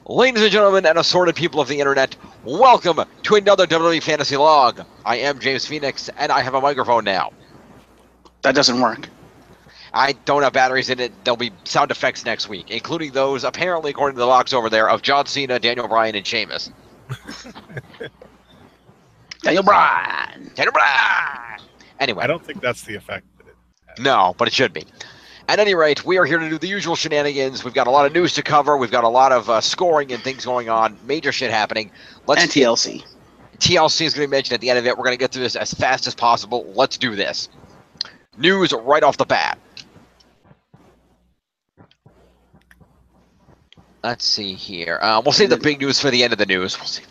Ladies and gentlemen and assorted people of the internet, welcome to another WWE Fantasy Log. I am James Phoenix, and I have a microphone now. That doesn't work. I don't have batteries in it. There'll be sound effects next week, including those, apparently, according to the box over there, of John Cena, Daniel Bryan, and Sheamus. Daniel Bryan! Daniel Bryan! Anyway. I don't think that's the effect that it has. No, but it should be. At any rate, we are here to do the usual shenanigans. We've got a lot of news to cover. We've got a lot of scoring and things going on. Major shit happening. And TLC. TLC is going to be mentioned at the end of it. We're going to get through this as fast as possible. Let's do this. News right off the bat. Let's see here. We'll save the big news for the end of the news. We'll see.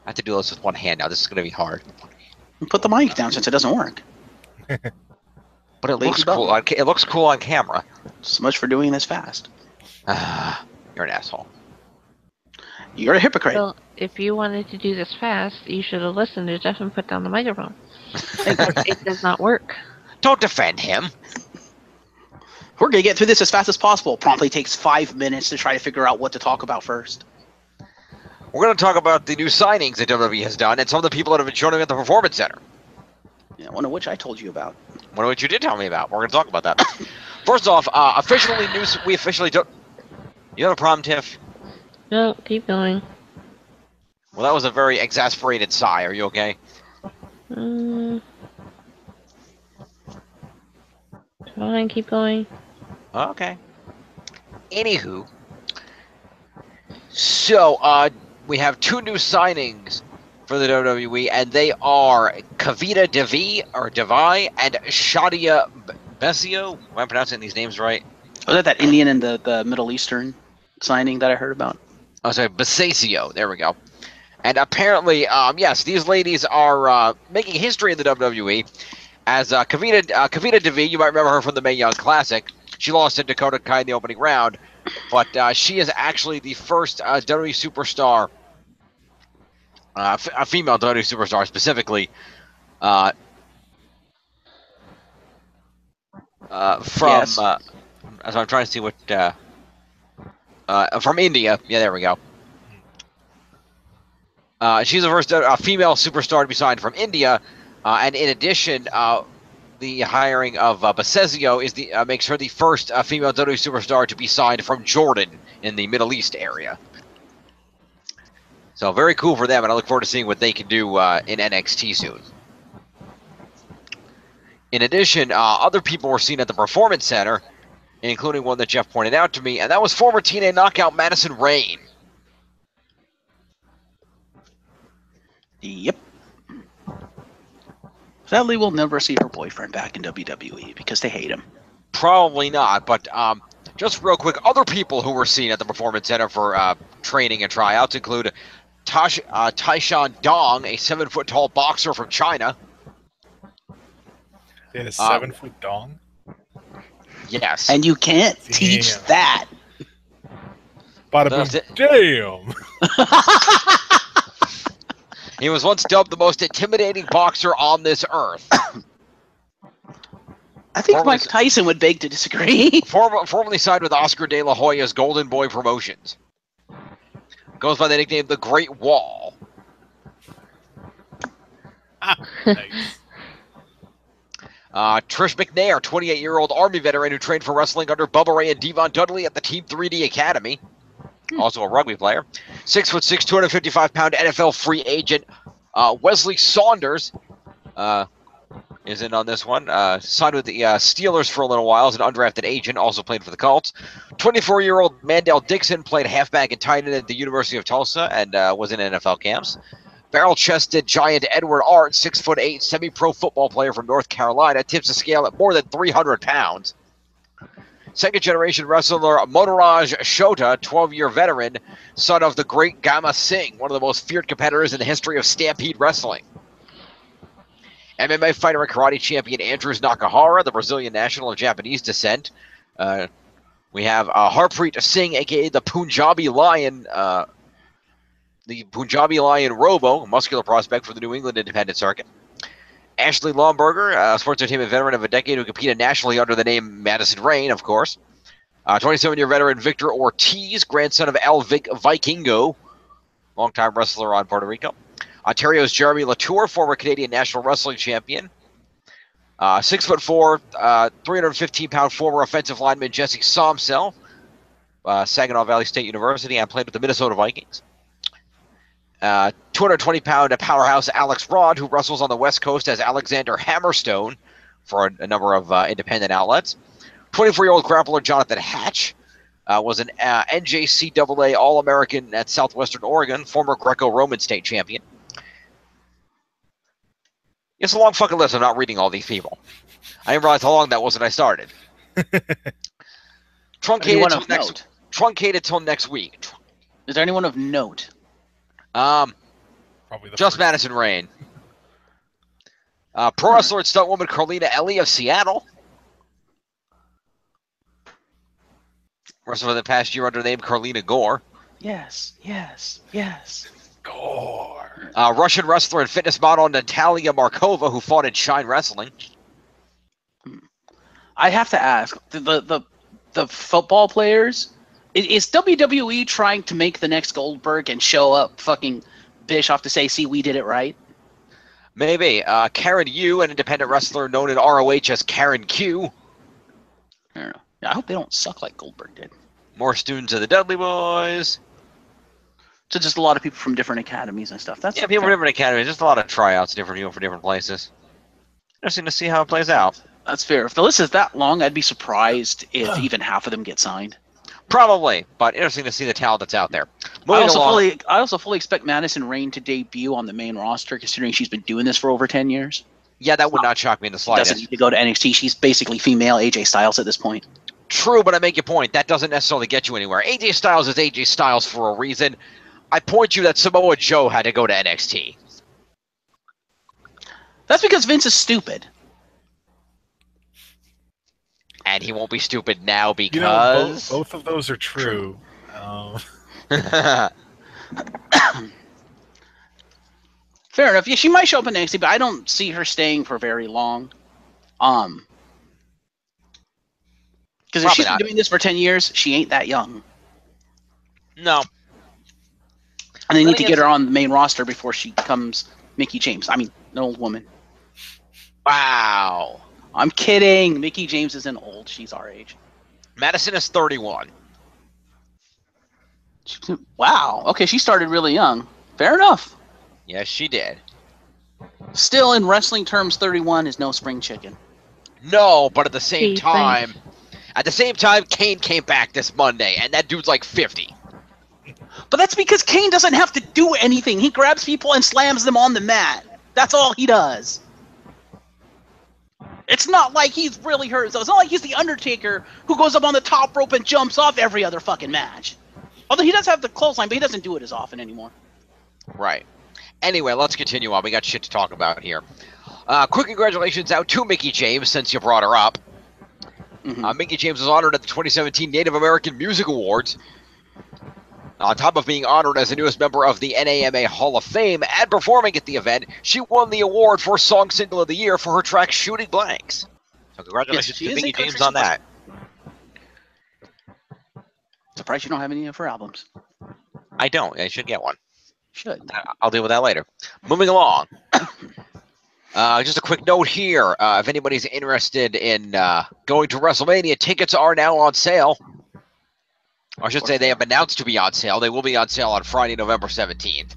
I have to do this with one hand now. This is going to be hard. Put the mic down since it doesn't work. But it looks cool. It looks cool on camera. So much for doing this fast. You're an asshole. You're a hypocrite. Well, if you wanted to do this fast, you should have listened to Jeff and put down the microphone. It does not work. Don't defend him. We're going to get through this as fast as possible. Promptly takes 5 minutes to try to figure out what to talk about first. We're going to talk about the new signings that WWE has done and some of the people that have been showing up at the Performance Center. Yeah, one of which I told you about. One of which you did tell me about. We're going to talk about that. First off, we officially don't... You have a problem, Tiff? No, keep going. Well, that was a very exasperated sigh. Are you okay? Fine, keep going. Okay. Anywho. So, we have two new signings for the WWE, and they are Kavita Devi, or Devi, and Shadia Besio. Am I pronouncing these names right? Was that Indian and the Middle Eastern signing that I heard about? Oh, sorry, Besasio. There we go. And apparently, yes, these ladies are making history in the WWE. As Kavita Devi, you might remember her from the Mae Young Classic. She lost to Dakota Kai in the opening round, but she is actually the first WWE superstar, a female WWE superstar specifically, from Yes. so I'm trying to see what from India. Yeah, there we go. She's the first female superstar to be signed from India, and in addition, the hiring of Besesio is makes her the first female WWE superstar to be signed from Jordan in the Middle East area. So very cool for them, and I look forward to seeing what they can do in NXT soon. In addition, other people were seen at the Performance Center, including one that Jeff pointed out to me, and that was former TNA Knockout Madison Rayne. Yep. Sadly, we'll never see her boyfriend back in WWE because they hate him. Probably not, but just real quick, other people who were seen at the Performance Center for training and tryouts include Taishan Dong, a 7-foot-tall boxer from China. They had a 7-foot dong? Yes. And you can't teach that. Bada boom. Damn! He was once dubbed the most intimidating boxer on this earth. I think Mike Tyson would beg to disagree. Formerly signed with Oscar De La Hoya's Golden Boy Promotions. Goes by the nickname The Great Wall. Nice. Trish McNair, 28-year-old Army veteran who trained for wrestling under Bubba Ray and Devon Dudley at the Team 3D Academy. Also a rugby player. 6'6", 255-pound NFL free agent Wesley Saunders is in on this one. Signed with the Steelers for a little while as an undrafted agent. Also played for the Colts. 24-year-old Mandel Dixon played halfback and tight end at the University of Tulsa and was in NFL camps. Barrel-chested giant Edward Art, 6'8", semi-pro football player from North Carolina, tips the scale at more than 300 pounds. Second-generation wrestler Motoraj Shota, 12-year veteran, son of the great Gama Singh, one of the most feared competitors in the history of Stampede Wrestling. MMA fighter and karate champion Andrews Nakahara, the Brazilian national of Japanese descent. We have Harpreet Singh, a.k.a. the Punjabi Lion, Robo, a muscular prospect for the New England Independent Circuit. Ashley Lomberger, sports entertainment veteran of a decade who competed nationally under the name Madison Rayne, of course. 27-year veteran Victor Ortiz, grandson of El Vikingo, longtime wrestler on Puerto Rico. Ontario's Jeremy Latour, former Canadian National Wrestling Champion. 6'4", 315-pound former offensive lineman Jesse Somsel, Saginaw Valley State University, and played with the Minnesota Vikings. 220-pound powerhouse Alex Rod, who wrestles on the West Coast as Alexander Hammerstone for a number of independent outlets. 24-year-old grappler Jonathan Hatch was an NJCAA All-American at Southwestern Oregon, former Greco-Roman state champion. It's a long fucking list. I'm not reading all these people. I didn't realize how long that was when I started. Truncated till next week. Is there anyone of note? Probably just Madison Rain. Pro wrestler and stuntwoman Carlina Ellie of Seattle. Wrestler for the past year under the name Carlina Gore. Yes. Gore. Russian wrestler and fitness model Natalia Markova, who fought in Shine Wrestling. I have to ask, the football players, is WWE trying to make the next Goldberg and show up fucking Bischoff to say, see, we did it right? Maybe. Karen Yu, an independent wrestler known in ROH as Karen Q. I don't know. I hope they don't suck like Goldberg did. More students of the Dudley Boys. So just a lot of people from different academies and stuff. That's people from different academies. Just a lot of tryouts, different people for different places. Interesting to see how it plays out. That's fair. If the list is that long, I'd be surprised if even half of them get signed. Probably, but interesting to see the talent that's out there. I also fully expect Madison Rain to debut on the main roster, considering she's been doing this for over 10 years. Yeah, that would not shock me in the slightest. Doesn't need to go to NXT. She's basically female AJ Styles at this point. True, but I make your point. That doesn't necessarily get you anywhere. AJ Styles is AJ Styles for a reason. I point you that Samoa Joe had to go to NXT. That's because Vince is stupid. And he won't be stupid now because... both of those are true. Fair enough. Yeah, she might show up in NXT, but I don't see her staying for very long. Because if she's been doing this for 10 years, she ain't that young. No. And they need to get her on the main roster before she becomes Mickie James. I mean, an old woman. Wow. I'm kidding. Mickie James isn't old. She's our age. Madison is 31. Wow. Okay, she started really young. Fair enough. Yes, she did. Still, in wrestling terms, 31 is no spring chicken. No, but at the same time... At the same time, Kane came back this Monday, and that dude's like 50. But that's because Kane doesn't have to do anything. He grabs people and slams them on the mat. That's all he does. It's not like he's really hurt. It's not like he's the Undertaker who goes up on the top rope and jumps off every other fucking match. Although he does have the clothesline, but he doesn't do it as often anymore. Right. Anyway, let's continue on. We got shit to talk about here. Quick congratulations out to Mickie James, since you brought her up. Mickie James was honored at the 2017 Native American Music Awards. On top of being honored as the newest member of the NAMA Hall of Fame and performing at the event, she won the award for Song Single of the Year for her track Shooting Blanks. So congratulations to Mickie James on that. Surprised you don't have any of her albums. I don't. I should get one. Should. I'll deal with that later. Moving along. Just a quick note here. If anybody's interested in going to WrestleMania, tickets are now on sale. Or I should say they have announced to be on sale. They will be on sale on Friday, November 17th.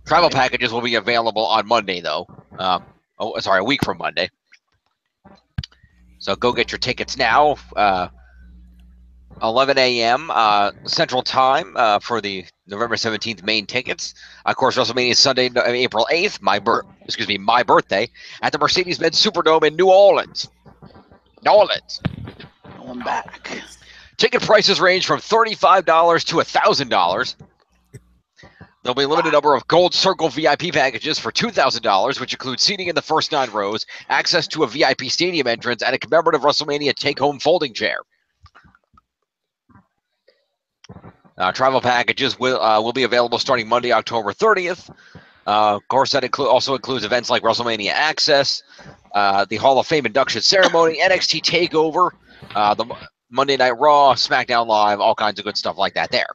Travel packages will be available on Monday, though. A week from Monday. So go get your tickets now. 11 a.m. Central Time for the November 17th main tickets. Of course, WrestleMania is Sunday, April 8th, my birthday, at the Mercedes-Benz Superdome in New Orleans. Going back. Ticket prices range from $35 to $1,000. There'll be a limited number of Gold Circle VIP packages for $2,000, which includes seating in the first 9 rows, access to a VIP stadium entrance, and a commemorative WrestleMania take-home folding chair. Travel packages will be available starting Monday, October 30th. Of course, that also includes events like WrestleMania Access, the Hall of Fame induction ceremony, NXT TakeOver, Monday Night Raw, SmackDown Live, all kinds of good stuff like that there.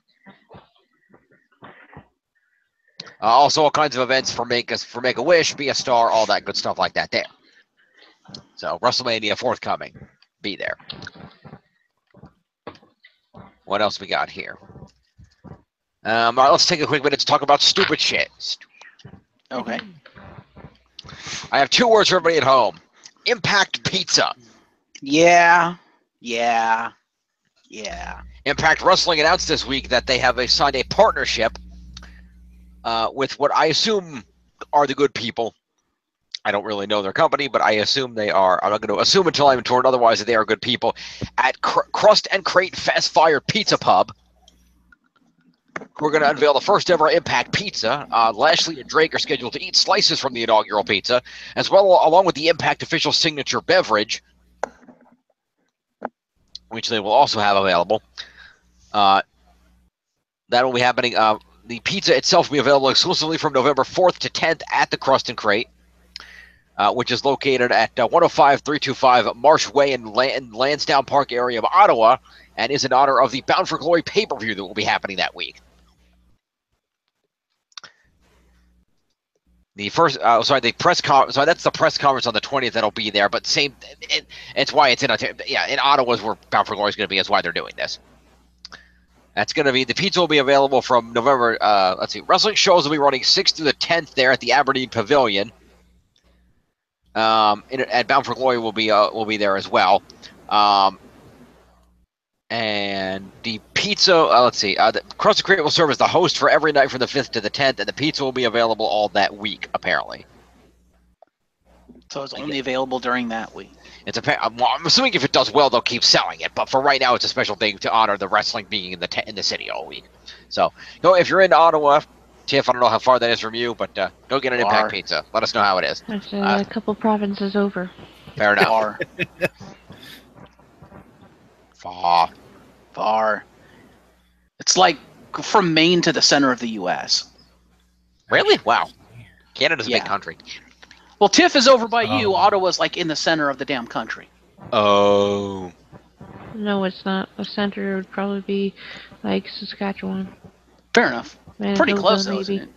Also, all kinds of events for Make-A-Wish, Be a Star, all that good stuff like that there. So, WrestleMania forthcoming. Be there. What else we got here? All right, let's take a quick minute to talk about stupid shit. Okay. I have 2 words for everybody at home. Impact Pizza. Yeah. Impact Wrestling announced this week that they have signed a partnership with what I assume are the good people. I don't really know their company, but I assume they are. I'm not going to assume until I'm told otherwise that they are good people at Crust and Crate Fast Fire Pizza Pub. We're going to unveil the first ever Impact Pizza. Lashley and Drake are scheduled to eat slices from the inaugural pizza, as well along with the Impact official signature beverage, which they will also have available. That will be happening. The pizza itself will be available exclusively from November 4th to 10th at the Crust and Crate, which is located at 105-325 Marsh Way in Lansdowne Park area of Ottawa, and is in honor of the Bound for Glory pay-per-view that will be happening that week. The first, that's the press conference on the 20th that'll be there. But it's why it's in Ottawa is where Bound for Glory is going to be. That's why they're doing this. That's going to be the pizza will be available from November. Wrestling shows will be running 6th through the 10th there at the Aberdeen Pavilion. And Bound for Glory will be there as well. And the pizza, the Crust and Crate will serve as the host for every night from the 5th to the 10th, and the pizza will be available all that week, apparently. So it's only available during that week. I'm assuming if it does well, they'll keep selling it, but for right now, it's a special thing to honor the wrestling being in the city all week. So, if you're in Ottawa, Tiff, I don't know how far that is from you, but go get an Impact Pizza. Let us know how it is. That's a couple provinces over. Fair enough. Far. It's like from Maine to the center of the U.S. Really? Wow. Canada's a big country. Well, Tiff is over by you. Ottawa's like in the center of the damn country. Oh. No, it's not. The center would probably be like Saskatchewan. Fair enough. Manitoba, Pretty close, though, maybe. isn't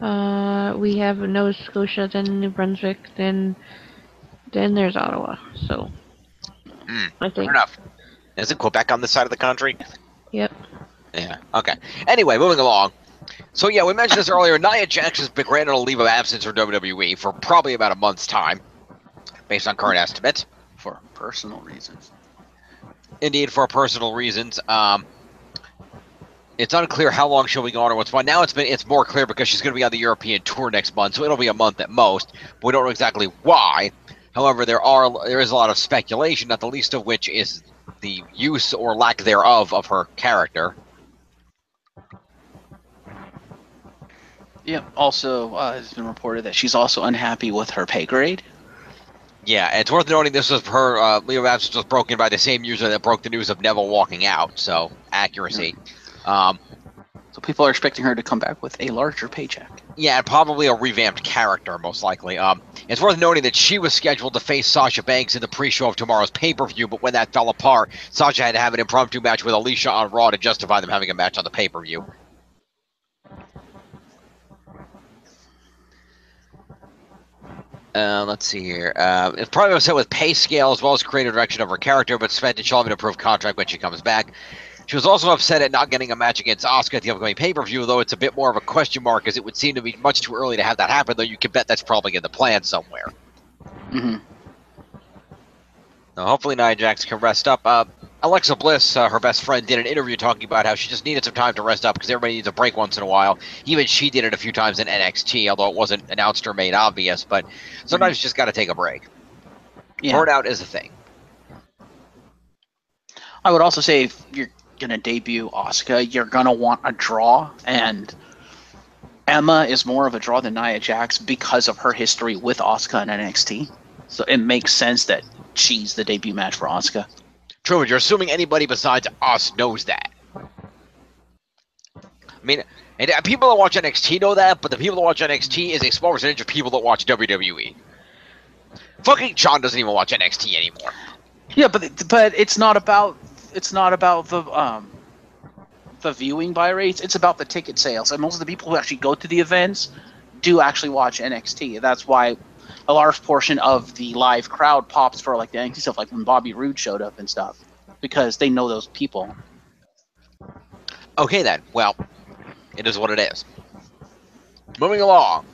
it? We have Nova Scotia, then New Brunswick, then there's Ottawa. So I think. Fair enough. Isn't Quebec on this side of the country? Yep. Yeah. Okay. Anyway, moving along. So yeah, we mentioned this earlier. Nia Jax has been granted a leave of absence for WWE for probably about a month's time, based on current estimates. For personal reasons. Indeed, for personal reasons. It's unclear how long she'll be gone or what's fine. Now it's more clear because she's going to be on the European tour next month, so it'll be a month at most. But we don't know exactly why. However, there is a lot of speculation, not the least of which is the use or lack thereof of her character. Yep. Also, it's been reported that she's also unhappy with her pay grade. Yeah, and it's worth noting this was her leave of absence was broken by the same user that broke the news of Neville walking out. So accuracy. So people are expecting her to come back with a larger paycheck. Yeah, and probably a revamped character, most likely. It's worth noting that she was scheduled to face Sasha Banks in the pre-show of tomorrow's pay-per-view, but when that fell apart, Sasha had to have an impromptu match with Alicia on Raw to justify them having a match on the pay-per-view. Let's see here. It's probably upset with pay scale as well as creative direction of her character, but spent that she'll have an improved contract when she comes back. She was also upset at not getting a match against Asuka at the upcoming pay-per-view, though it's a bit more of a question mark, as it would seem to be much too early to have that happen, though you can bet that's probably in the plan somewhere. Mm-hmm. Now, hopefully Nia Jax can rest up. Alexa Bliss, her best friend, did an interview talking about how she just needed some time to rest up because everybody needs a break once in a while. Even she did it a few times in NXT, although it wasn't announced or made obvious, but sometimes you just got to take a break. Yeah. Burnout is a thing. I would also say if you're going to debut Asuka, you're going to want a draw, and Emma is more of a draw than Nia Jax because of her history with Asuka in NXT. So it makes sense that she's the debut match for Asuka. True, but you're assuming anybody besides us knows that. I mean, and people that watch NXT know that, but the people that watch NXT is a small percentage of people that watch WWE. Fucking John doesn't even watch NXT anymore. Yeah, but it's not about the viewing buy rates. It's about the ticket sales, and most of the people who actually go to the events do actually watch NXT. That's why a large portion of the live crowd pops for like the NXT stuff, like when Bobby Roode showed up and stuff, because they know those people. Okay then. Well, it is what it is. Moving along.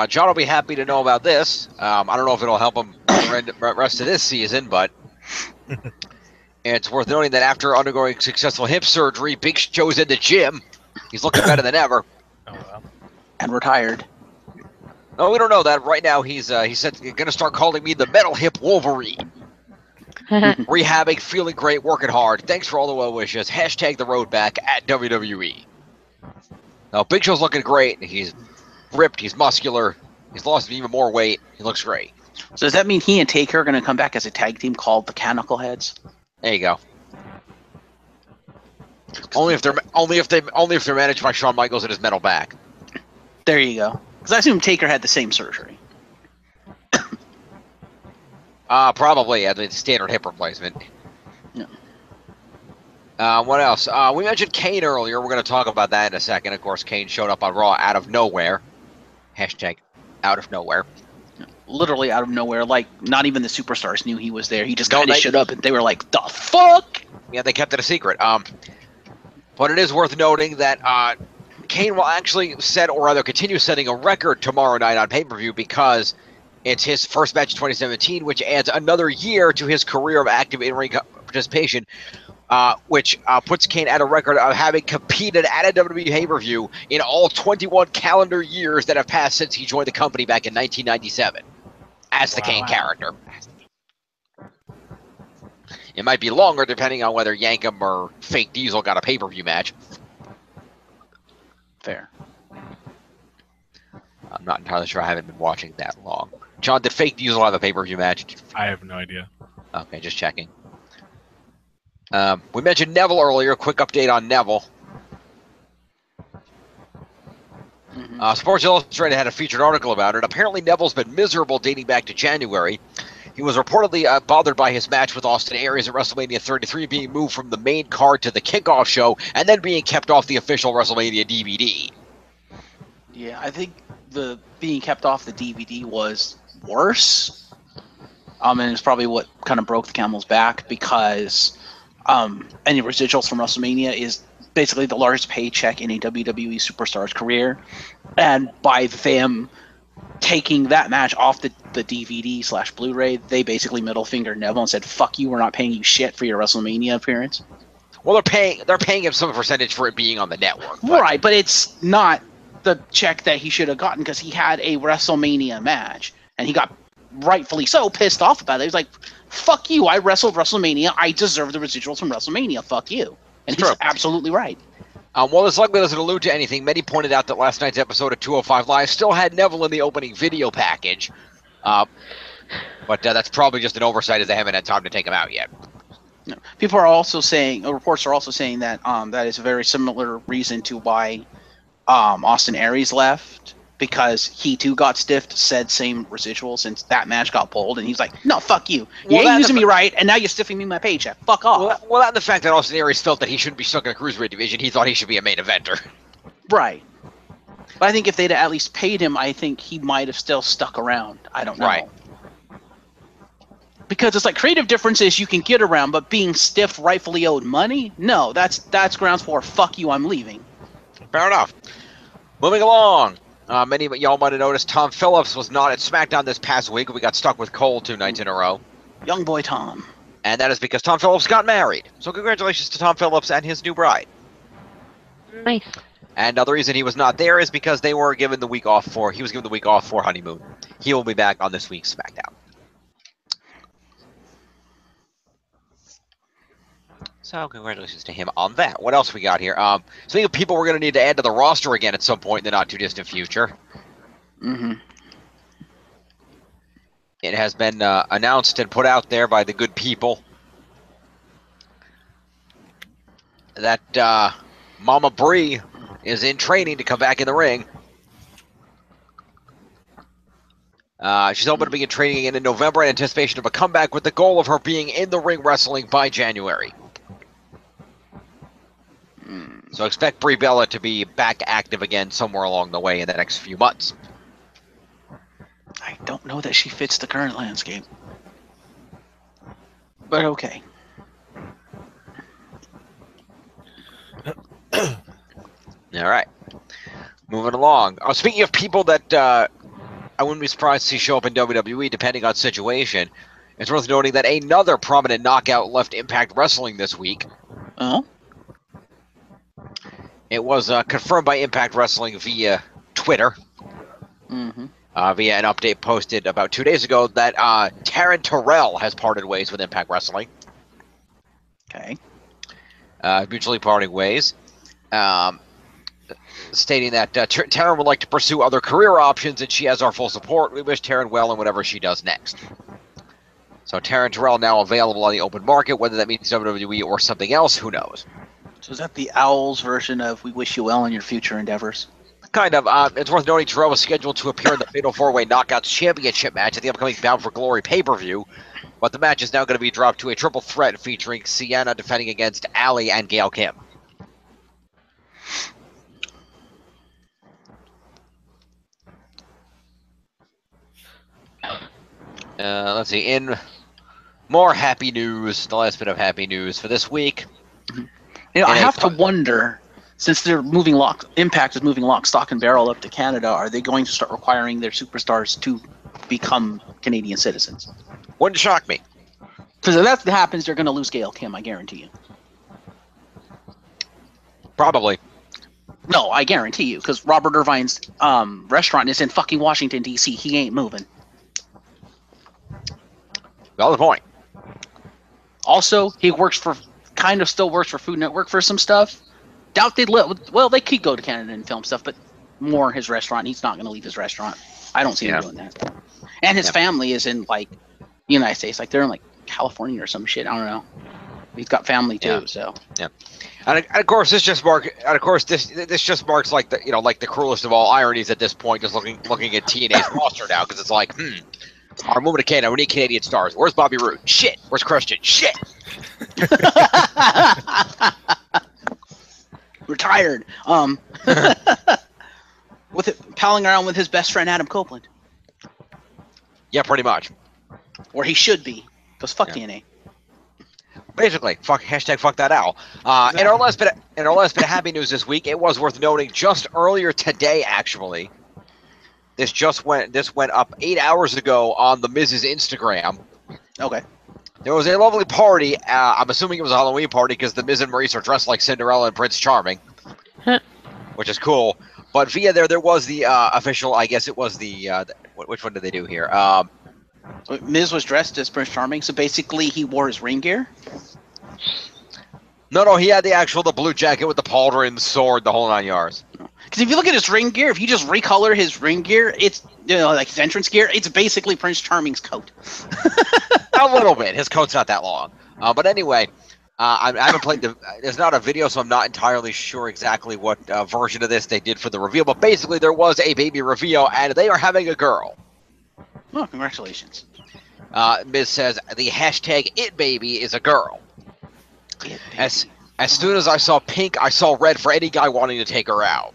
John will be happy to know about this. I don't know if it'll help him the rest of this season, but it's worth noting that after undergoing successful hip surgery, Big Show's in the gym. He's looking better than ever. Oh, well. And retired. No, we don't know that. Right now, he said he's going to start calling me the Metal Hip Wolverine. Rehabbing, feeling great, working hard. Thanks for all the well wishes. Hashtag the road back at WWE. Now, Big Show's looking great. He's ripped. He's muscular. He's lost even more weight. He looks great. So does that mean he and Taker are going to come back as a tag team called the Canicle Heads? There you go. Only if they're managed by Shawn Michaels and his metal back. There you go. Because I assume Taker had the same surgery. Probably at the standard hip replacement. Yeah. What else? We mentioned Kane earlier. We're going to talk about that in a second. Of course, Kane showed up on Raw out of nowhere. Hashtag out of nowhere. Literally out of nowhere. Like, not even the superstars knew he was there. He just kind of showed up and they were like, the fuck? Yeah, they kept it a secret. But it is worth noting that Kane will actually set, or rather continue setting a record tomorrow night on pay-per-view because it's his first match in 2017, which adds another year to his career of active in-ring participation, which puts Kane at a record of having competed at a WWE pay-per-view in all 21 calendar years that have passed since he joined the company back in 1997 as the Kane character. It might be longer depending on whether Yankum or Fake Diesel got a pay-per-view match. Fair. I'm not entirely sure. I haven't been watching that long. John, did Fake Diesel have a pay-per-view match? I have no idea. Okay, just checking. We mentioned Neville earlier. Quick update on Neville. Sports Illustrated had a featured article about it. Apparently, Neville's been miserable dating back to January. He was reportedly bothered by his match with Austin Aries at WrestleMania 33 being moved from the main card to the kickoff show and then being kept off the official WrestleMania DVD. Yeah, I think the being kept off the DVD was worse. And it's probably what kind of broke the camel's back because any residuals from WrestleMania is basically the largest paycheck in a WWE superstar's career. And by them taking that match off the DVD/Blu-ray, they basically middle fingered Neville and said, "Fuck you, we're not paying you shit for your WrestleMania appearance." Well, they're paying him some percentage for it being on the network. Right, but it's not the check that he should have gotten because he had a WrestleMania match and he got rightfully so pissed off about it. He was like, "Fuck you! I wrestled WrestleMania. I deserve the residuals from WrestleMania. Fuck you!" And he's absolutely right. While this likely doesn't allude to anything, many pointed out that last night's episode of 205 Live still had Neville in the opening video package. But that's probably just an oversight as they haven't had time to take him out yet. No. People are also saying, reports are also saying that that is a very similar reason to why Austin Aries left, because he too got stiffed, said same residual since that match got pulled, and he's like, "No, fuck you. You ain't using me right, and now you're stiffing me my paycheck. Fuck off." Well, and the fact that Austin Aries felt that he shouldn't be stuck in a cruiserweight division, he thought he should be a main eventer. Right. But I think if they'd at least paid him, I think he might have still stuck around. I don't know. Right. Because it's like creative differences you can get around, but being stiffed rightfully owed money? No, that's grounds for fuck you, I'm leaving. Fair enough. Moving along. Many of y'all might have noticed Tom Phillips was not at SmackDown this past week. We got stuck with Cole 2 nights in a row. Young boy Tom. And that is because Tom Phillips got married. So congratulations to Tom Phillips and his new bride. Nice. And the reason he was not there is because he was given the week off for honeymoon. He will be back on this week's SmackDown. So congratulations to him on that. What else we got here? Speaking of people we're going to need to add to the roster again at some point in the not too distant future. It has been announced and put out there by the good people that Mama Bree is in training to come back in the ring. She's hoping to begin training again in November in anticipation of a comeback with the goal of her being in the ring wrestling by January. So expect Brie Bella to be back active again somewhere along the way in the next few months. I don't know that she fits the current landscape. But okay. All right. Moving along. Speaking of people that I wouldn't be surprised to see show up in WWE depending on situation, it's worth noting that another prominent knockout left Impact Wrestling this week. Oh? It was confirmed by Impact Wrestling via Twitter, Mm-hmm. via an update posted about 2 days ago that Taryn Terrell has parted ways with Impact Wrestling. Okay. Mutually parting ways. Stating that Taryn would like to pursue other career options and she has our full support. We wish Taryn well in whatever she does next. So Taryn Terrell now available on the open market, whether that means WWE or something else, who knows. So is that the Owls version of "We wish you well in your future endeavors"? Kind of. It's worth noting Terrell was scheduled to appear in the Fatal 4-Way Knockouts Championship match at the upcoming Bound for Glory pay-per-view, but the match is now going to be dropped to a triple threat featuring Sienna defending against Allie and Gail Kim. Let's see. In more happy news, the last bit of happy news for this week. You know, I have to wonder, since they're moving Impact is moving lock, stock, and barrel up to Canada, are they going to start requiring their superstars to become Canadian citizens? Wouldn't shock me. Because if that happens, they're going to lose Gail Kim, I guarantee you. Probably. No, I guarantee you, because Robert Irvine's restaurant is in fucking Washington, D.C. He ain't moving. Valid point. Also, he still works for Food Network for some stuff. Doubt they'd they could go to Canada and film stuff, but more his restaurant. He's not going to leave his restaurant. I don't see him doing that. And his family is in like the United States, like they're in like California or some shit. I don't know. He's got family too, so. Yeah. And of course, this just marks like the cruelest of all ironies at this point. Just looking at TNA's roster now, because it's like, our movement to Canada, we need Canadian stars. Where's Bobby Roode? Shit. Where's Christian? Shit. Retired. With it, palling around with his best friend Adam Copeland. Yeah, pretty much. Or he should be, because fuck TNA. Basically, fuck that owl. Exactly. In our last bit of happy news this week, it was worth noting just earlier today, actually. This went up 8 hours ago on the Miz's Instagram. Okay. There was a lovely party. I'm assuming it was a Halloween party because the Miz and Maurice are dressed like Cinderella and Prince Charming, which is cool. But via there was the official. I guess it was the which one did they do here? Miz was dressed as Prince Charming, so basically he wore his ring gear. No, he had the blue jacket with the pauldron, sword, the whole 9 yards. Because if you look at his ring gear, if you just recolor his ring gear, it's like his entrance gear, it's basically Prince Charming's coat. A little bit. His coat's not that long. But anyway, I haven't played there's not a video, so I'm not entirely sure exactly what version of this they did for the reveal. But basically, there was a baby reveal, and they are having a girl. Oh, congratulations. Miz says the hashtag #ItBaby is a girl. As soon as I saw pink, I saw red for any guy wanting to take her out.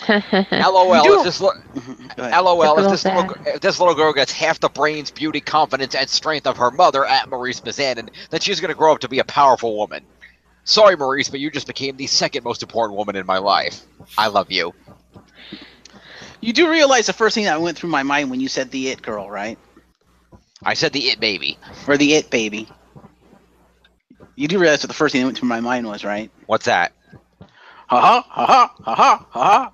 LOL. If this little girl gets half the brains, beauty, confidence, and strength of her mother at Maurice Bizan, then she's going to grow up to be a powerful woman. Sorry, Maurice, but you just became the second most important woman in my life. I love you. You do realize the first thing that went through my mind when you said the It Girl, right? I said the #ItBaby. Or the It Baby. You do realize what the first thing that went through my mind was, right? What's that? Ha ha ha ha ha ha ha.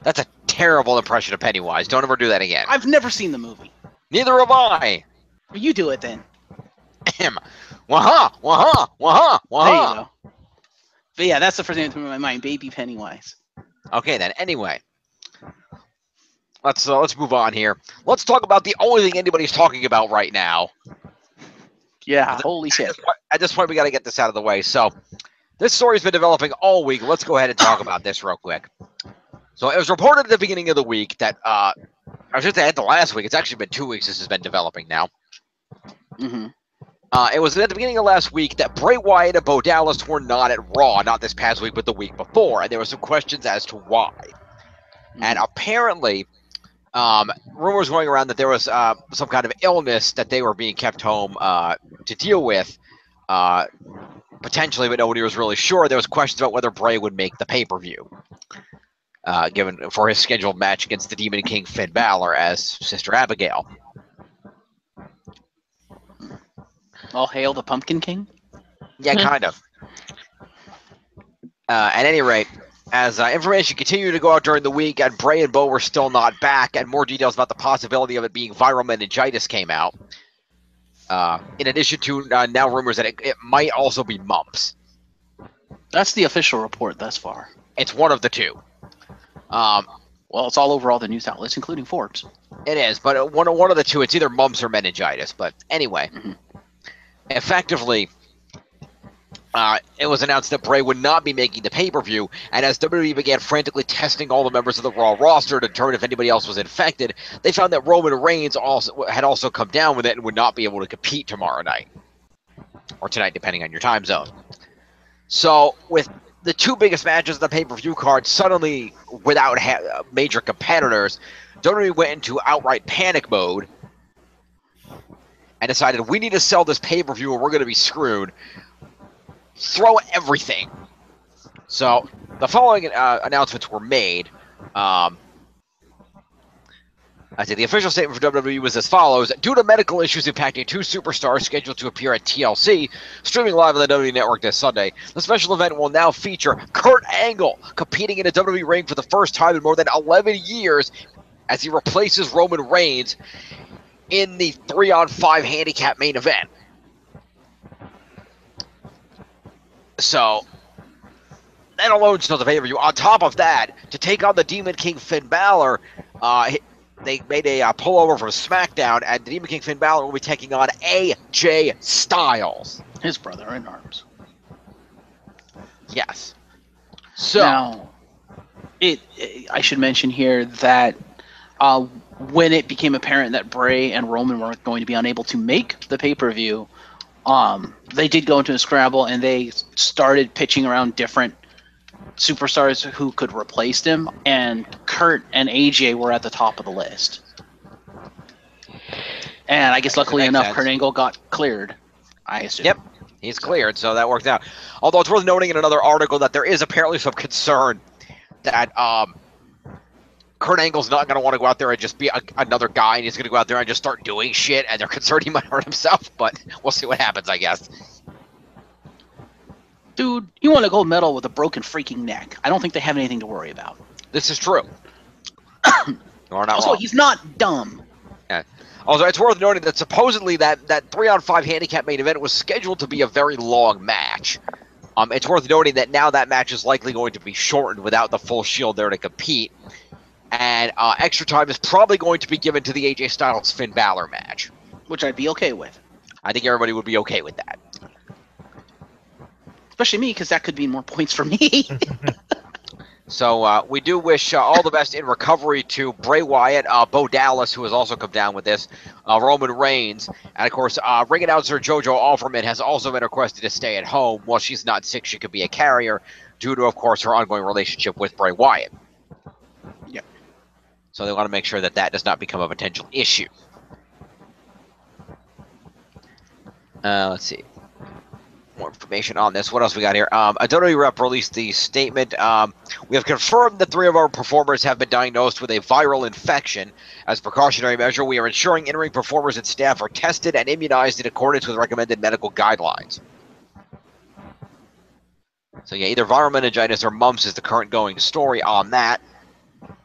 That's a terrible impression of Pennywise. Don't ever do that again. I've never seen the movie. Neither have I. You do it then. Waha, waha, waha, waha. There you go. But yeah, that's the first thing that went through my mind. Baby Pennywise. Okay then. Anyway, let's move on here. Let's talk about the only thing anybody's talking about right now. Yeah, holy shit. At this point, we got to get this out of the way. So, this story's been developing all week. Let's go ahead and talk about this real quick. So, it was reported at the beginning of the week that I was just at the last week. It's actually been 2 weeks this has been developing now. Mm-hmm. It was at the beginning of last week that Bray Wyatt and Bo Dallas were not at Raw, not this past week, but the week before, and there were some questions as to why. And apparently, rumors going around that there was some kind of illness that they were being kept home to deal with, potentially, but nobody was really sure. There was questions about whether Bray would make the pay-per-view, given for his scheduled match against the Demon King Finn Balor as Sister Abigail. All hail the Pumpkin King. Yeah, kind of. At any rate, as information continued to go out during the week, and Bray and Bo were still not back, and more details about the possibility of it being viral meningitis came out. In addition to now rumors that it might also be mumps. That's the official report thus far. It's one of the two. Well, it's all over all the news outlets, including Forbes. It is, but one of the two. It's either mumps or meningitis. But anyway, effectively, it was announced that Bray would not be making the pay-per-view, and as WWE began frantically testing all the members of the Raw roster to determine if anybody else was infected, they found that Roman Reigns had also come down with it and would not be able to compete tomorrow night. Or tonight, depending on your time zone. So, with the two biggest matches of the pay-per-view card suddenly without major competitors, WWE went into outright panic mode and decided, we need to sell this pay-per-view or we're going to be screwed. Throw everything. So the following announcements were made. The official statement for WWE was as follows. Due to medical issues impacting two superstars scheduled to appear at TLC, streaming live on the WWE Network this Sunday, the special event will now feature Kurt Angle competing in a WWE ring for the first time in more than 11 years as he replaces Roman Reigns in the 3-on-5 handicap main event. So, that alone still the pay-per-view. On top of that, to take on the Demon King Finn Balor, they made a pullover from SmackDown, and the Demon King Finn Balor will be taking on AJ Styles. His brother in arms. Yes. So, now, I should mention here that when it became apparent that Bray and Roman were going to be unable to make the pay-per-view, they did go into a scramble, and they started pitching around different superstars who could replace them, and Kurt and AJ were at the top of the list. And I guess luckily enough, Kurt Angle got cleared, I assume. Yep, he's cleared, so that worked out. Although it's worth noting in another article that there is apparently some concern that Kurt Angle's not going to want to go out there and just be another guy, and he's going to go out there and just start doing shit, and they're concerned he might hurt himself, but we'll see what happens, I guess. Dude, you won a gold medal with a broken freaking neck. I don't think they have anything to worry about. This is true. Also, he's not dumb. Yeah. Also, it's worth noting that supposedly that 3-on-5 handicap main event was scheduled to be a very long match. It's worth noting that now that match is likely going to be shortened without the full Shield there to compete. And extra time is probably going to be given to the AJ Styles Finn Balor match. Which I'd be okay with. I think everybody would be okay with that. Especially me, because that could mean more points for me. So we do wish all the best in recovery to Bray Wyatt, Bo Dallas, who has also come down with this, Roman Reigns, and of course ring announcer JoJo Alverman has also been requested to stay at home. While she's not sick, she could be a carrier due to, of course, her ongoing relationship with Bray Wyatt. Yep. So they want to make sure that that does not become a potential issue. Let's see. More information on this. What else we got here? A WWE rep released the statement. We have confirmed that 3 of our performers have been diagnosed with a viral infection. As a precautionary measure, we are ensuring in-ring performers and staff are tested and immunized in accordance with recommended medical guidelines. So yeah, either viral meningitis or mumps is the current going story on that,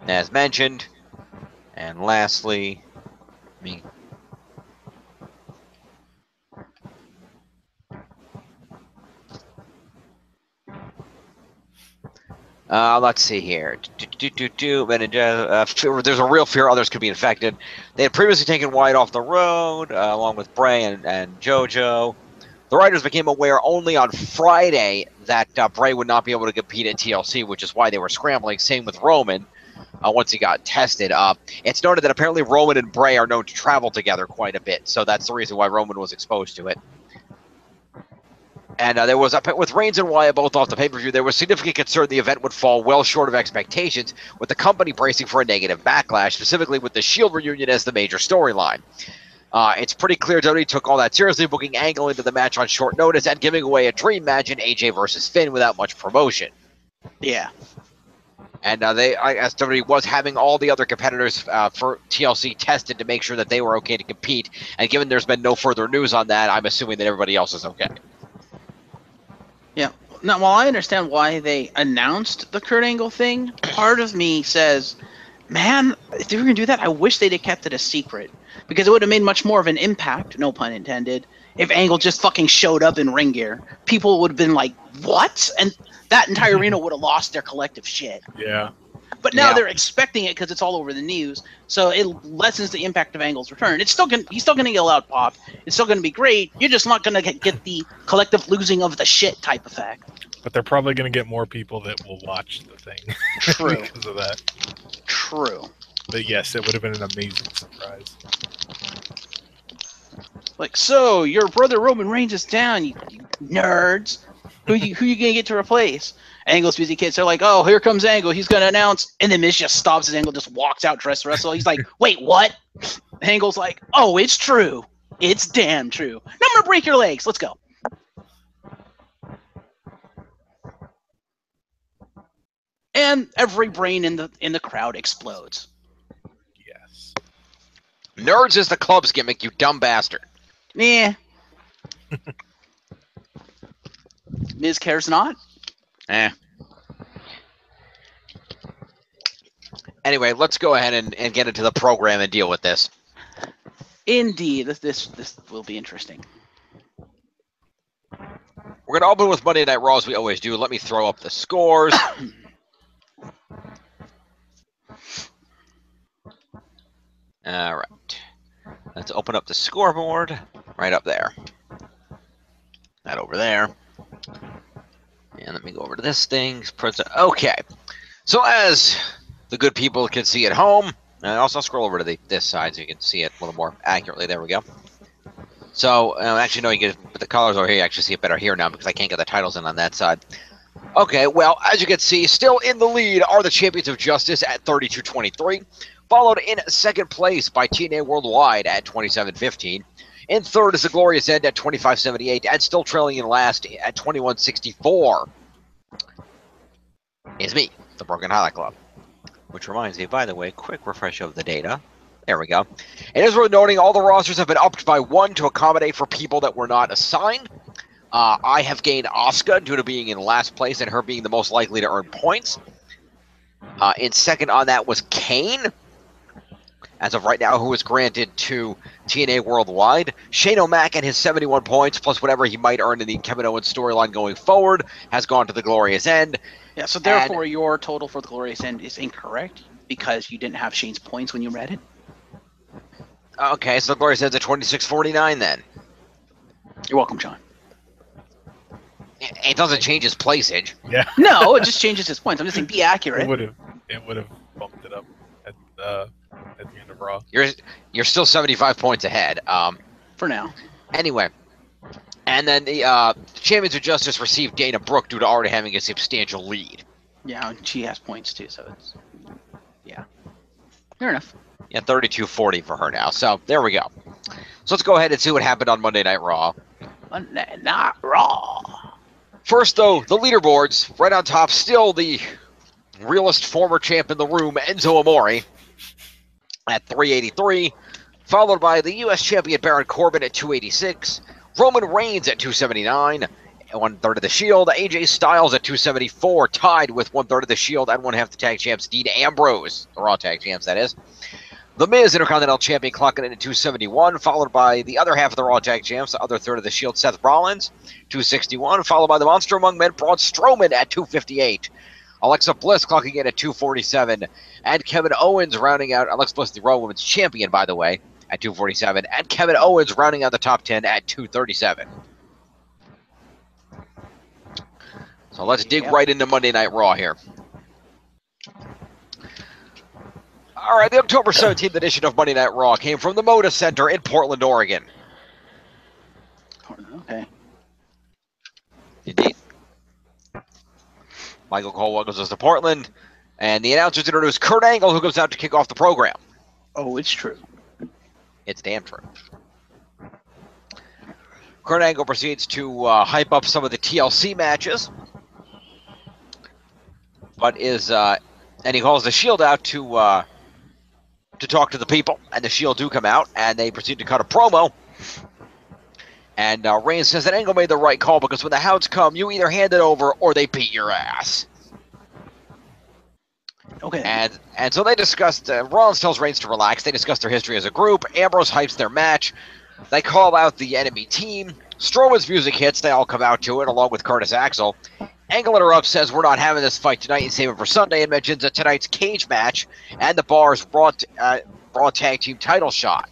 as mentioned. And lastly, let's see here. There's a real fear others could be infected. They had previously taken Wyatt off the road, along with Bray and JoJo. The writers became aware only on Friday that Bray would not be able to compete at TLC, which is why they were scrambling. Same with Roman. once he got tested. It's noted that apparently Roman and Bray are known to travel together quite a bit, so that's the reason why Roman was exposed to it. And there was, with Reigns and Wyatt both off the pay-per-view, there was significant concern the event would fall well short of expectations, with the company bracing for a negative backlash, specifically with the Shield reunion as the major storyline. It's pretty clear WWE took all that seriously, booking Angle into the match on short notice and giving away a dream match in AJ versus Finn without much promotion. Yeah. And WWE was having all the other competitors for TLC tested to make sure that they were okay to compete. And given there's been no further news on that, I'm assuming that everybody else is okay. Yeah. Now, while I understand why they announced the Kurt Angle thing, part of me says, man, if they were going to do that, I wish they'd have kept it a secret. Because it would have made much more of an impact, no pun intended, if Angle just fucking showed up in ring gear. People would have been like, what? And that entire arena would have lost their collective shit. Yeah. But now they're expecting it because it's all over the news, so it lessens the impact of Angle's return. He's still gonna get a loud pop. It's still gonna be great. You're just not gonna get the collective losing of the shit type effect. But they're probably going to get more people that will watch the thing. True. Because of that. True. But yes, it would have been an amazing surprise. Like, so your brother Roman Reigns is down, you nerds. Who you gonna get to replace? Angle's busy kids. They're like, oh, here comes Angle. He's gonna announce, and then Miz just stops as Angle just walks out dressed to wrestle. He's like, wait, what? Angle's like, oh, it's true. It's damn true. Now I'm gonna break your legs. Let's go. And every brain in the crowd explodes. Yes. Nerds is the club's gimmick, you dumb bastard. Yeah. Miz cares not. Anyway, let's go ahead and get into the program and deal with this. Indeed, this will be interesting. We're going to open with Monday Night Raw as we always do. Let me throw up the scores. All right. Let's open up the scoreboard right up there. That over there. And let me go over to this thing. Okay. So as the good people can see at home, and also scroll over to this side so you can see it a little more accurately. There we go. So, actually, no, you can put the colors over here. You actually see it better here now because I can't get the titles in on that side. Okay, well, as you can see, still in the lead are the Champions of Justice at 32-23, followed in second place by TNA Worldwide at 27-15. In third is the Glorious End at 25-78, and still trailing in last at 21-64 is me, the Broken Highlight Club. Which reminds me, by the way, quick refresh of the data. There we go. It is worth noting all the rosters have been upped by one to accommodate for people that were not assigned. I have gained Asuka due to being in last place and her being the most likely to earn points. In second on that was Kane, as of right now, who was granted to TNA Worldwide. Shane O'Mac and his 71 points, plus whatever he might earn in the Kevin Owens storyline going forward, has gone to the Glorious End. Yeah, so therefore your total for the Glorious End is incorrect because you didn't have Shane's points when you read it. Okay, so the Glorious End's at 26-49 then. You're welcome, John. It doesn't change his placeage. Yeah. No, it just changes his points. I'm just saying be accurate. It would have bumped it up at the end of Raw. You're still 75 points ahead. For now. Anyway. And then the Champions of Justice received Dana Brooke due to already having a substantial lead. Yeah, and she has points too, so it's... Yeah. Fair enough. Yeah, 32-40 for her now. So, there we go. So let's go ahead and see what happened on Monday Night Raw. Monday Night Raw. First, though, the leaderboards. Right on top, still the realest former champ in the room, Enzo Amore, at 383. Followed by the U.S. champion Baron Corbin at 286. Roman Reigns at 279. 1/3 of the Shield. AJ Styles at 274. Tied with 1/3 of the Shield and 1/2 the tag champs, Dean Ambrose. The Raw tag champs, that is. The Miz, Intercontinental Champion, clocking in at 271, followed by the other half of the Raw Tag Champs, the other third of the Shield, Seth Rollins, 261, followed by the Monster Among Men, Braun Strowman at 258. Alexa Bliss clocking in at 247, and Kevin Owens rounding out, Alexa Bliss, the Raw Women's Champion, by the way, at 247, and Kevin Owens rounding out the top 10 at 237. So let's dig right into Monday Night Raw here. All right, the October 17th edition of Monday Night Raw came from the Moda Center in Portland, Oregon. Okay. Indeed. Michael Cole welcomes us to Portland, and the announcers introduce Kurt Angle, who comes out to kick off the program. Oh, it's true. It's damn true. Kurt Angle proceeds to hype up some of the TLC matches, but and he calls the Shield out to talk to the people, and the Shield do come out, and they proceed to cut a promo. And Reigns says that Angle made the right call because when the Hounds come, you either hand it over or they beat your ass. Okay. And so they discussed. Rollins tells Reigns to relax. They discuss their history as a group. Ambrose hypes their match. They call out the enemy team. Strowman's music hits. They all come out to it, along with Curtis Axel. Angle interrupts, says we're not having this fight tonight and save it for Sunday, and mentions that tonight's cage match and the Bar's Raw Tag Team title shot,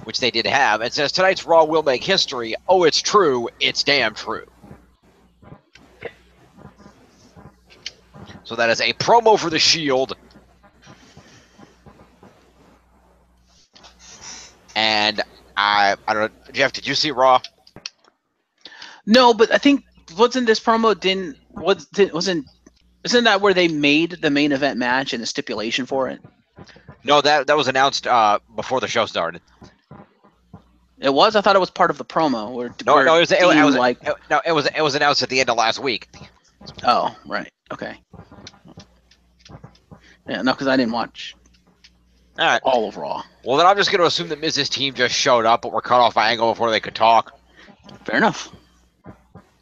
which they did have, and says tonight's Raw will make history. Oh, it's true. It's damn true. So that is a promo for the Shield. And I don't know, Jeff, did you see Raw? No, but I think wasn't this promo isn't that where they made the main event match and the stipulation for it? No, that was announced before the show started. It was. I thought it was part of the promo. It was announced at the end of last week. Oh, right. Okay. Yeah, no, because I didn't watch all of Raw. Well, then I'm just going to assume that Miz's team just showed up, but were cut off by Angle before they could talk. Fair enough.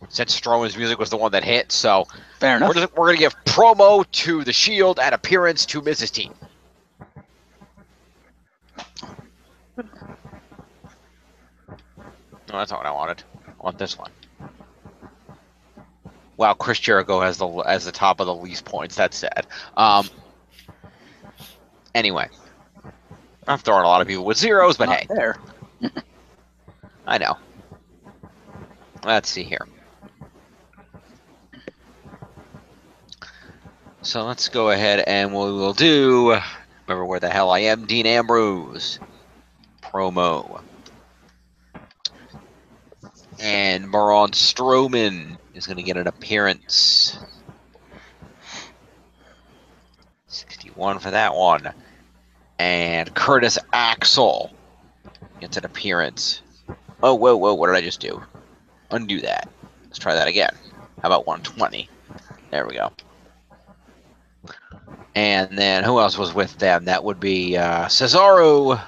Since Strowman's music was the one that hit, so fair enough. We're going to give promo to the Shield and appearance to Miz's team. No, that's not what I wanted. I want this one. Wow, Chris Jericho has the top of the least points. That's sad. Anyway, I'm throwing a lot of people with zeros, but hey, there. I know. Let's see here. So let's go ahead and we will do. Remember where the hell I am? Dean Ambrose promo. And Braun Strowman is going to get an appearance. 61 for that one. And Curtis Axel gets an appearance. Oh, whoa, what did I just do? Undo that. Let's try that again. How about 120? There we go. And then who else was with them? That would be Cesaro.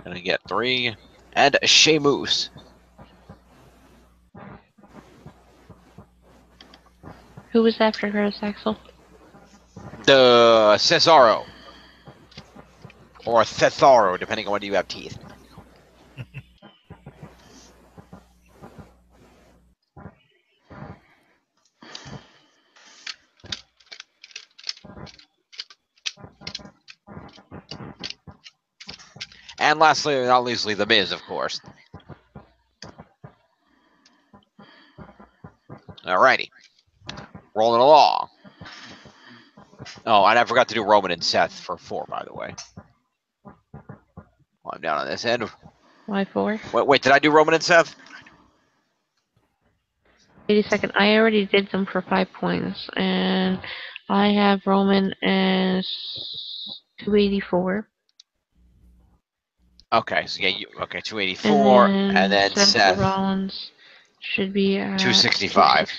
Going to get 3. And Sheamus. Who was after Curtis Axel? The Cesaro. Or Cesaro, depending on whether you have teeth. And lastly, not leastly, The Miz, of course. Alrighty. Rolling along. Oh, and I forgot to do Roman and Seth for 4, by the way. Well, I'm down on this end. Why 4? Wait, did I do Roman and Seth? 82nd. I already did them for 5 points, and I have Roman as 284. Okay, so yeah, 284, and then Seth Rollins should be 265.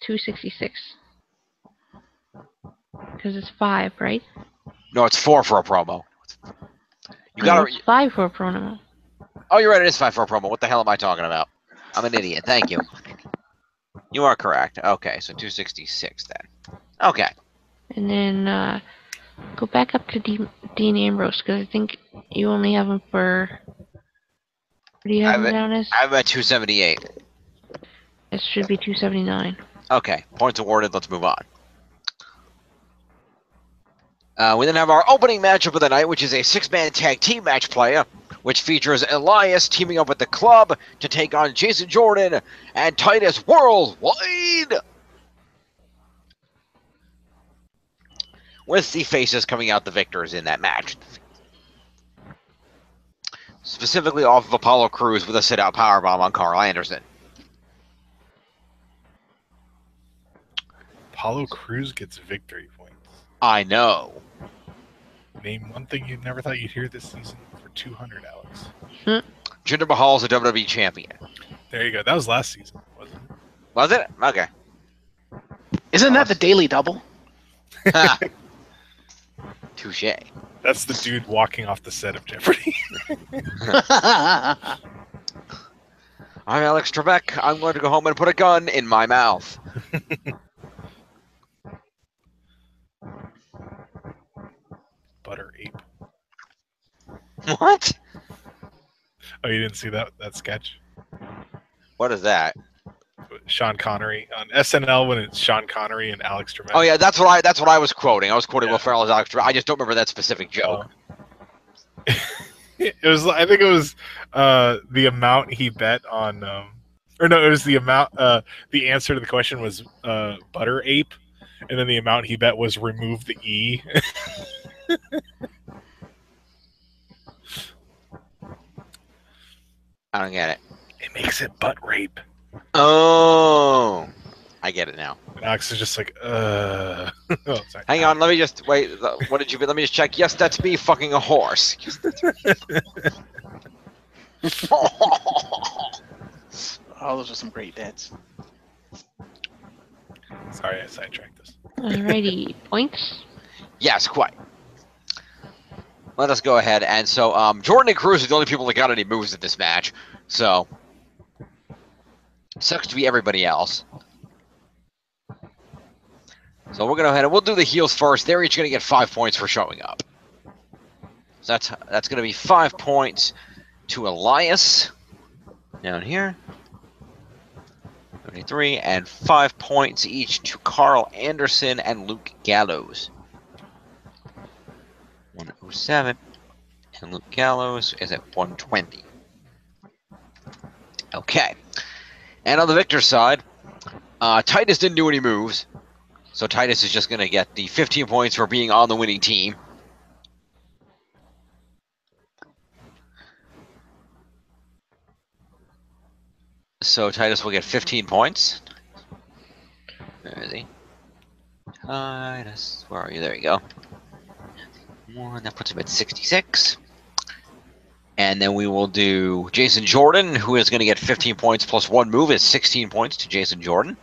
266. Because it's 5, right? No, it's 4 for a promo. You got it's 5 for a promo. Oh, you're right. It is 5 for a promo. What the hell am I talking about? I'm an idiot. Thank you. You are correct. Okay, so 266 then. Okay. And then go back up to Dean Ambrose, because I think you only have him for. What do you have him down as? I'm at 278. It should be 279. Okay, points awarded. Let's move on. We then have our opening matchup of the night, which is a 6-man tag team match play, which features Elias teaming up with the Club to take on Jason Jordan and Titus Worldwide. with the faces coming out the victors in that match. Specifically off of Apollo Crews with a sit-out powerbomb on Carl Anderson. Apollo Crews gets victory points. I know. Name one thing you never thought you'd hear this season for 200, Alex. Jinder Mahal's a WWE champion. There you go. That was last season, wasn't it? Was it? Okay. Isn't that the Daily Double? Touche. That's the dude walking off the set of Jeopardy. I'm Alex Trebek. I'm going to go home and put a gun in my mouth. Butter ape. What? Oh, you didn't see that sketch? What is that? Sean Connery on SNL when it's Sean Connery and Alex Trebek. Oh yeah, that's what I was quoting. I was quoting Yeah. Will Ferrell as Alex Trebek. I just don't remember that specific joke. It was. I think it was the amount he bet on. Or no, it was the amount. The answer to the question was butter ape, and then the amount he bet was remove the e. I don't get it. It makes it butt rape. Oh, I get it now. And Alex is just like, Oh, sorry. Hang on, let me just wait. What did you? Let me just check. Yes, that's me fucking a horse. Yes, that's Oh, those are some great bits. Sorry, I sidetracked this. Alrighty, points. Yes, quite. Let us go ahead. And so, Jordan and Cruz are the only people that got any moves at this match. So, sucks to be everybody else. So we're going to go ahead and we'll do the heels first. They're each going to get 5 points for showing up. So that's going to be 5 points to Elias down here. 33, and 5 points each to Carl Anderson and Luke Gallows. 107, and Luke Gallows is at 120. Okay. And on the victor side, Titus didn't do any moves. So Titus is just going to get the 15 points for being on the winning team. So Titus will get 15 points. Where is he? Titus, where are you? There you go. One, that puts him at 66. And then we will do Jason Jordan, who is going to get 15 points plus 1 move, is 16 points to Jason Jordan.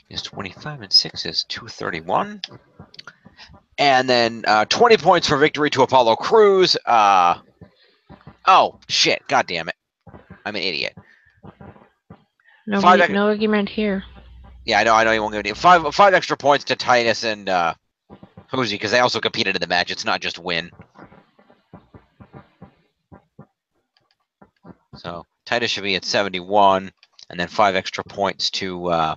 Is 25 and 6 is 231. And then 20 points for victory to Apollo Crews. Oh, shit. God damn it. I'm an idiot. No, Five no argument here. Yeah, I know you won't give it. Five extra points to Titus and Hosey, because they also competed in the match. It's not just win. So Titus should be at 71, and then 5 extra points to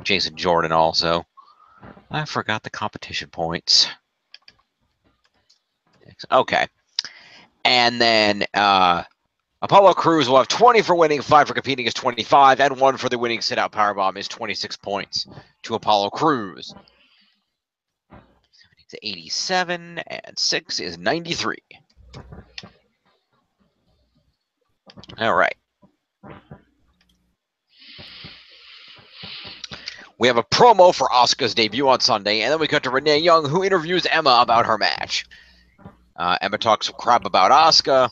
Jason Jordan also. I forgot the competition points. Okay. And then Apollo Crews will have 20 for winning, 5 for competing is 25, and 1 for the winning sit-out powerbomb is 26 points to Apollo Crews. 87, and 6 is 93. All right. We have a promo for Asuka's debut on Sunday, and then we cut to Renee Young, who interviews Emma about her match. Emma talks some crap about Asuka,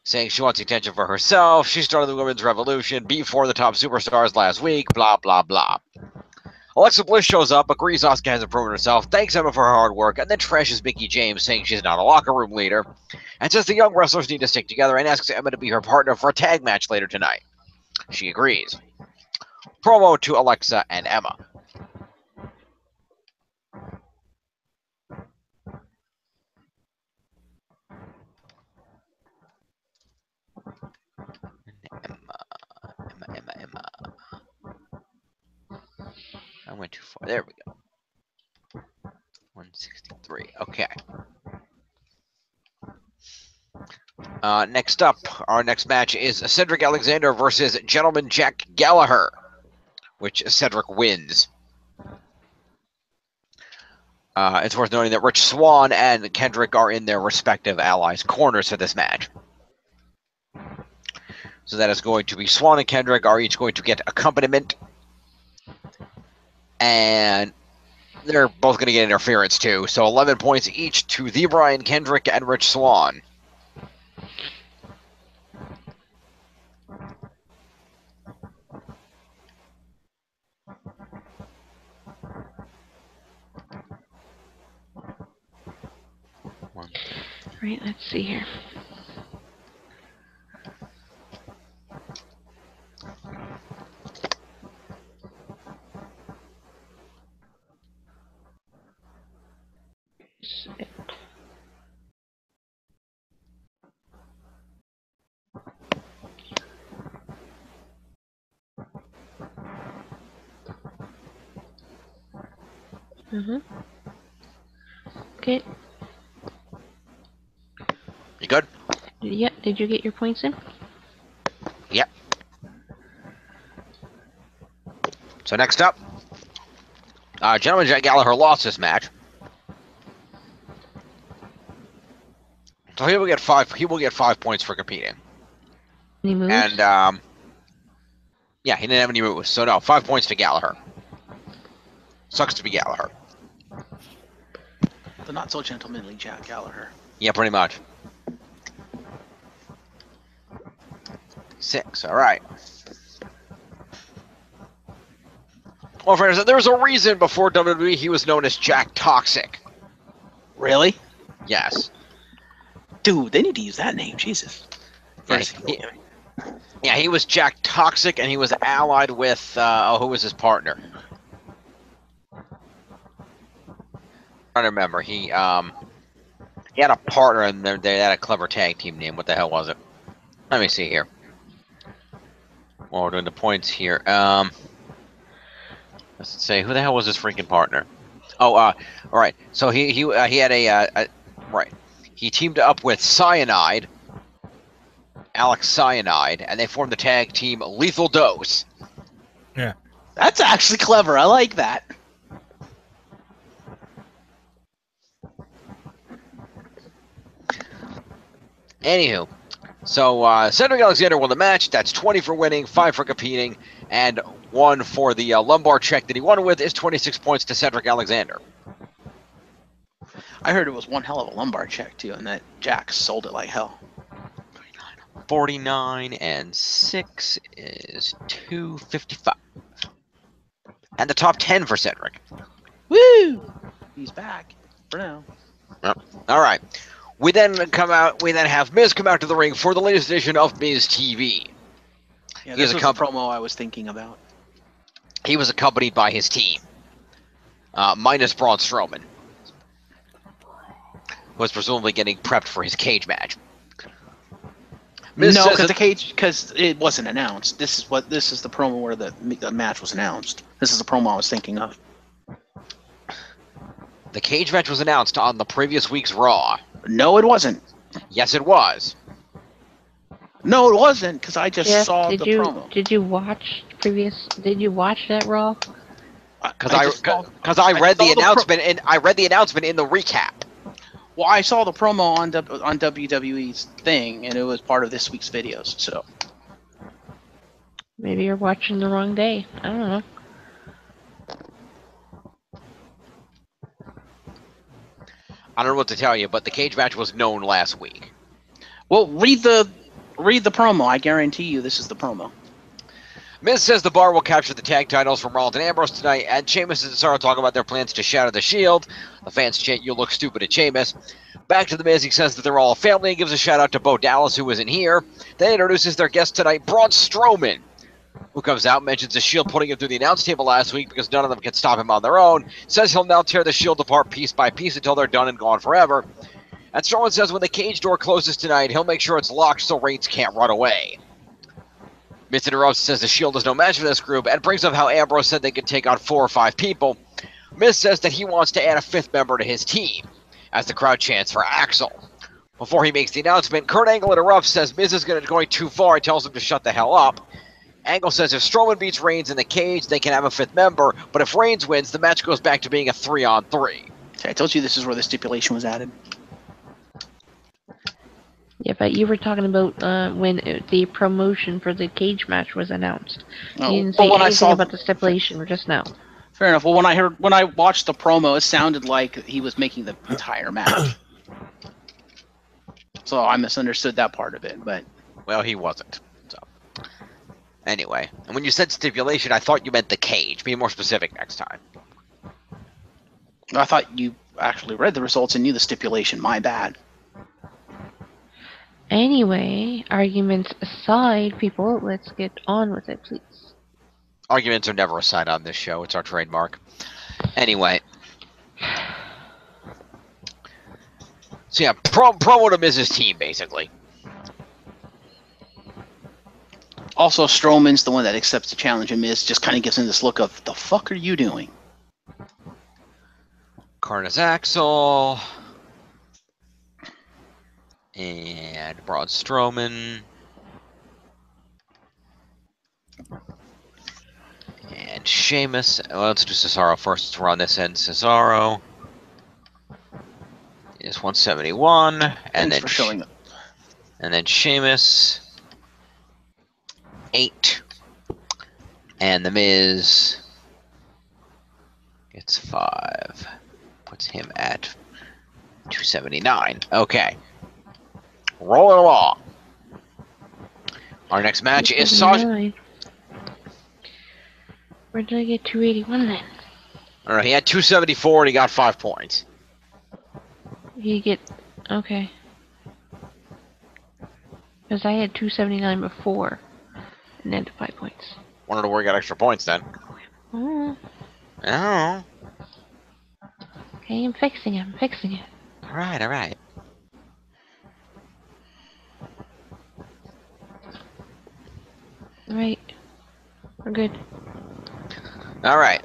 saying she wants attention for herself. She started the women's revolution, beat 4 of the top superstars last week, blah, blah, blah. Alexa Bliss shows up, agrees Asuka hasn't proven herself, thanks Emma for her hard work, and then trashes Mickie James, saying she's not a locker room leader, and says the young wrestlers need to stick together, and asks Emma to be her partner for a tag match later tonight. She agrees. Promo to Alexa and Emma. Emma. I went too far. There we go. 163. Okay. Next up, our next match is Cedric Alexander versus Gentleman Jack Gallagher, which Cedric wins. It's worth noting that Rich Swann and Kendrick are in their respective allies' corners for this match. So that is going to be Swann and Kendrick are each going to get accompaniment. And they're both going to get interference too. So 11 points each to the Brian Kendrick and Rich Swann. Right, let's see here. Okay. You good? Yep. Did you get your points in? Yep. So next up, Gentleman Jack Gallagher lost this match. So he will get 5. He will get 5 points for competing. Any moves? And yeah, he didn't have any moves. So no, 5 points to Gallagher. Sucks to be Gallagher. The not so gentlemanly Jack Gallagher. Yeah, pretty much. 6. All right. Well, friends, there's a reason before WWE he was known as Jack Toxic. Really? Yes. Dude, they need to use that name. Jesus. Yeah, he was Jack Toxic, and he was allied with who was his partner? I don't remember. He had a partner, and they had a clever tag team name. What the hell was it? Let me see here. Well, we're doing the points here. Let's say, who the hell was his freaking partner? Oh, all right. So he had a right. He teamed up with Cyanide, Alex Cyanide, and they formed the tag team Lethal Dose. Yeah. That's actually clever. I like that. Anywho, so Cedric Alexander won the match. That's 20 for winning, 5 for competing, and 1 for the lumbar check that he won with is 26 points to Cedric Alexander. I heard it was one hell of a lumbar check too, and that Jack sold it like hell. 49 and 6 is 255. And the top 10 for Cedric. Woo! He's back for now. Yep. All right. We then have Miz come out to the ring for the latest edition of Miz TV. Yeah, this was a promo I was thinking about. He was accompanied by his team, minus Braun Strowman, who was presumably getting prepped for his cage match. Miz no, because it wasn't announced. This is the promo where the match was announced. This is the promo I was thinking of. The cage match was announced on the previous week's Raw. No, it wasn't. Yes, it was. No, it wasn't, because I just saw the promo. Did you watch that Raw? Because I read the announcement and I read the announcement in the recap. Well, I saw the promo on WWE's thing, and it was part of this week's videos. So maybe you're watching the wrong day. I don't know. I don't know what to tell you, but the cage match was known last week. Well, read the promo. I guarantee you this is the promo. Miz says the Bar will capture the tag titles from Rollins and Ambrose tonight, and Sheamus and Cesaro talk about their plans to shatter the Shield. The fans chant, "You look stupid" at Sheamus. Back to the Miz, he says that they're all a family and gives a shout out to Bo Dallas, who isn't here. Then introduces their guest tonight, Braun Strowman, who comes out, mentions the Shield putting him through the announce table last week because none of them can stop him on their own. Says he'll now tear the Shield apart piece by piece until they're done and gone forever. And Strowman says when the cage door closes tonight, he'll make sure it's locked so Reigns can't run away. Miz interrupts, says the Shield is no match for this group, and brings up how Ambrose said they could take on 4 or 5 people. Miz says that he wants to add a 5th member to his team, as the crowd chants for Axel. Before he makes the announcement, Kurt Angle interrupts, says Miz is going too far, and tells him to shut the hell up. Angle says if Strowman beats Reigns in the cage, they can have a 5th member, but if Reigns wins, the match goes back to being a 3-on-3. Okay, I told you this is where the stipulation was added. Yeah, but you were talking about when the promotion for the cage match was announced. Oh, You didn't say when I anything saw about the stipulation just now. Fair enough. Well, when I watched the promo, it sounded like he was making the entire match. So I misunderstood that part of it, but Well, he wasn't. So anyway, and when you said stipulation, I thought you meant the cage. Be more specific next time. I thought you actually read the results and knew the stipulation. My bad. Anyway, arguments aside, people, let's get on with it, please. Arguments are never aside on this show. It's our trademark. Anyway. So yeah, promo to Miz's team, basically. Also, Strowman's the one that accepts the challenge, and Miz just kind of gives him this look of, the fuck are you doing? Curtis Axel. And Braun Strowman. And Sheamus. Well, let's do Cesaro first since we're on this end. Cesaro is 171. Thanks And then for showing up. And then Sheamus 8. And The Miz gets 5. Puts him at 279. Okay. Rolling along. Our next match is Sasha. Where did I get 281 then? I don't know, he had 274 and he got 5 points. You get... Okay. Because I had 279 before. And then 5 points. Wonder where he got extra points then. Oh. Oh. Okay, I'm fixing it. Alright, alright. Alright. We're good. Alright.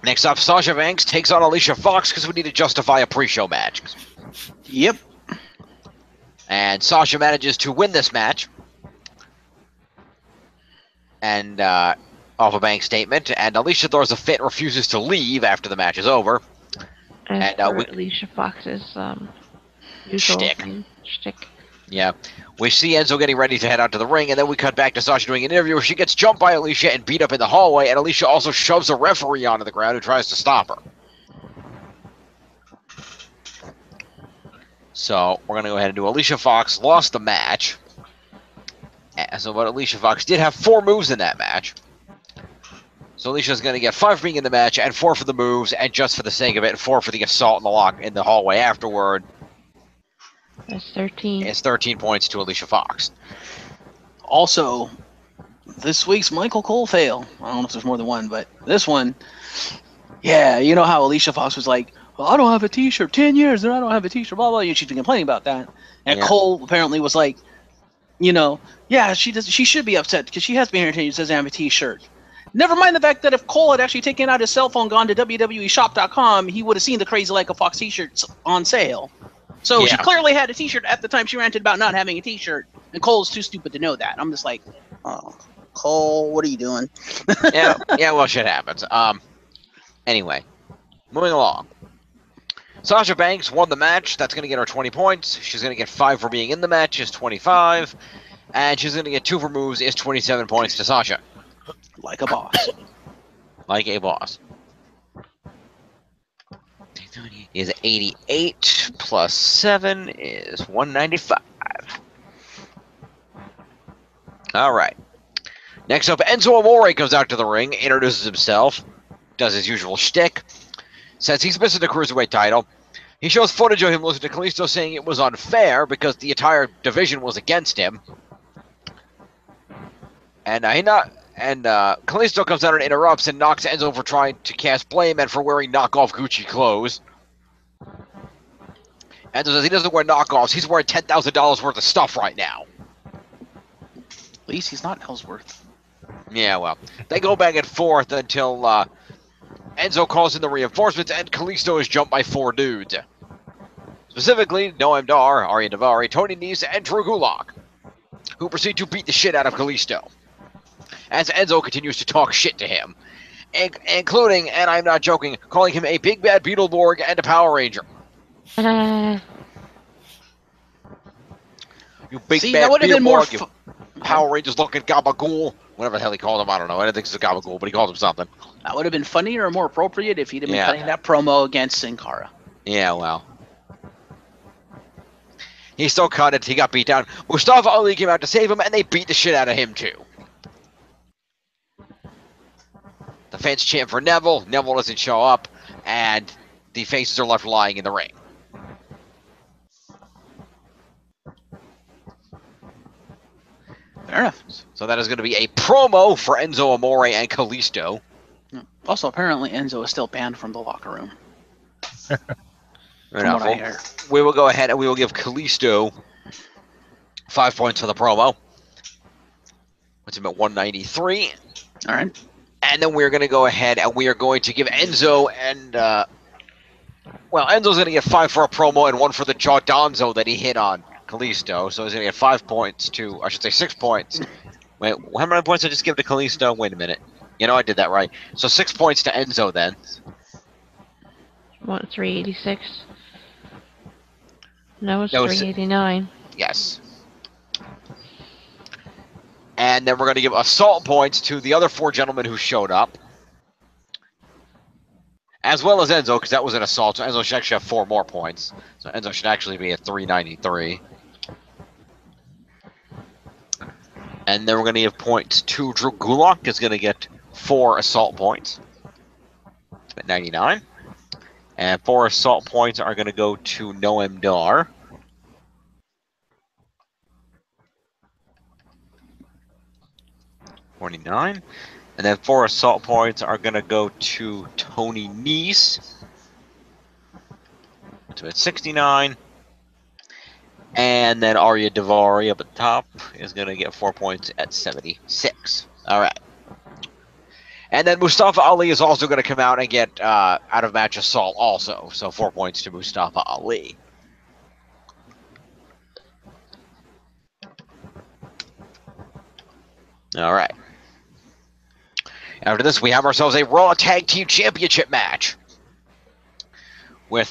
Next up, Sasha Banks takes on Alicia Fox because we need to justify a pre-show match. Yep. And Sasha manages to win this match. And, off a Banks statement. And Alicia throws a fit and refuses to leave after the match is over. As per Alicia Fox's, usual shtick. Yeah. We see Enzo getting ready to head out to the ring, and then we cut back to Sasha doing an interview where she gets jumped by Alicia and beat up in the hallway, and Alicia also shoves a referee onto the ground who tries to stop her. So, we're going to go ahead and do Alicia Fox lost the match. But Alicia Fox did have 4 moves in that match. So Alicia's going to get 5 for being in the match, and 4 for the moves, and just for the sake of it, 4 for the assault in the hallway afterward. That's 13. It's 13 points to Alicia Fox. Also, this week's Michael Cole fail. I don't know if there's more than one, but this one, yeah, you know how Alicia Fox was like, well, I don't have a t-shirt, 10 years, and I don't have a t-shirt, blah, blah, and she's been complaining about that. And Yeah. Cole apparently was like, you know, yeah, she should be upset because she has been here 10 years, doesn't have a t-shirt. Never mind the fact that if Cole had actually taken out his cell phone, gone to WWEshop.com, he would have seen the Crazy Like a Fox t-shirts on sale. So Yeah. she clearly had a t-shirt at the time she ranted about not having a t-shirt, and Cole's too stupid to know that. I'm just like, oh, Cole, what are you doing? yeah, well, shit happens. Anyway, moving along. Sasha Banks won the match. That's going to get her 20 points. She's going to get 5 for being in the match, is 25. And she's going to get 2 for moves, is 27 points to Sasha. Like a boss. Like a boss. Is 88 plus 7 is 195. Alright. Next up, Enzo Amore comes out to the ring, introduces himself, does his usual shtick, says he's missing the Cruiserweight title. He shows footage of him listening to Kalisto saying it was unfair because the entire division was against him. And Kalisto comes out and interrupts and knocks Enzo for trying to cast blame and for wearing knockoff Gucci clothes. Enzo says he doesn't wear knockoffs. He's wearing $10,000 worth of stuff right now. At least he's not Ellsworth. Yeah, well, they go back and forth until Enzo calls in the reinforcements and Kalisto is jumped by 4 dudes. Specifically, Noam Dar, Arya Daivari, Tony Nese, and Drew Gulak, who proceed to beat the shit out of Kalisto, as Enzo continues to talk shit to him, including, and I'm not joking, calling him a big bad Beetleborg and a Power Ranger. You big See, bad that would have been more Beetleborg, you Power Rangers looking gabagool. Whatever the hell he called him, I don't know. I don't think it's a gabagool, but he called him something. That would have been funnier or more appropriate if he'd have been Yeah. cutting that promo against Sin Cara. Yeah, well. He still cut it. He got beat down. Mustafa Ali came out to save him, and they beat the shit out of him, too. The fans chant for Neville. Neville doesn't show up, and the faces are left lying in the ring. Fair enough. So that is going to be a promo for Enzo Amore and Kalisto. Also, apparently Enzo is still banned from the locker room. Fair From enough. what I hear. We will go ahead and we will give Kalisto 5 points for the promo. Puts him at 193. All right. And then we're going to go ahead and we are going to give Enzo and, well, Enzo's going to get 5 for a promo and 1 for the Jaw Donzo that he hit on Kalisto. So he's going to get 5 points to, I should say 6 points. Wait, how many points did I just give to Kalisto? Wait a minute. You know, I did that right. So 6 points to Enzo then. What, 386? No, it's No, 389. Yes. And then we're going to give assault points to the other 4 gentlemen who showed up. As well as Enzo, because that was an assault. So Enzo should actually have 4 more points. So Enzo should actually be at 393. And then we're going to give points to Drew Gulak, is going to get 4 assault points. At 99. And 4 assault points are going to go to Noam Dar. 49. And then 4 assault points are going to go to Tony Nese. So it's 69. And then Arya Daivari up at the top is going to get 4 points at 76. All right. And then Mustafa Ali is also going to come out and get out of match assault also. So 4 points to Mustafa Ali. All right. After this, we have ourselves a Raw Tag Team Championship match. With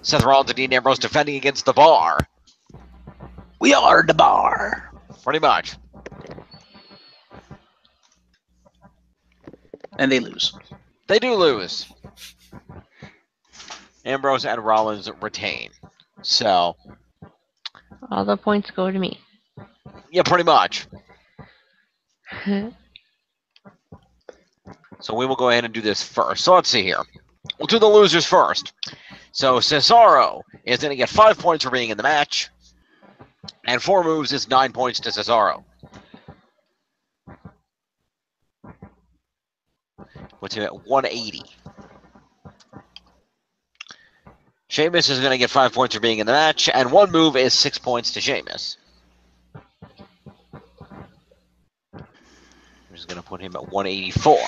Seth Rollins and Dean Ambrose defending against The Bar. We are the Bar. Pretty much. And they lose. They do lose. Ambrose and Rollins retain. So, All the points go to me. yeah, pretty much. So we will go ahead and do this first. So let's see here. We'll do the losers first. So Cesaro is going to get 5 points for being in the match. And 4 moves is 9 points to Cesaro. Puts him at 180. Sheamus is going to get 5 points for being in the match. And 1 move is 6 points to Sheamus. I'm just going to put him at 184.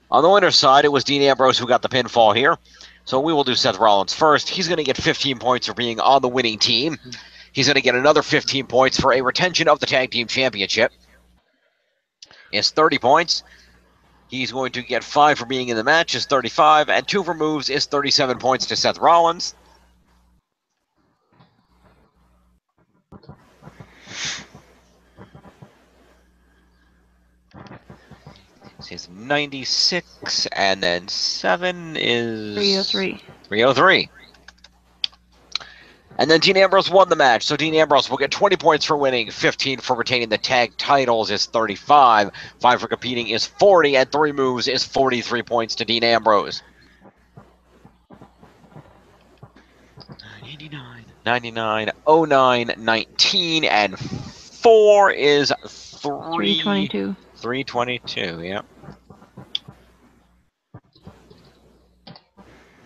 On the winner's side, it was Dean Ambrose who got the pinfall here. So we will do Seth Rollins first. He's going to get 15 points for being on the winning team. He's going to get another 15 points for a retention of the Tag Team Championship. It's 30 points. He's going to get 5 for being in the match, is 35, and 2 for moves is 37 points to Seth Rollins. Is 96, and then 7 is 303. 303. And then Dean Ambrose won the match, so Dean Ambrose will get 20 points for winning, 15 for retaining the tag titles is 35, 5 for competing is 40, and 3 moves is 43 points to Dean Ambrose. 89, 99, 09, 19, and 4 is 322. 322, yep.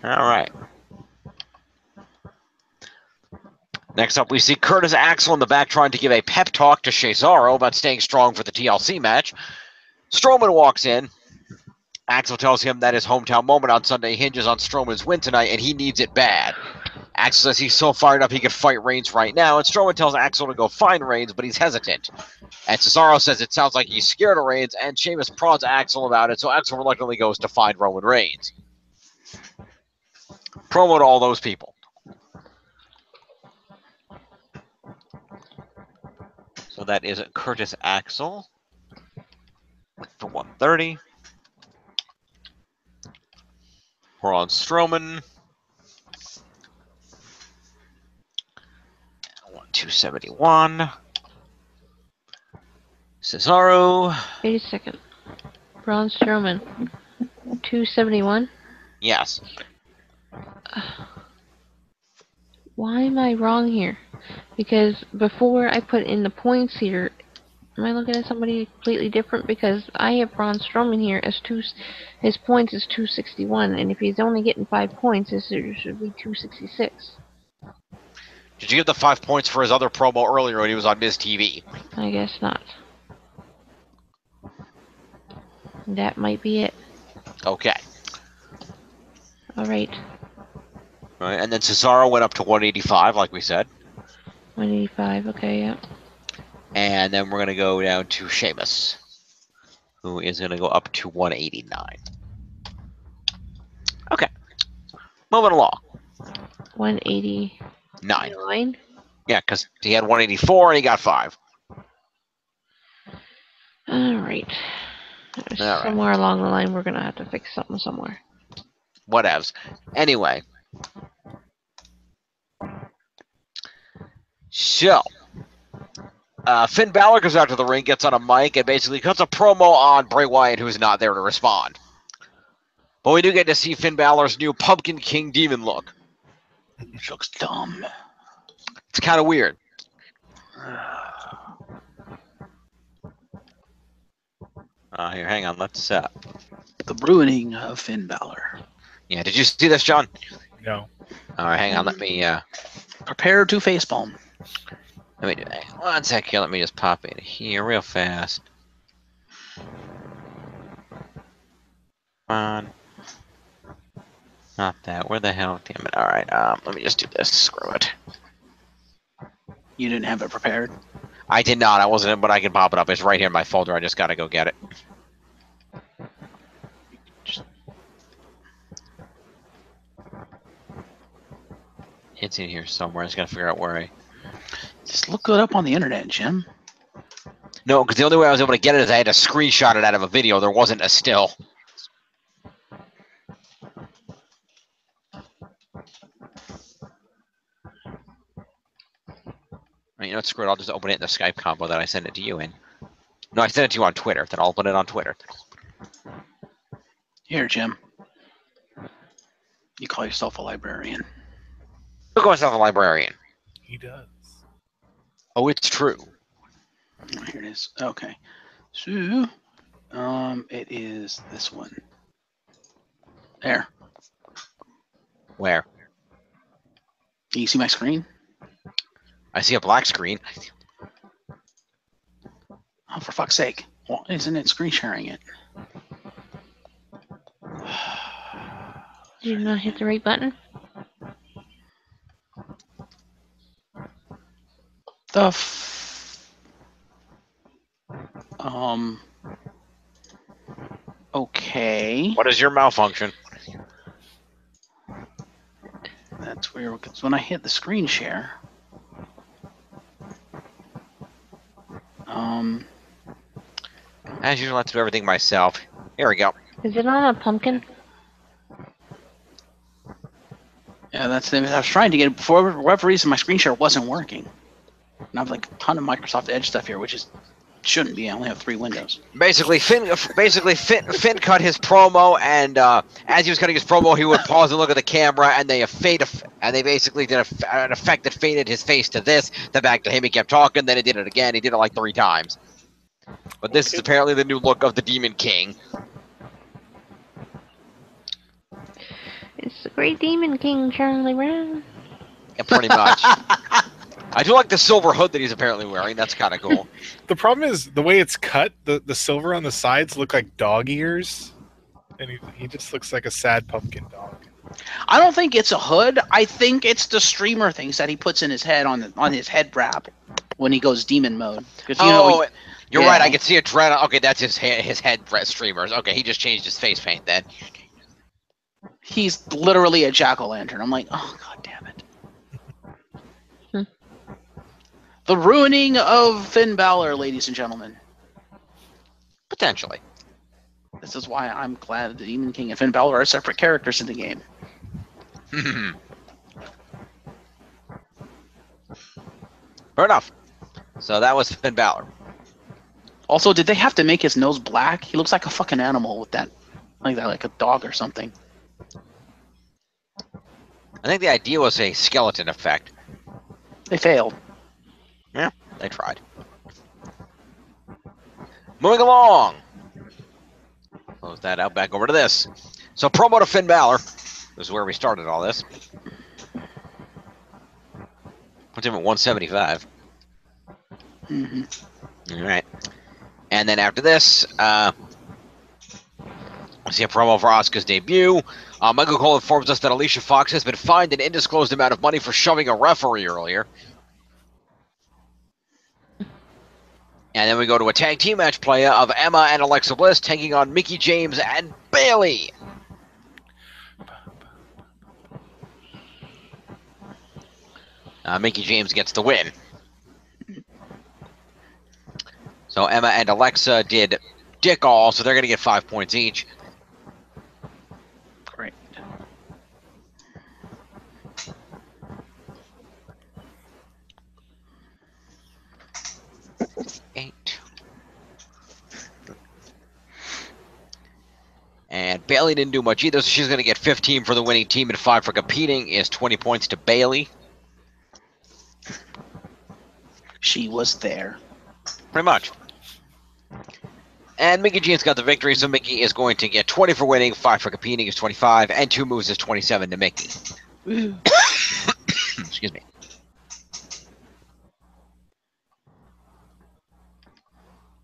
All right. Next up, we see Curtis Axel in the back trying to give a pep talk to Cesaro about staying strong for the TLC match. Strowman walks in, Axel tells him that his hometown moment on Sunday hinges on Strowman's win tonight, and he needs it bad. Axel says he's so fired up he could fight Reigns right now, and Strowman tells Axel to go find Reigns, but he's hesitant. And Cesaro says it sounds like he's scared of Reigns, and Sheamus prods Axel about it, so Axel reluctantly goes to find Roman Reigns. Promo to all those people. So that is Curtis Axel for 130. Braun Strowman. 271. Cesaro. Wait a second. Braun Strowman. 271? Yes. Why am I wrong here? Because before I put in the points here, am I looking at somebody completely different? Because I have Braun Strowman here as his points is 261, and if he's only getting 5 points, it should be 266. Did you give the 5 points for his other promo earlier when he was on Miz TV? I guess not. That might be it. Okay. Alright. All right, and then Cesaro went up to 185, like we said. 185, okay, yeah. And then we're going to go down to Sheamus, who is going to go up to 189. Okay. Moving along. 189? 9. Yeah, because he had 184 and he got 5. Alright. Somewhere along the line, we're going to have to fix something somewhere. Whatevs. Anyway. So, Finn Balor goes out to the ring, gets on a mic, and basically cuts a promo on Bray Wyatt, who's not there to respond. But we do get to see Finn Balor's new Pumpkin King Demon look. Which looks dumb. It's kind of weird. Here, hang on. Let's The ruining of Finn Balor. Yeah, did you see this, John? No. All right, hang on. Let me Prepare to facepalm. Let me do that. 1 sec here. Let me just pop in here real fast. Come on. Not that. Where the hell? Damn it. All right. Let me just do this. Screw it. You didn't have it prepared? I did not. I wasn't in, but I can pop it up. It's right here in my folder. I just got to go get it. It's in here somewhere. I just got to figure out where I... Just look it up on the internet, Jim. No, because the only way I was able to get it is I had to screenshot it out of a video. There wasn't a still. You know what, screw it. I'll just open it in the Skype combo that I sent it to you in. No, I sent it to you on Twitter. Then I'll open it on Twitter. Here, Jim. You call yourself a librarian. Who calls himself a librarian? He does. Oh, it's true. Oh, here it is. Okay. So, it is this one. There. Where? Can you see my screen? I see a black screen. Oh, for fuck's sake. Well, isn't it screen sharing it? Did you not hit the right button? Okay. What is your malfunction? That's weird, because when I hit the screen share... As usual, I have to do everything myself. Here we go. Is it on a pumpkin? Yeah, that's the I was trying to get it. For whatever reason, my screen share wasn't working. And I have like a ton of Microsoft Edge stuff here, which shouldn't be. I only have 3 windows. Basically, Finn cut his promo, and as he was cutting his promo, he would pause and look at the camera, and they basically did an effect that faded his face to this, then back to him. He kept talking, then he did it again. He did it like 3 times. But this is apparently the new look of the Demon King. It's the Great Demon King, Charlie Brown. Yeah, pretty much. I do like the silver hood that he's apparently wearing. That's kind of cool. The problem is the way it's cut. The silver on the sides look like dog ears, And he just looks like a sad pumpkin dog. I don't think it's a hood. I think it's the streamer things that he puts in his head on his head wrap when he goes demon mode. Because you're right. I can see a dread. Okay, that's his head streamers. Okay, he just changed his face paint then. He's literally a jack-o'-lantern. I'm like, oh god damn it. The ruining of Finn Balor, ladies and gentlemen. Potentially. This is why I'm glad the Demon King and Finn Balor are separate characters in the game. Fair enough. So that was Finn Balor. Also, did they have to make his nose black? He looks like a fucking animal with that, like a dog or something. I think the idea was a skeleton effect. They failed. Yeah, they tried. Moving along. Close that out. Back over to this. So promo to Finn Balor. This is where we started all this. What's him at 175? All right. And then after this, I see a promo for Asuka's debut. Michael Cole informs us that Alicia Fox has been fined an undisclosed amount of money for shoving a referee earlier. And then we go to a tag team match play of Emma and Alexa Bliss taking on Mickie James and Bayley. Mickie James gets the win. So Emma and Alexa did dick all, so they're going to get 5 points each. Great. And Bayley didn't do much either, so she's going to get 15 for the winning team and 5 for competing. Is 20 points to Bayley. She was there. Pretty much. And Mickie James got the victory, so Mickie is going to get 20 for winning, 5 for competing is 25, and 2 moves is 27 to Mickie. Excuse me.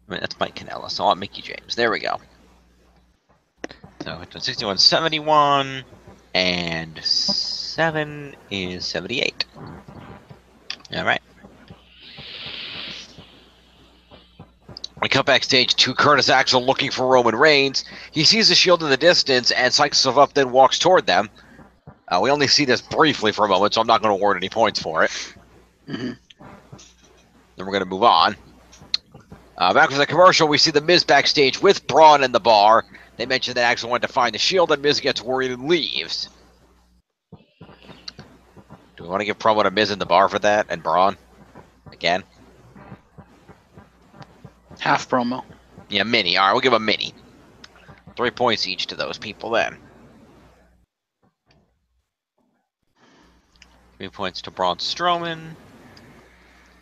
I mean, that's Mike Canella, so I want Mickie James. There we go. So it's 61, 71, and 7 is 78. All right. We cut backstage to Curtis Axel looking for Roman Reigns. He sees the Shield in the distance and psychs himself up, then walks toward them. We only see this briefly for a moment, so I'm not going to award any points for it. Then we're going to move on. Back from the commercial, we see the Miz backstage with Braun in the bar. They mentioned that Axel wanted to find the Shield, and Miz gets worried and leaves. Do we want to give promo to Miz in the bar for that, and Braun? Again? Half promo. Yeah, mini. All right, we'll give a mini. 3 points each to those people then. 3 points to Braun Strowman.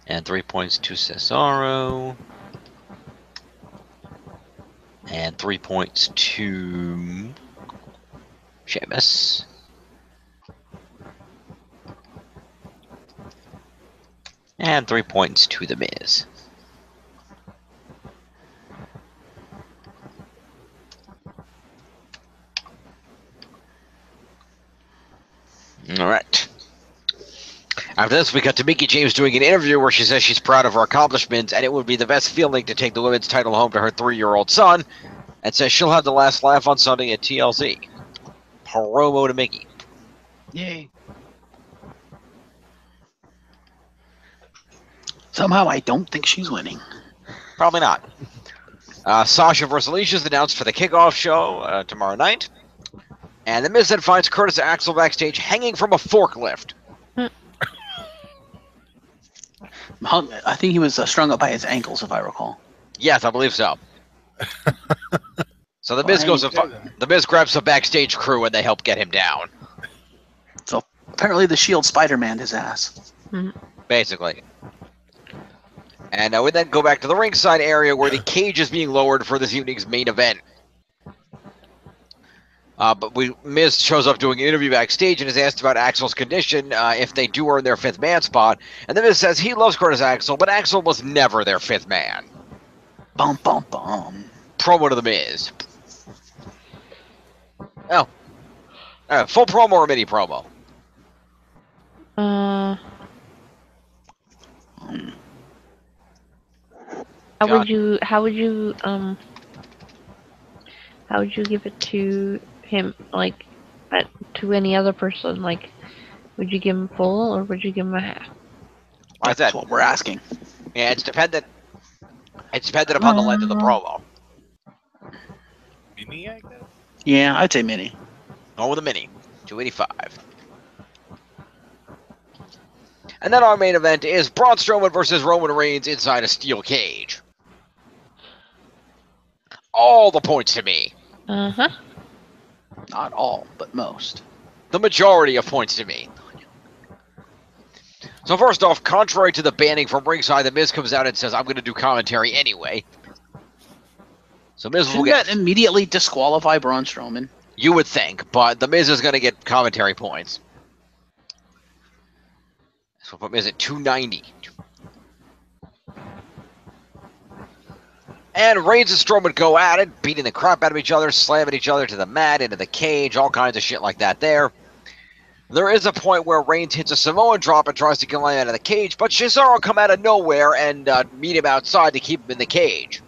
And 3 points to Cesaro. And 3 points to Sheamus. And 3 points to The Miz. All right. After this, we cut to Mickie James doing an interview where she says she's proud of her accomplishments and it would be the best feeling to take the women's title home to her 3-year-old son, and says she'll have the last laugh on Sunday at TLC. Promo to Mickie. Yay. Somehow I don't think she's winning. Probably not. Sasha vs. Alicia is announced for the kickoff show tomorrow night. And the Miz then finds Curtis Axel backstage hanging from a forklift. I think he was strung up by his ankles, if I recall. Yes, I believe so. So the Miz the Miz grabs the backstage crew and they help get him down. So apparently the Shield Spider-Man his ass. Basically. And we then go back to the ringside area where the cage is being lowered for this evening's main event. But Miz shows up doing an interview backstage and is asked about Axel's condition if they do earn their 5th man spot. And the Miz says he loves Curtis Axel, but Axel was never their 5th man. Bum, bum, bum. Promo to the Miz. Oh. Full promo or mini promo? How Josh? would you give it to him, like, to any other person? Like, would you give him full or would you give him a half? Like That's that. what we're asking. Yeah, it's dependent. It's dependent upon the length of the promo. Mini, I guess. Yeah, I'd say mini. Go with a mini. 285. And then our main event is Braun Strowman versus Roman Reigns inside a steel cage. All the points to me. Uh-huh. Not all, but most. The majority of points to me. So first off, contrary to the banning from ringside, The Miz comes out and says, I'm going to do commentary anyway. So Miz will Shouldn't get... that immediately disqualify Braun Strowman? You would think, but The Miz is going to get commentary points. So put Miz at 290. And Reigns and Strowman go at it, beating the crap out of each other, slamming each other to the mat, into the cage, all kinds of shit like that there. There is a point where Reigns hits a Samoan drop and tries to get him out of the cage, but Cesaro come out of nowhere and meet him outside to keep him in the cage.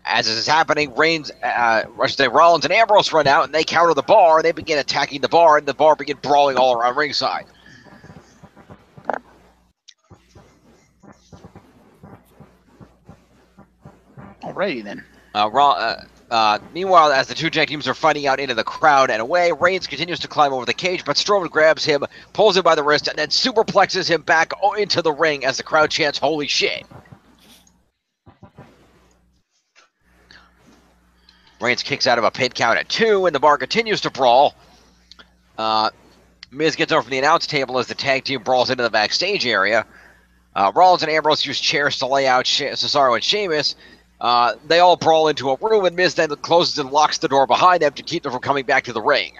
As this is happening, Rollins and Ambrose run out and they counter the bar, and they begin attacking the bar, and the bar begin brawling all around ringside. Alrighty then. Meanwhile, as the two tag teams are fighting out into the crowd and away, Reigns continues to climb over the cage, but Strowman grabs him, pulls him by the wrist, and then superplexes him back into the ring as the crowd chants, "Holy shit!" Reigns kicks out of a pin count at 2, and the bar continues to brawl. Miz gets over from the announce table as the tag team brawls into the backstage area. Rollins and Ambrose use chairs to lay out Cesaro and Sheamus. They all brawl into a room, and Miz then closes and locks the door behind them to keep them from coming back to the ring.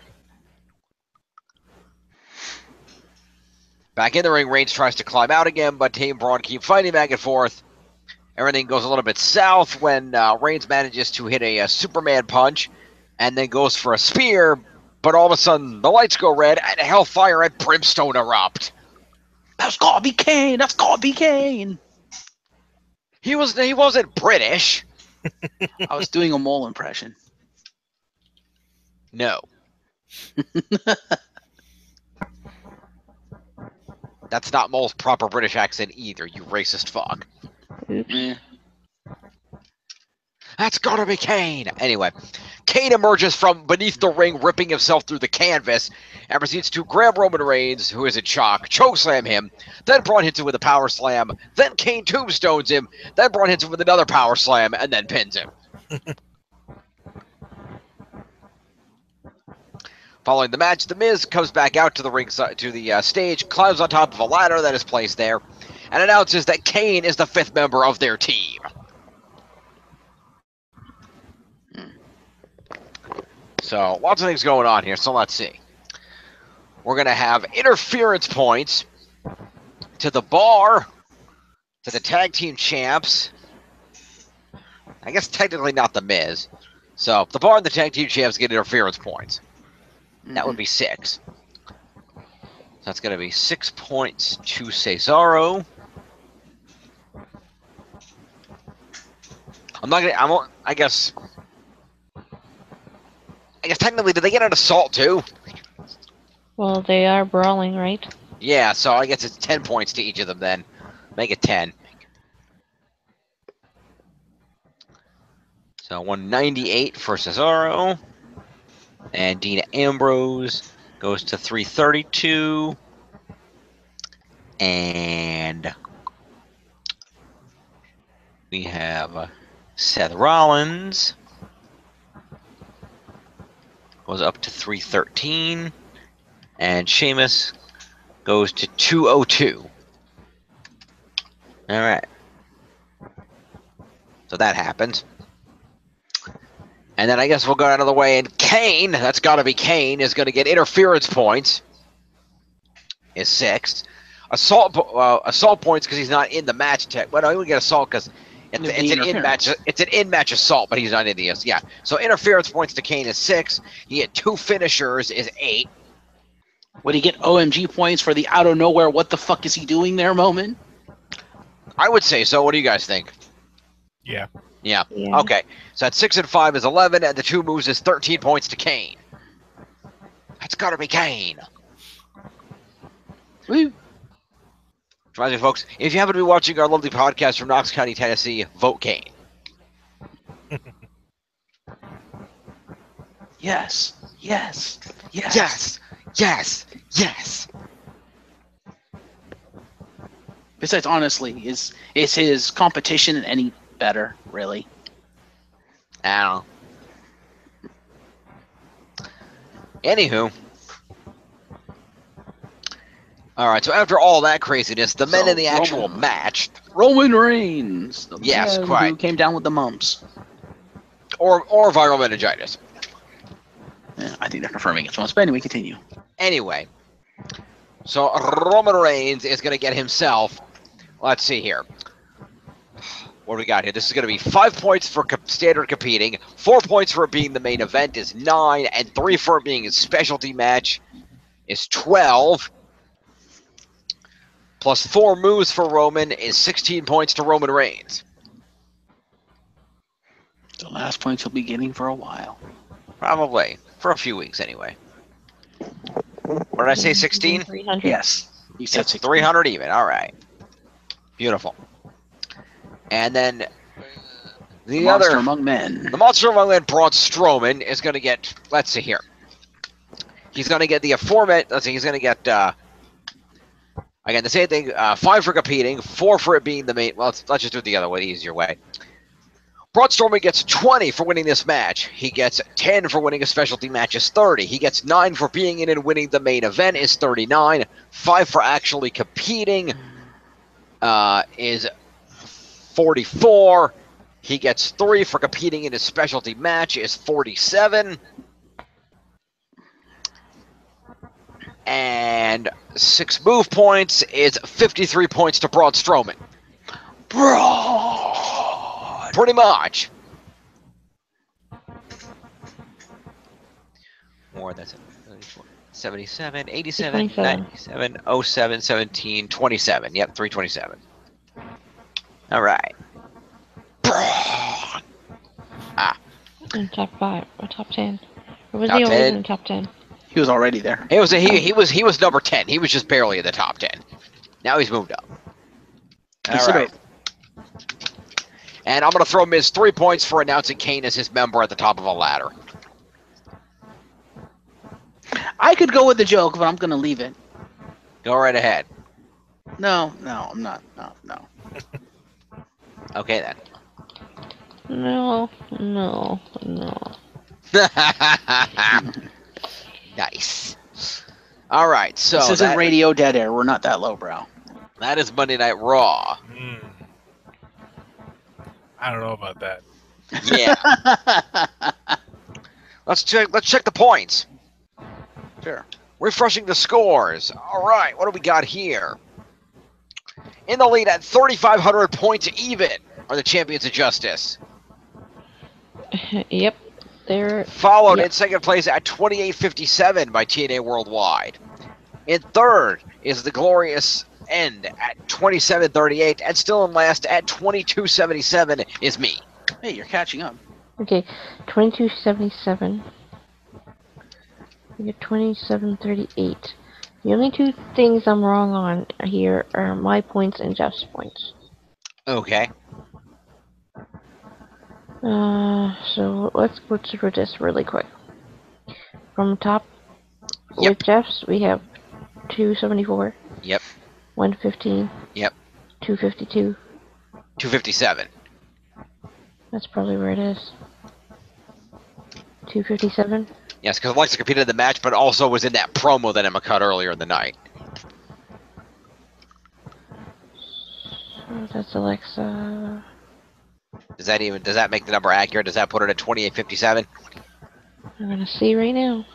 Back in the ring, Reigns tries to climb out again, but Team Braun keep fighting back and forth. Everything goes a little bit south when Reigns manages to hit a Superman punch and then goes for a spear, but all of a sudden the lights go red and hellfire and brimstone erupt. That's gotta be Kane! That's gotta be Kane! He wasn't British. I was doing a mole impression. No. That's not Mole's proper British accent either, you racist fuck. Eh. That's gotta be Kane! Anyway, Kane emerges from beneath the ring, ripping himself through the canvas, and proceeds to grab Roman Reigns, who is in shock, chokeslam him, then Braun hits him with a power slam, then Kane tombstones him, then Braun hits him with another power slam, and then pins him. Following the match, The Miz comes back out to the ringside, to the stage, climbs on top of a ladder that is placed there, and announces that Kane is the 5th member of their team. So, lots of things going on here, so let's see. We're going to have interference points to the bar, to the tag team champs. I guess technically not The Miz. So, the bar and the tag team champs get interference points. That would be 6. That's going to be 6 points to Cesaro. I guess technically, did they get an assault too? Well, they are brawling, right? Yeah, so I guess it's 10 points to each of them then. Make it 10. So 198 for Cesaro. And Dean Ambrose goes to 332. And we have Seth Rollins. Goes up to 313. And Sheamus goes to 202. Alright. So that happened. And then I guess we'll go out of the way, and Kane, that's got to be Kane, is going to get interference points. Is 6. Assault points because he's not in the match. Well, no, he would get assault because It's an in-match. It's an in-match assault, but he's not in the yeah. So interference points to Kane is 6. He had 2 finishers is 8. Would he get OMG points for the out of nowhere, what the fuck is he doing there moment? I would say so. What do you guys think? Yeah. Yeah. Yeah. Okay. So at 6 and 5 is 11, and the 2 moves is 13 points to Kane. That's gotta be Kane. Woo. Reminds me, folks, if you happen to be watching our lovely podcast from Knox County, Tennessee, vote Kane. Yes. Yes. Yes. Yes. Yes. Yes. Besides, honestly, is his competition any better, really? I don't know. Anywho. Alright, so after all that craziness, the men in the actual match. Roman Reigns. The Yes, man quite. Who came down with the mumps. Or viral meningitis. Yeah, I think they're confirming it. So anyway, continue. Anyway. So Roman Reigns is going to get himself. Let's see here. What do we got here? This is going to be 5 points for standard competing, 4 points for it being the main event is 9, and 3 for it being a specialty match is 12. Plus 4 moves for Roman is 16 points to Roman Reigns. The last points he'll be getting for a while. Probably. For a few weeks, anyway. What did I say, 16? 300. Yes. You said It's 16. 300 even. All right. Beautiful. And then the Monster other... among men. The Monster Among Men, Braun Strowman, is going to get... Let's see here. He's going to get the aforementioned... Let's see, he's going to get... Again, the same thing, 5 for competing, 4 for it being the main... Well, let's just do it the other way, the easier way. Braun Strowman gets 20 for winning this match. He gets 10 for winning a specialty match is 30. He gets 9 for being in and winning the main event is 39. 5 for actually competing is 44. He gets 3 for competing in his specialty match is 47. And 6 move points is 53 points to Braun Strowman. Braun! Pretty much. More, that's it. 77, 87, 27. 97, 07, 17, 27. Yep, 327. All right. Braun. In top 5 or top 10. Or was Top he always 10. in the top 10? He was already there. He was number 10. He was just barely in the top 10. Now he's moved up. All Consider right. And I'm going to throw Miz 3 points for announcing Kane as his member at the top of a ladder. I could go with the joke, but I'm going to leave it. Go right ahead. No, I'm not. No. Okay, then. No. Nice. All right, so This isn't Radio Dead Air. We're not that lowbrow. that is Monday Night Raw. I don't know about that. Yeah. Let's check the points. Sure. Refreshing the scores. All right, what do we got here? In the lead at 3,500 points even are the Champions of Justice. Yep. They're Followed Yep. in second place at 2857 by TNA Worldwide. In third is the Glorious End at 2738, and still in last at 2277 is me. Hey, you're catching up. okay. 2277. We get 2738. The only 2 things I'm wrong on here are my points and Jeff's points. Okay. So let's go through this really quick. From top, Yep. with Jeff's, we have 274. Yep. 115. Yep. 252. 257. That's probably where it is. 257. Yes, because Alexa competed in the match, but also was in that promo that Emma cut earlier in the night. So that's Alexa. Does that make the number accurate? Does that put it at 2857? I'm gonna see right now.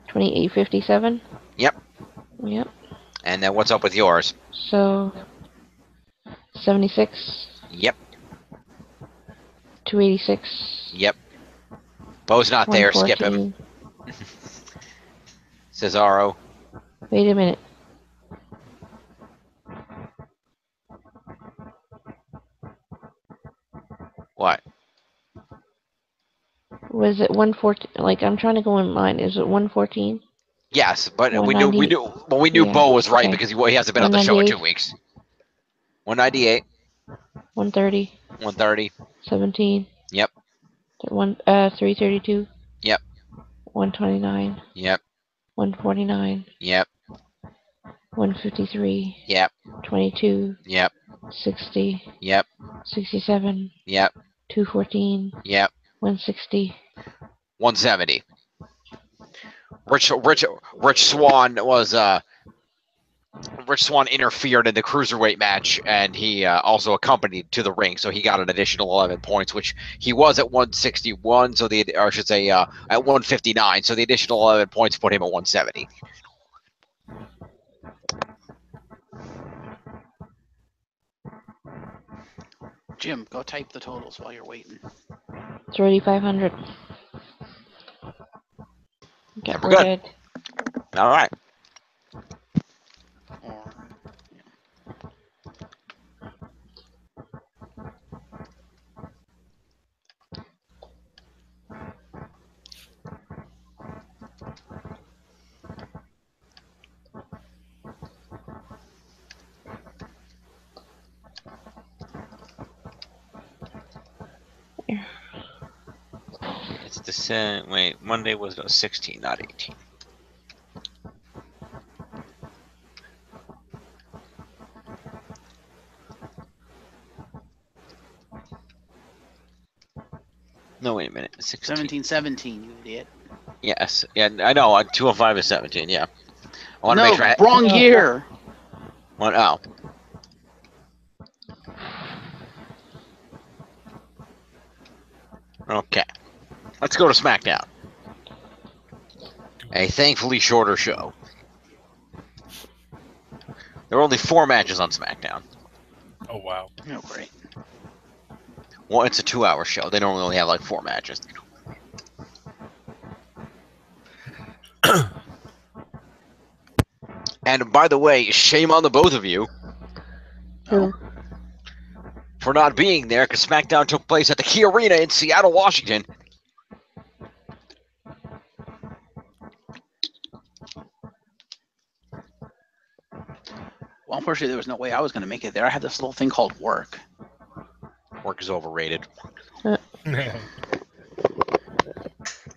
2857. Yep. Yep. And then what's up with yours? So 76, Yep. 286. Yep. Bo's not there. Skip him. 114. Cesaro. Wait a minute. What? Was it 114? Like, I'm trying to go in mine. Is it 114? Yes, but we 190. knew Yeah, Bo was right okay. because he hasn't been on the show in 2 198. weeks. 198. 130. 130. 17. Yep. 332. Yep. 129. Yep. 149. Yep. 153. Yep. 22. Yep. 60. Yep. 67. Yep. 214. Yep. 160. 170. Rich Swann was Rich Swann interfered in the cruiserweight match, and he also accompanied to the ring, so he got an additional 11 points, which he was at 161, so or I should say at 159, so the additional 11 points put him at 170. Jim, go type the totals while you're waiting. 3,500. And we're good. All right. Or It's the same. Wait, Monday was 16, not 18. No, wait a minute. 16. 17, you idiot. Yes. Yeah, I know. 205 is 17, yeah. I want to No, make sure. wrong year. What? Oh. Okay. Let's go to SmackDown. A thankfully shorter show. There were only 4 matches on SmackDown. Oh wow. Oh, great. Well, it's a 2-hour show. They normally only have like 4 matches. And by the way, shame on the both of you Who? for not being there, because SmackDown took place at the Key Arena in Seattle, Washington. Well, unfortunately, there was no way I was going to make it there. I had this little thing called work. Work is overrated. By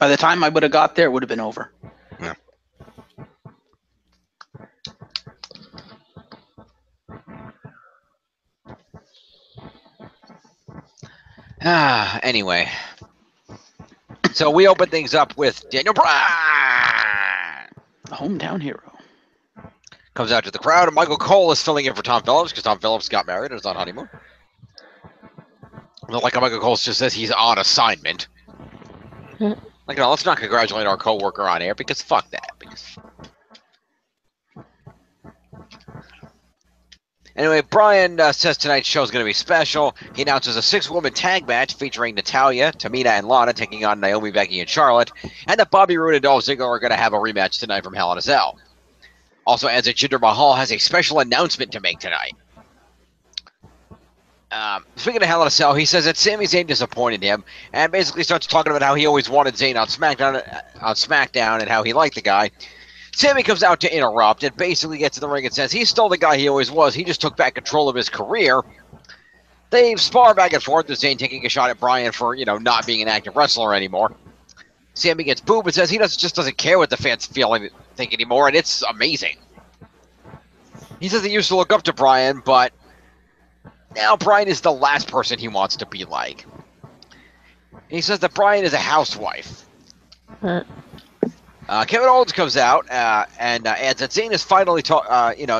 the time I would have got there, it would have been over. Yeah. Anyway. So we open things up with Daniel Bryan. The hometown hero. Comes out to the crowd, and Michael Cole is filling in for Tom Phillips because Tom Phillips got married and is on honeymoon. Not like Michael Cole just says he's on assignment. Like, no, let's not congratulate our coworker on air because fuck that. Anyway, Bryan says tonight's show is going to be special. He announces a 6-woman tag match featuring Natalya, Tamina, and Lana taking on Naomi, Becky, and Charlotte, and that Bobby Roode and Dolph Ziggler are going to have a rematch tonight from Hell in a Cell. Also adds that Jinder Mahal has a special announcement to make tonight. Speaking of Hell in a Cell, he says that Sami Zayn disappointed him, and basically starts talking about how he always wanted Zayn on SmackDown and how he liked the guy. Sami comes out to interrupt and basically gets in the ring and says he's still the guy he always was. He just took back control of his career. They spar back and forth with Zayn taking a shot at Bryan for, not being an active wrestler anymore. Sami gets booed and says he just doesn't care what the fans think anymore, and it's amazing. He says he used to look up to Bryan, but now Bryan is the last person he wants to be like. And he says that Bryan is a housewife. Kevin Owens comes out and adds that Zayn is finally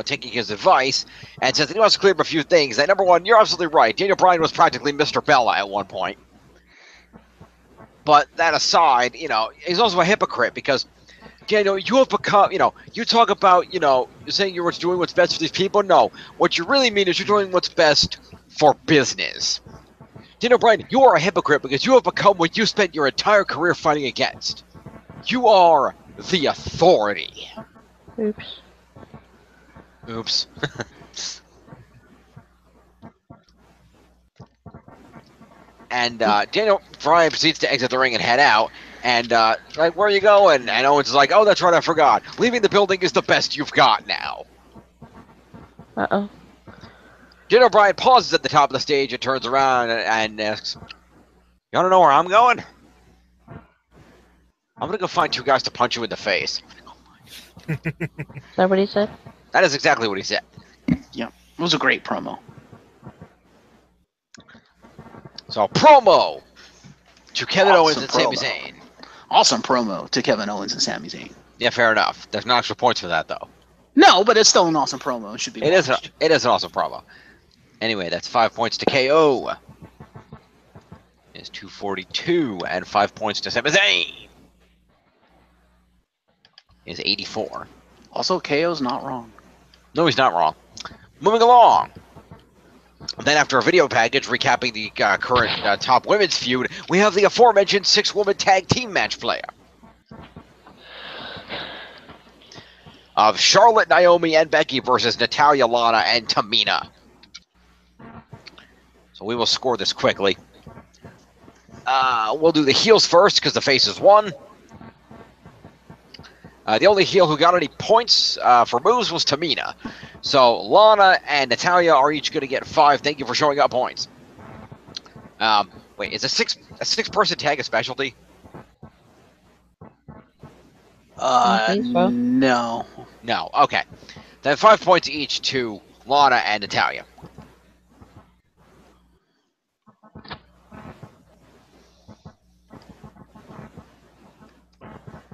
taking his advice and says that he wants to clear up a few things. That number one, you're absolutely right. Daniel Bryan was practically Mr. Bella at one point. But that aside, he's also a hypocrite because Daniel, you have become, you talk about, you're saying you're doing what's best for these people. No, what you really mean is you're doing what's best for business. Daniel Bryan, you are a hypocrite because you have become what you spent your entire career fighting against. You are the authority. Oops. Oops. And Daniel Bryan proceeds to exit the ring and head out. And, like, where are you going? And Owens is like, oh, that's right, I forgot. Leaving the building is the best you've got now. Uh-oh. Daniel Bryan pauses at the top of the stage and turns around and asks, you want to know where I'm going? I'm going to go find two guys to punch you in the face. Is that what he said? That is exactly what he said. Yeah, it was a great promo. So, promo to Kevin Owens Awesome and Sami promo. Zayn. Awesome promo to Kevin Owens and Sami Zayn. Yeah, fair enough. There's no extra points for that, though. No, but it's still an awesome promo. It should be watched. It is an awesome promo. Anyway, that's 5 points to KO. It's 242, and 5 points to Sami Zayn. Is 84. Also, KO's not wrong. No, he's not wrong. Moving along. Then after a video package recapping the current top women's feud, we have the aforementioned 6-woman tag team match player. Of Charlotte, Naomi, and Becky versus Natalya, Lana, and Tamina. So we will score this quickly. We'll do the heels first because the faces won. The only heel who got any points for moves was Tamina. So Lana and Natalya are each going to get 5. Thank you for showing up points. Wait, is a six-person tag a specialty? I think so. No. No. Okay. Then 5 points each to Lana and Natalya.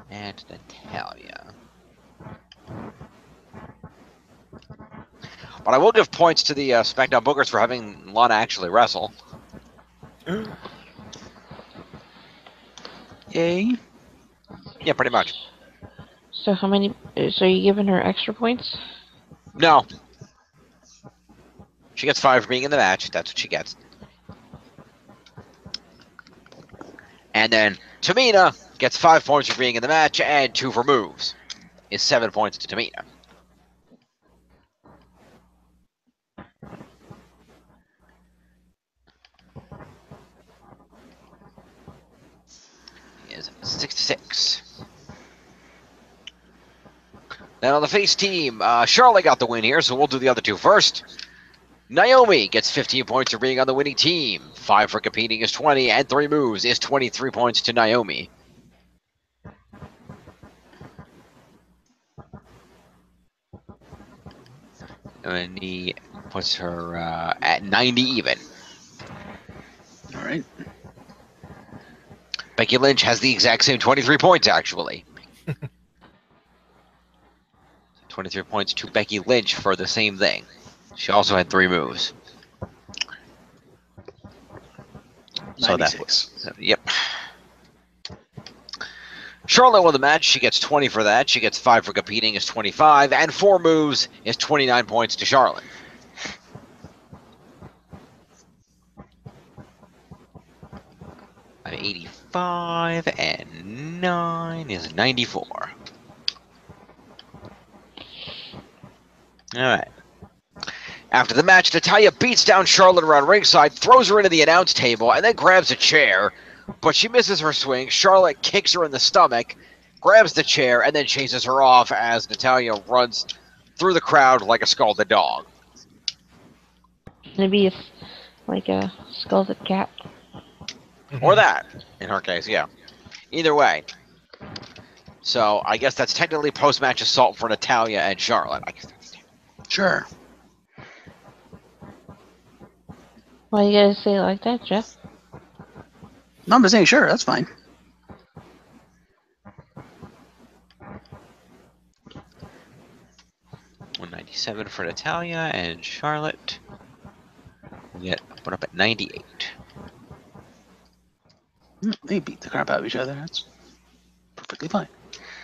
And Natalya. But I will give points to the SmackDown Bookers for having Lana actually wrestle. Yay. Yeah, pretty much. So how many? So you giving her extra points? No. She gets 5 for being in the match. That's what she gets. And then Tamina gets 5 points for being in the match and 2 for moves. Is 7 points to Tamina. Is 66. Then on the face team, Charlotte got the win here, so we'll do the other two first. Naomi gets 15 points for being on the winning team. 5 for competing is 20, and 3 moves is 23 points to Naomi. And he puts her at 90 even. All right. Becky Lynch has the exact same 23 points, actually. 23 points to Becky Lynch for the same thing. She also had 3 moves. So 96. Yep. Charlotte won the match. She gets 20 for that. She gets 5 for competing is 25. And 4 moves is 29 points to Charlotte. I'm 85 and 9 is 94. Alright. After the match, Natalya beats down Charlotte around ringside, throws her into the announce table, and then grabs a chair. But she misses her swing. Charlotte kicks her in the stomach, grabs the chair, and then chases her off as Natalya runs through the crowd like a scalded dog. Maybe like a scalded cat. Or that, in her case, yeah. Either way. So, I guess that's technically post-match assault for Natalya and Charlotte. I guess that's Sure. Why you gotta say it like that, Jeff? No, I'm just saying, sure, that's fine. $197 for Natalya and Charlotte. We get put up at 98. They beat the crap out of each other. That's perfectly fine.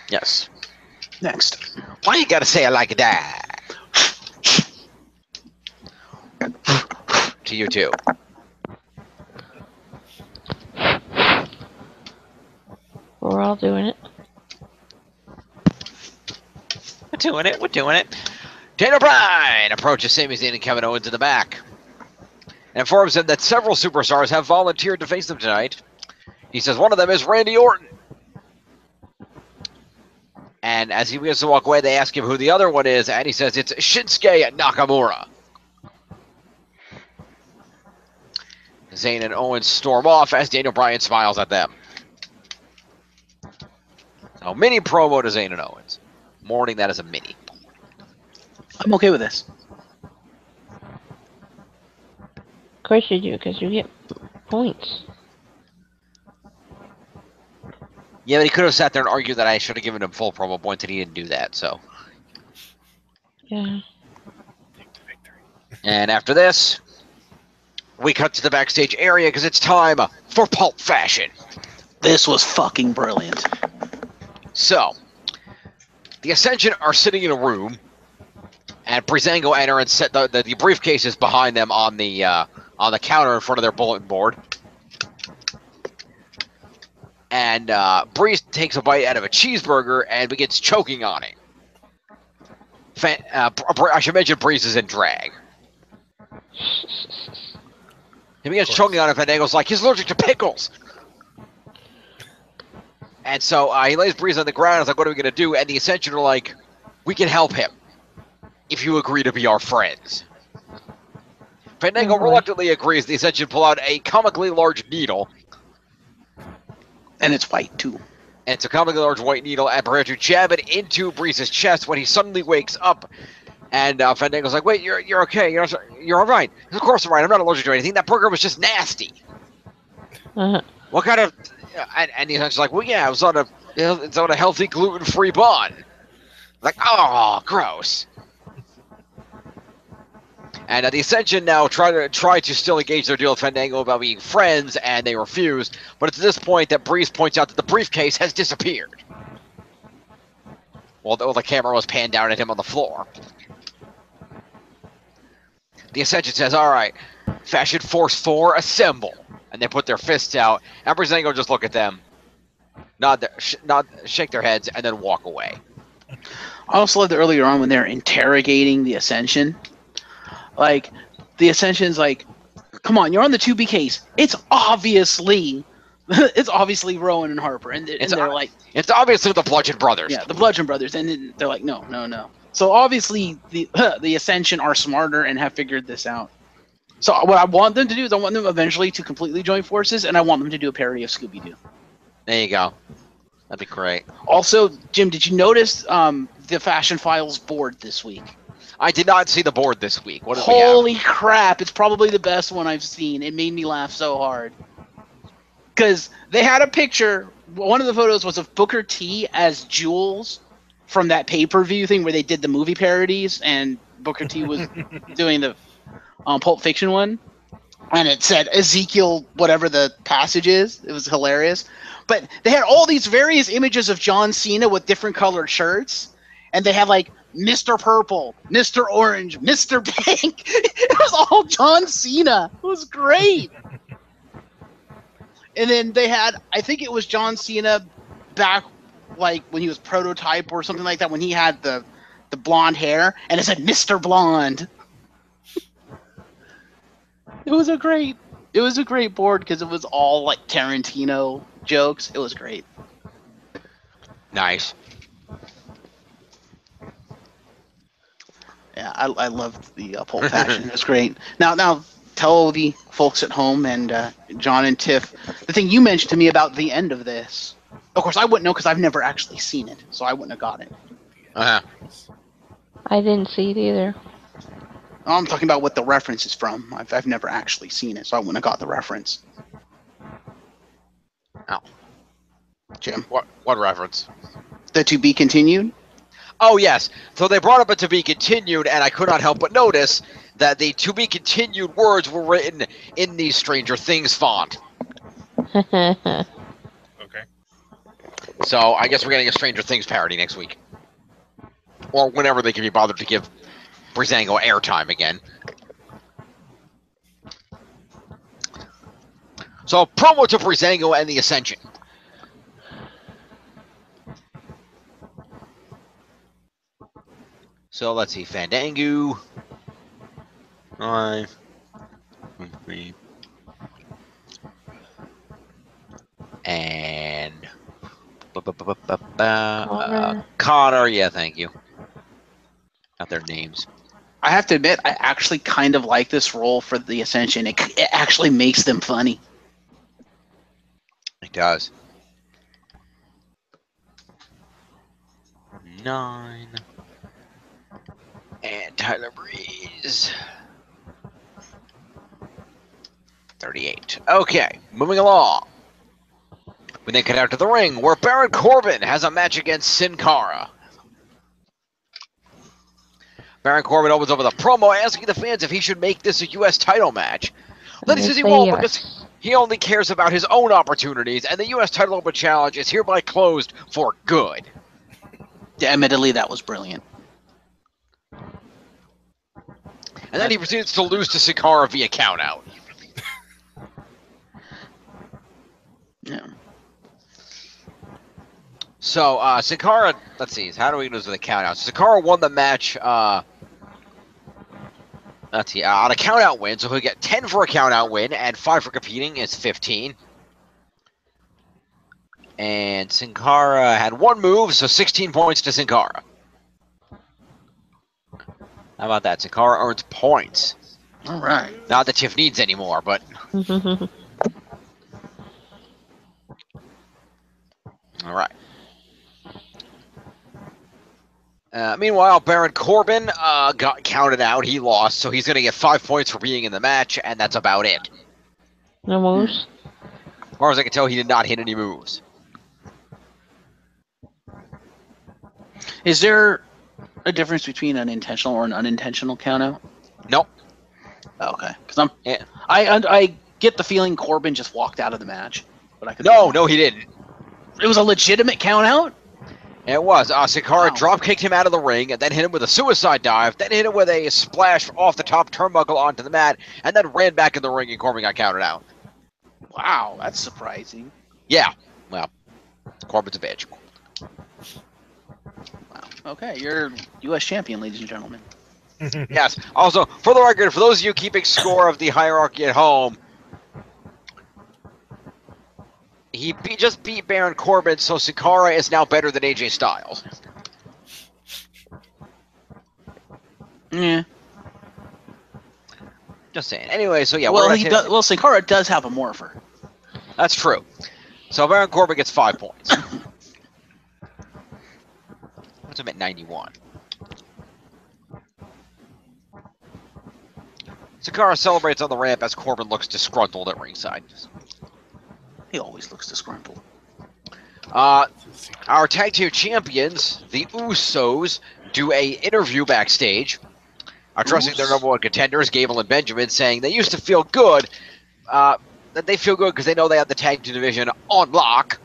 Yes. Next. Why you gotta say it like that? To you too. We're all doing it. We're doing it. Daniel Bryan approaches Sami Zayn and Kevin Owens in the back and informs them that several superstars have volunteered to face them tonight. He says one of them is Randy Orton. And as he begins to walk away, they ask him who the other one is, and he says it's Shinsuke Nakamura. Zayn and Owens storm off as Daniel Bryan smiles at them. So, mini promo to Zayn and Owens. Mourning that as a mini. I'm okay with this. Of course you do, because you get points. Yeah, but he could have sat there and argued that I should have given him full promo points, and he didn't do that, so. Yeah. And after this, we cut to the backstage area because it's time for Pulp Fashion. This was fucking brilliant. So, the Ascension are sitting in a room, and Breezango enter and set the briefcases behind them on the counter in front of their bulletin board. And Breeze takes a bite out of a cheeseburger and begins choking on it. I should mention Breeze is in drag. He begins choking on it, and Fandango's like, he's allergic to pickles. And so he lays Breeze on the ground. He's like, what are we going to do? And the Ascension are like, we can help him if you agree to be our friends. Fandango reluctantly agrees. The Ascension pull out a comically large needle. And it's white, too. And it's a comically large white needle, and prepare to jab it into Breeze's chest when he suddenly wakes up. And Fandango's like, wait, you're okay. You're all right. Of course I'm right. I'm not allergic to anything. That burger was just nasty. What kind of... And the Ascension's like, well, yeah, it's on a healthy gluten-free bun. Like, oh, gross. And the Ascension now try to still engage their deal with Fandango about being friends, and they refuse. But it's at this point that Breeze points out that the briefcase has disappeared. Well, the camera was panned down at him on the floor. The Ascension says, all right, Fashion Force 4, assemble. And they put their fists out, and Breezango just look at them, shake their heads, and then walk away. I also loved earlier on when they're interrogating the Ascension. Like, the Ascension's like, come on, you're on the 2B case. It's obviously Rowan and Harper. And they're like... It's obviously the Bludgeon Brothers. Yeah, the Bludgeon Brothers. And then they're like, no. So obviously the Ascension are smarter and have figured this out. So what I want them to do is I want them eventually to completely join forces, and I want them to do a parody of Scooby-Doo. There you go. That'd be great. Also, Jim, did you notice the Fashion Files board this week? I did not see the board this week. What did Holy crap! It's probably the best one I've seen. It made me laugh so hard. Because they had a picture. One of the photos was of Booker T as Jules from that pay-per-view thing where they did the movie parodies, and Booker T was doing the Pulp Fiction one. And it said Ezekiel, whatever the passage is. It was hilarious. But they had all these various images of John Cena with different colored shirts. And they had like Mr. Purple, Mr. Orange, Mr. Pink. It was all John Cena. It was great. And then they had, I think it was John Cena back like when he was Prototype or something like that, when he had the blonde hair. And it said Mr. Blonde. It was a great board because it was all like Tarantino jokes. It was great. Nice. Yeah, I loved the Pulp Fashion. It was great. Now, tell the folks at home and John and Tiff the thing you mentioned to me about the end of this. Of course, I wouldn't know because I've never actually seen it, so I wouldn't have got it. Uh-huh. I didn't see it either. I'm talking about what the reference is from. I've never actually seen it, so I wouldn't have got the reference. Oh. Jim? What reference? The to be continued? Oh, yes. So they brought up a to be continued, and I could not help but notice that the to be continued words were written in the Stranger Things font. Okay. So I guess we're getting a Stranger Things parody next week. or whenever they can be bothered to give Breezango airtime again. So, promo to Breezango and the Ascension. So, let's see. Fandango. 5, 3. And Connor, yeah, thank you. Not their names. I have to admit, I actually kind of like this role for the Ascension. It actually makes them funny. It does. 9. And Tyler Breeze. 38. Okay, moving along. We then cut out to the ring, where Baron Corbin has a match against Sin Cara. Baron Corbin opens up with a promo asking the fans if he should make this a U.S. title match. Then he says he won't because he only cares about his own opportunities, and the U.S. title open challenge is hereby closed for good. Yeah, admittedly, that was brilliant. And then he proceeds to lose to Sin Cara via countout. Yeah. So, Sin Cara, let's see, how do we lose with a countout? So Sin Cara won the match, let's see, on a countout win, so he'll get 10 for a countout win, and 5 for competing is 15. And Sin Cara had 1 move, so 16 points to Sin Cara. How about that? Sin Cara earns points. All right. Not that Tiff needs anymore, but... All right. Meanwhile, Baron Corbin got counted out. He lost, so he's going to get 5 points for being in the match, and that's about it. No moves? As far as I can tell, he did not hit any moves. Is there a difference between an intentional or an unintentional countout? Nope. Okay, because I get the feeling Corbin just walked out of the match, but I could. No, he didn't. It was a legitimate countout. It was. Sin Cara drop kicked him out of the ring, and then hit him with a suicide dive, then hit him with a splash off the top turnbuckle onto the mat, and then ran back in the ring, and Corbin got counted out. Wow, that's surprising. Yeah. Well, Corbin's a bitch. Wow. Okay, you're U.S. champion, ladies and gentlemen. Yes. Also, for the record, for those of you keeping score of the hierarchy at home, he just beat Baron Corbin, so Sin Cara is now better than AJ Styles. Yeah. Just saying. Anyway, so yeah. Well, Sin Cara does have a morpher. That's true. So Baron Corbin gets 5 points. What's him at 91? Sin Cara celebrates on the ramp as Corbin looks disgruntled at ringside. He always looks disgruntled. Our tag team champions, the Usos, do a interview backstage, addressing their number 1 contenders, Gable and Benjamin, saying they used to feel good. That they feel good because they know they have the tag team division on lock.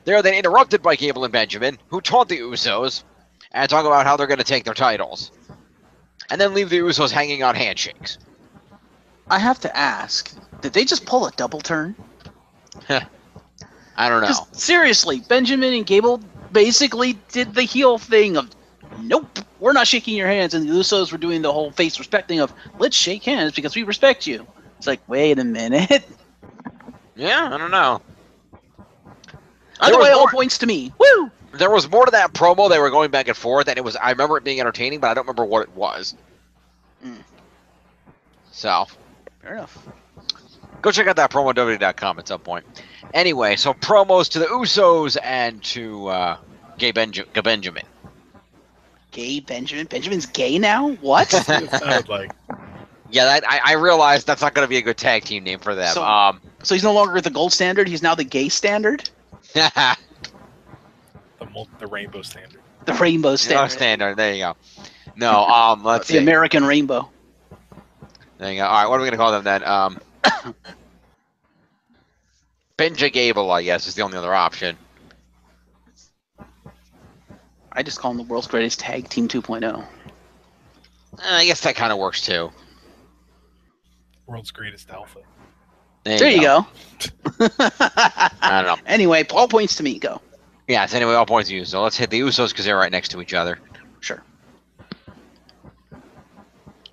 They are then interrupted by Gable and Benjamin, who taunt the Usos, and talk about how they're going to take their titles, and then leave the Usos hanging on handshakes. I have to ask, did they just pull a double turn? I don't know. Seriously, Benjamin and Gable basically did the heel thing of, nope, we're not shaking your hands, and the Usos were doing the whole face respect thing of, let's shake hands because we respect you. It's like, wait a minute. Yeah, I don't know. Either way, all points to me. Woo! There was more to that promo. They were going back and forth, and I remember it being entertaining, but I don't remember what it was. So. Fair enough. Go check out that promo on WWE.com at some point. Anyway, so promos to the Usos and to Gay Benjamin. Gay Benjamin? Benjamin's gay now? What? Yeah, I realized that's not going to be a good tag team name for them. So he's no longer the gold standard, he's now the gay standard? The rainbow standard. The rainbow standard. No standard, there you go. No, let's see. The American rainbow. There you go. All right, what are we going to call them then? Benja Gable, I guess, is the only other option. I just call them the world's greatest tag team 2.0. I guess that kind of works too. World's greatest alpha. There you go. I don't know. Anyway, all points to me. Go. Yeah, it's anyway, all points to you. So let's hit the Usos because they're right next to each other. Sure.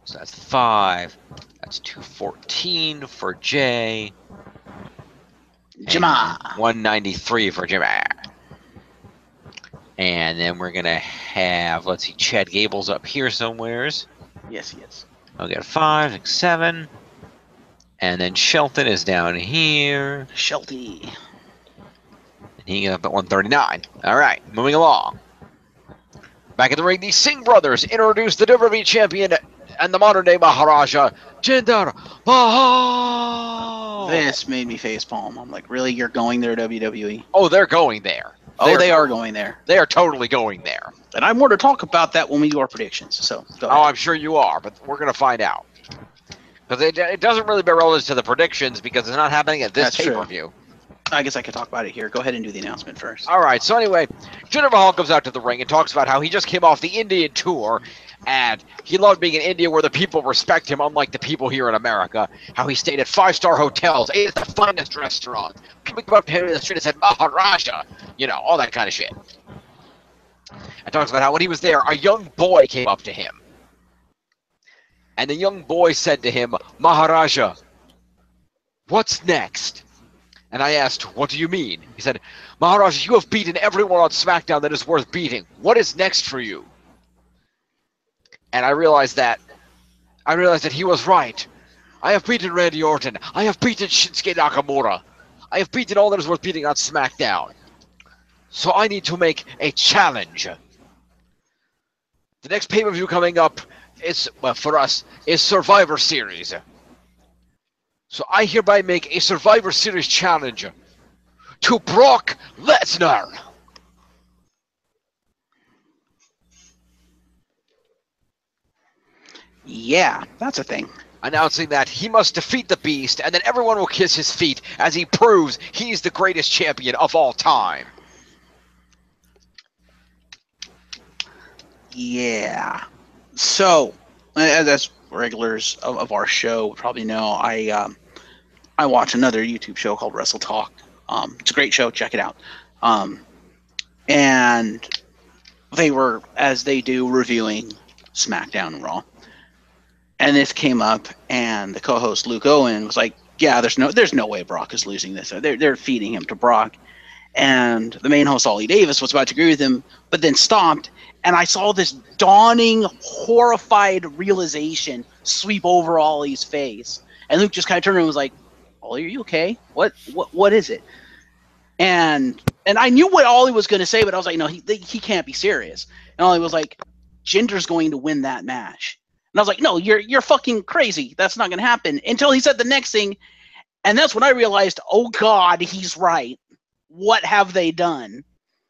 So that's 5. That's 214 for Jay. Jama. 193 for Jimmy. And then we're going to have, let's see, Chad Gable's up here somewheres. Yes, yes. I'll get 5, 6, 7. And then Shelton is down here. Shelty. And he got up at 139. All right, moving along. Back in the ring, the Singh brothers introduce the WWE champion and the modern-day Maharaja, Jinder Mahal. This made me facepalm. I'm like, really? You're going there, WWE? Oh, they're going there. They are going there. They are totally going there. And I have more to talk about that when we do our predictions. So, go ahead. Oh, I'm sure you are, but we're going to find out. Because it doesn't really bear relevance to the predictions because it's not happening at this That's true. pay-per-view. I guess I could talk about it here. Go ahead and do the announcement first. All right, so anyway, Jinder Mahal comes out to the ring and talks about how he just came off the Indian tour, and he loved being in India where the people respect him, unlike the people here in America. How he stayed at 5-star hotels, ate at the finest restaurants. People come up to him in the street and said, Maharaja, you know, all that kind of shit. And talks about how when he was there, a young boy came up to him. And the young boy said to him, Maharaja, what's next? And I asked, what do you mean? He said, Maharaja, you have beaten everyone on SmackDown that is worth beating. What is next for you? And I realized that he was right. I have beaten Randy Orton. I have beaten Shinsuke Nakamura. I have beaten all that is worth beating on SmackDown. So I need to make a challenge. The next pay-per-view coming up is, well, for us, is Survivor Series. So I hereby make a Survivor Series challenge to Brock Lesnar. Yeah, that's a thing. Announcing that he must defeat the Beast, and then everyone will kiss his feet as he proves he's the greatest champion of all time. Yeah. So, as regulars of our show probably know, I watch another YouTube show called Wrestle Talk. It's a great show. Check it out. And they were, as they do, reviewing SmackDown and Raw. And this came up, and the co-host Luke Owen was like, "Yeah, there's no way Brock is losing this. They're feeding him to Brock." And the main host Ollie Davis was about to agree with him, but then stopped. And I saw this dawning, horrified realization sweep over Ollie's face. And Luke just kind of turned around and was like, "Ollie, are you okay? What is it?" And I knew what Ollie was going to say, but I was like, "No, he can't be serious." And Ollie was like, "Jinder's going to win that match." And I was like, "No, you're fucking crazy. That's not going to happen." Until he said the next thing, and that's when I realized, oh God, he's right. What have they done?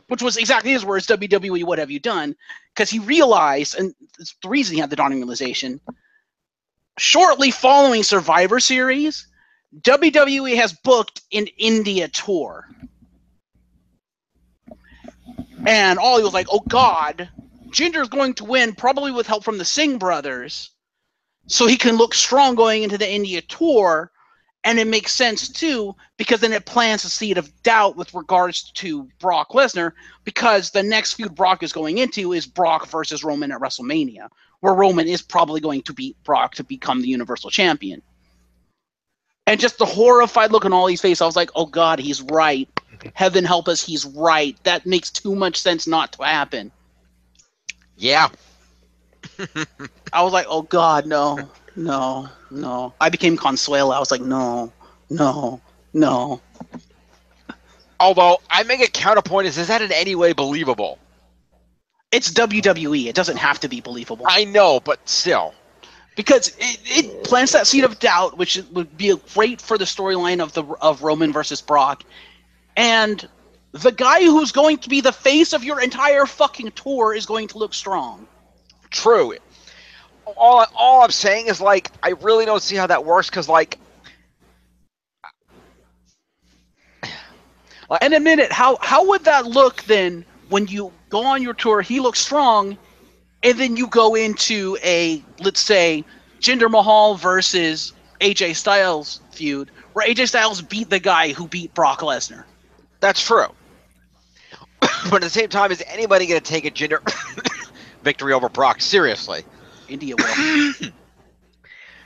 Which was exactly his words, WWE, what have you done? Because he realized, and it's the reason he had the dawning realization, shortly following Survivor Series, WWE has booked an India tour. And Ollie was like, oh God, Jinder's going to win, probably with help from the Singh brothers, so he can look strong going into the India tour. And it makes sense, too, because then it plants a seed of doubt with regards to Brock Lesnar, because the next feud Brock is going into is Brock versus Roman at WrestleMania, where Roman is probably going to beat Brock to become the Universal Champion. And just the horrified look on Ollie's face, I was like, oh God, he's right. Heaven help us, he's right. That makes too much sense not to happen. Yeah. I was like, oh God, no. I became Consuelo. I was like, no. Although, I make a counterpoint, is that in any way believable? It's WWE. It doesn't have to be believable. I know, but still. Because it plants that seed of doubt, which would be great for the storyline of Roman versus Brock. And the guy who's going to be the face of your entire fucking tour is going to look strong. True. All I'm saying is, like, I really don't see how that works, because, like... And a minute, how would that look, then, when you go on your tour, he looks strong, and then you go into a, let's say, Jinder Mahal versus AJ Styles feud, where AJ Styles beat the guy who beat Brock Lesnar. That's true. But at the same time, is anybody going to take a Jinder victory over Brock seriously? India will.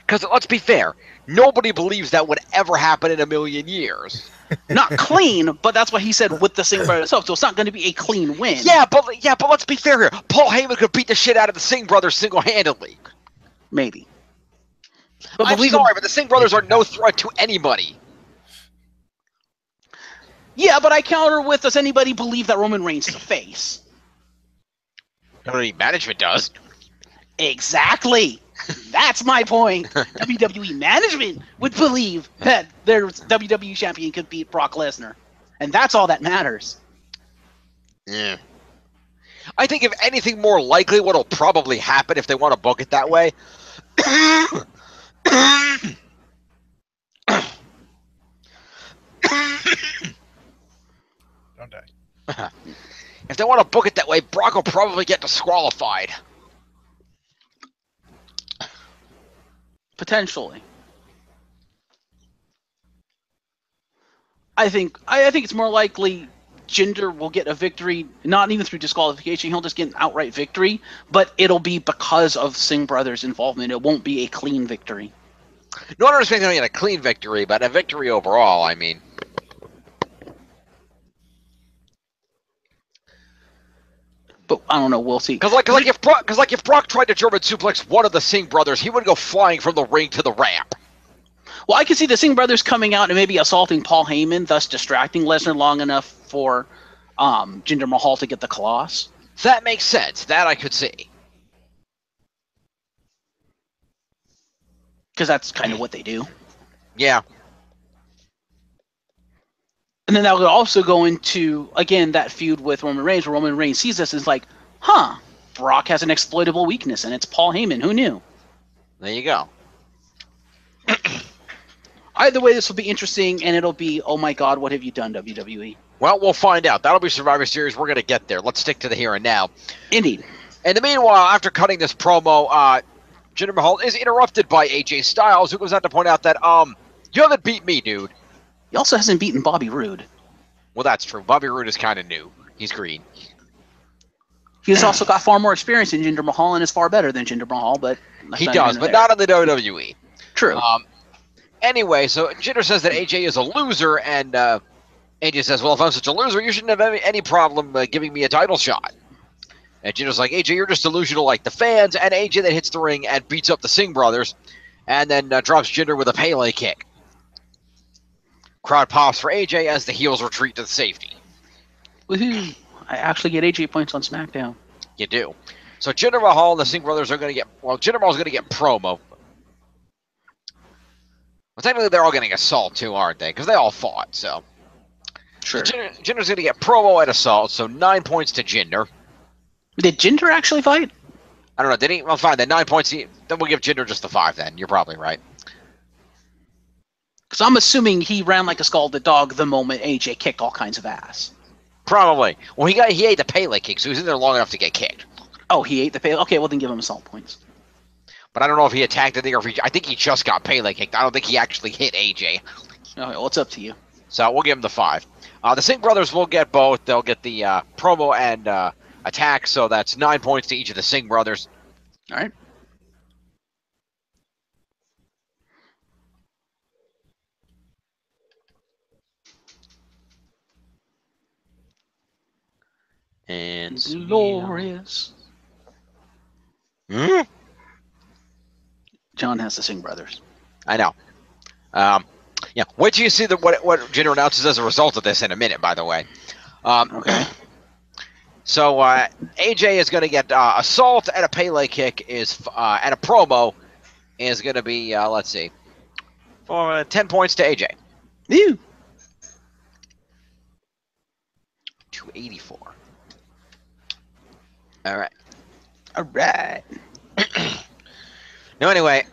Because let's be fair, nobody believes that would ever happen in a million years. Not clean, but that's what he said with the Singh Brothers itself. So it's not going to be a clean win. Yeah, but let's be fair here. Paul Heyman could beat the shit out of the Singh brothers single-handedly. Maybe. But I'm sorry, but the Singh brothers are no threat to anybody. Yeah, but I counter with, does anybody believe that Roman Reigns is a face? WWE management does. Exactly. That's my point. WWE management would believe that their WWE champion could beat Brock Lesnar. And that's all that matters. Yeah. I think if anything more likely what'll probably happen if they want to book it that way. Don't die. If they want to book it that way, Brock will probably get disqualified. Potentially. I think it's more likely Jinder will get a victory, not even through disqualification. He'll just get an outright victory, but it'll be because of Singh brothers' involvement. It won't be a clean victory. No one expecting to get a clean victory, but a victory overall, I mean. But I don't know. We'll see. Because if Brock tried to German suplex one of the Singh brothers, he would go flying from the ring to the ramp. Well, I can see the Singh brothers coming out and maybe assaulting Paul Heyman, thus distracting Lesnar long enough for Jinder Mahal to get the Colossus. That makes sense. That I could see. Because that's kind of what they do. Yeah. And then that would also go into, again, that feud with Roman Reigns, where Roman Reigns sees this and is like, huh, Brock has an exploitable weakness, and it's Paul Heyman. Who knew? There you go. Either way, this will be interesting, and it'll be, oh my god, what have you done, WWE? Well, we'll find out. That'll be Survivor Series. We're going to get there. Let's stick to the here and now. Indeed. In the meanwhile, after cutting this promo, Jinder Mahal is interrupted by AJ Styles, who goes out to point out that, you haven't beat me, dude. He also hasn't beaten Bobby Roode. Well, that's true. Bobby Roode is kind of new. He's green. He's also got far more experience than Jinder Mahal and is far better than Jinder Mahal, but... He does, but not in the WWE. True. Anyway, so Jinder says that AJ is a loser, and AJ says, well, if I'm such a loser, you shouldn't have any problem giving me a title shot. And Jinder's like, AJ, you're just delusional like the fans, and AJ then hits the ring and beats up the Singh brothers, and then drops Jinder with a Pele kick. Crowd pops for AJ as the heels retreat to the safety. Woohoo! I actually get AJ points on SmackDown. You do. So Jinder Mahal and the Singh brothers are going to get... Well, Jinder Mahal's going to get promo. Well, technically they're all getting assault too, aren't they? Because they all fought, so... Sure. So Jinder's going to get promo at assault, so 9 points to Jinder. Did Jinder actually fight? I don't know. Did he? Well, fine. Then 9 points. Then we'll give Jinder just the 5 then. You're probably right. Because I'm assuming he ran like a scalded dog the moment AJ kicked all kinds of ass. Probably. Well, he ate the Pele kick, so he was in there long enough to get kicked. Oh, he ate the Pele? Okay, well then give him assault points. But I don't know if he attacked the thing or if I think he just got Pele kicked. I don't think he actually hit AJ. Okay, well, it's up to you. So we'll give him the 5. The Singh brothers will get both. They'll get the promo and attack, so that's 9 points to each of the Singh brothers. All right. And glorious. Hmm? John has the Singh brothers. I know. Yeah. Wait till you see what Jinder announces as a result of this in a minute. By the way. Okay. So AJ is going to get assault and a Pele kick and a promo is going to be let's see, for 10 points to AJ. Ew. 284. All right. All right. Now, anyway,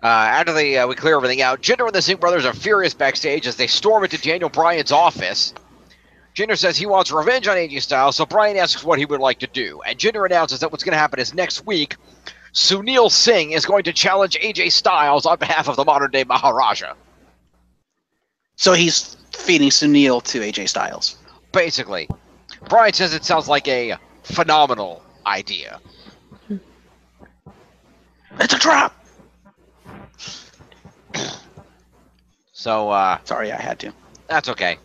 after we clear everything out, Jinder and the Singh brothers are furious backstage as they storm into Daniel Bryan's office. Jinder says he wants revenge on AJ Styles, so Bryan asks what he would like to do. And Jinder announces that what's going to happen is next week, Sunil Singh is going to challenge AJ Styles on behalf of the modern-day Maharaja. So he's feeding Sunil to AJ Styles. Basically. Bryan says it sounds like a phenomenal idea. It's a trap! So, Sorry, I had to. that's okay.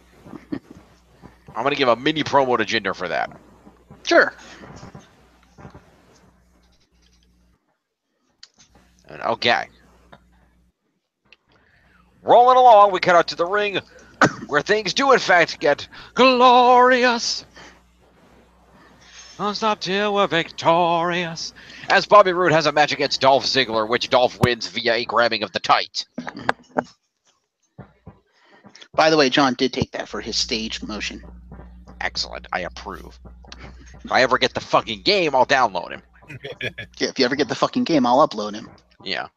I'm going to give a mini promo to Jinder for that. Sure. Okay. Rolling along, we cut out to the ring, where things do in fact get glorious. Don't stop till we're victorious. As Bobby Roode has a match against Dolph Ziggler, which Dolph wins via a grabbing of the tights. By the way, John did take that for his stage motion. Excellent. I approve. If I ever get the fucking game, I'll download him. Yeah, if you ever get the fucking game, I'll upload him. Yeah.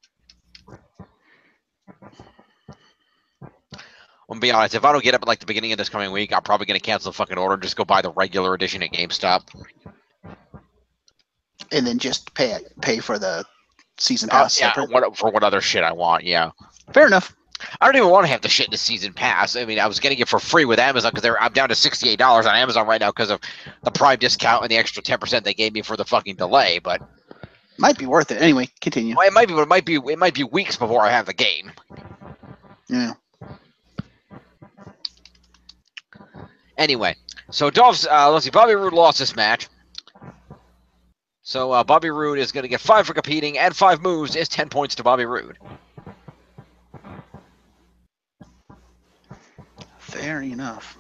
I'm gonna be honest, if I don't get up at like the beginning of this coming week, I'm probably gonna cancel the fucking order and just go buy the regular edition at GameStop. And then just pay for the season pass Yeah, separate. for what other shit I want, yeah. Fair enough. I don't even want to have the shit in the season pass. I mean, I was getting it for free with Amazon because I'm down to $68 on Amazon right now because of the Prime discount and the extra 10% they gave me for the fucking delay. But Might be worth it. Anyway, continue. well, it might be, but it might be weeks before I have the game. Yeah. Anyway, so let's see, Bobby Roode lost this match. So Bobby Roode is going to get 5 for competing, and 5 moves is 10 points to Bobby Roode. Fair enough.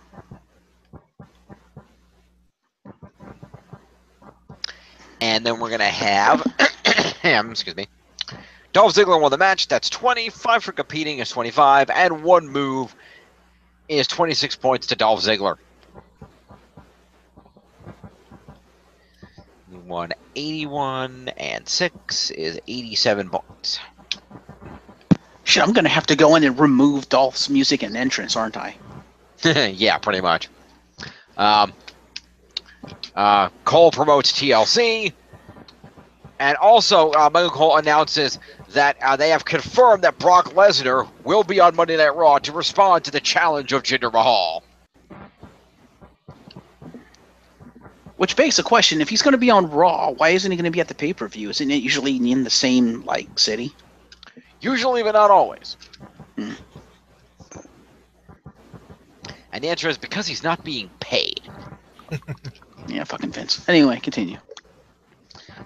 And then we're going to have, excuse me, Dolph Ziggler won the match. That's 20. 5 for competing is 25, and 1 move is 26 points to Dolph Ziggler. He won 81, and 6 is 87 points. Shit, I'm gonna have to go in and remove Dolph's music and entrance, aren't I? Yeah, pretty much. Cole promotes TLC. And also, Michael Cole announces that they have confirmed that Brock Lesnar will be on Monday Night Raw to respond to the challenge of Jinder Mahal. Which begs the question, if he's going to be on Raw, why isn't he going to be at the pay-per-view? Isn't it usually in the same, city? Usually, but not always. Hmm. And the answer is because he's not being paid. Yeah, fucking Vince. Anyway, continue.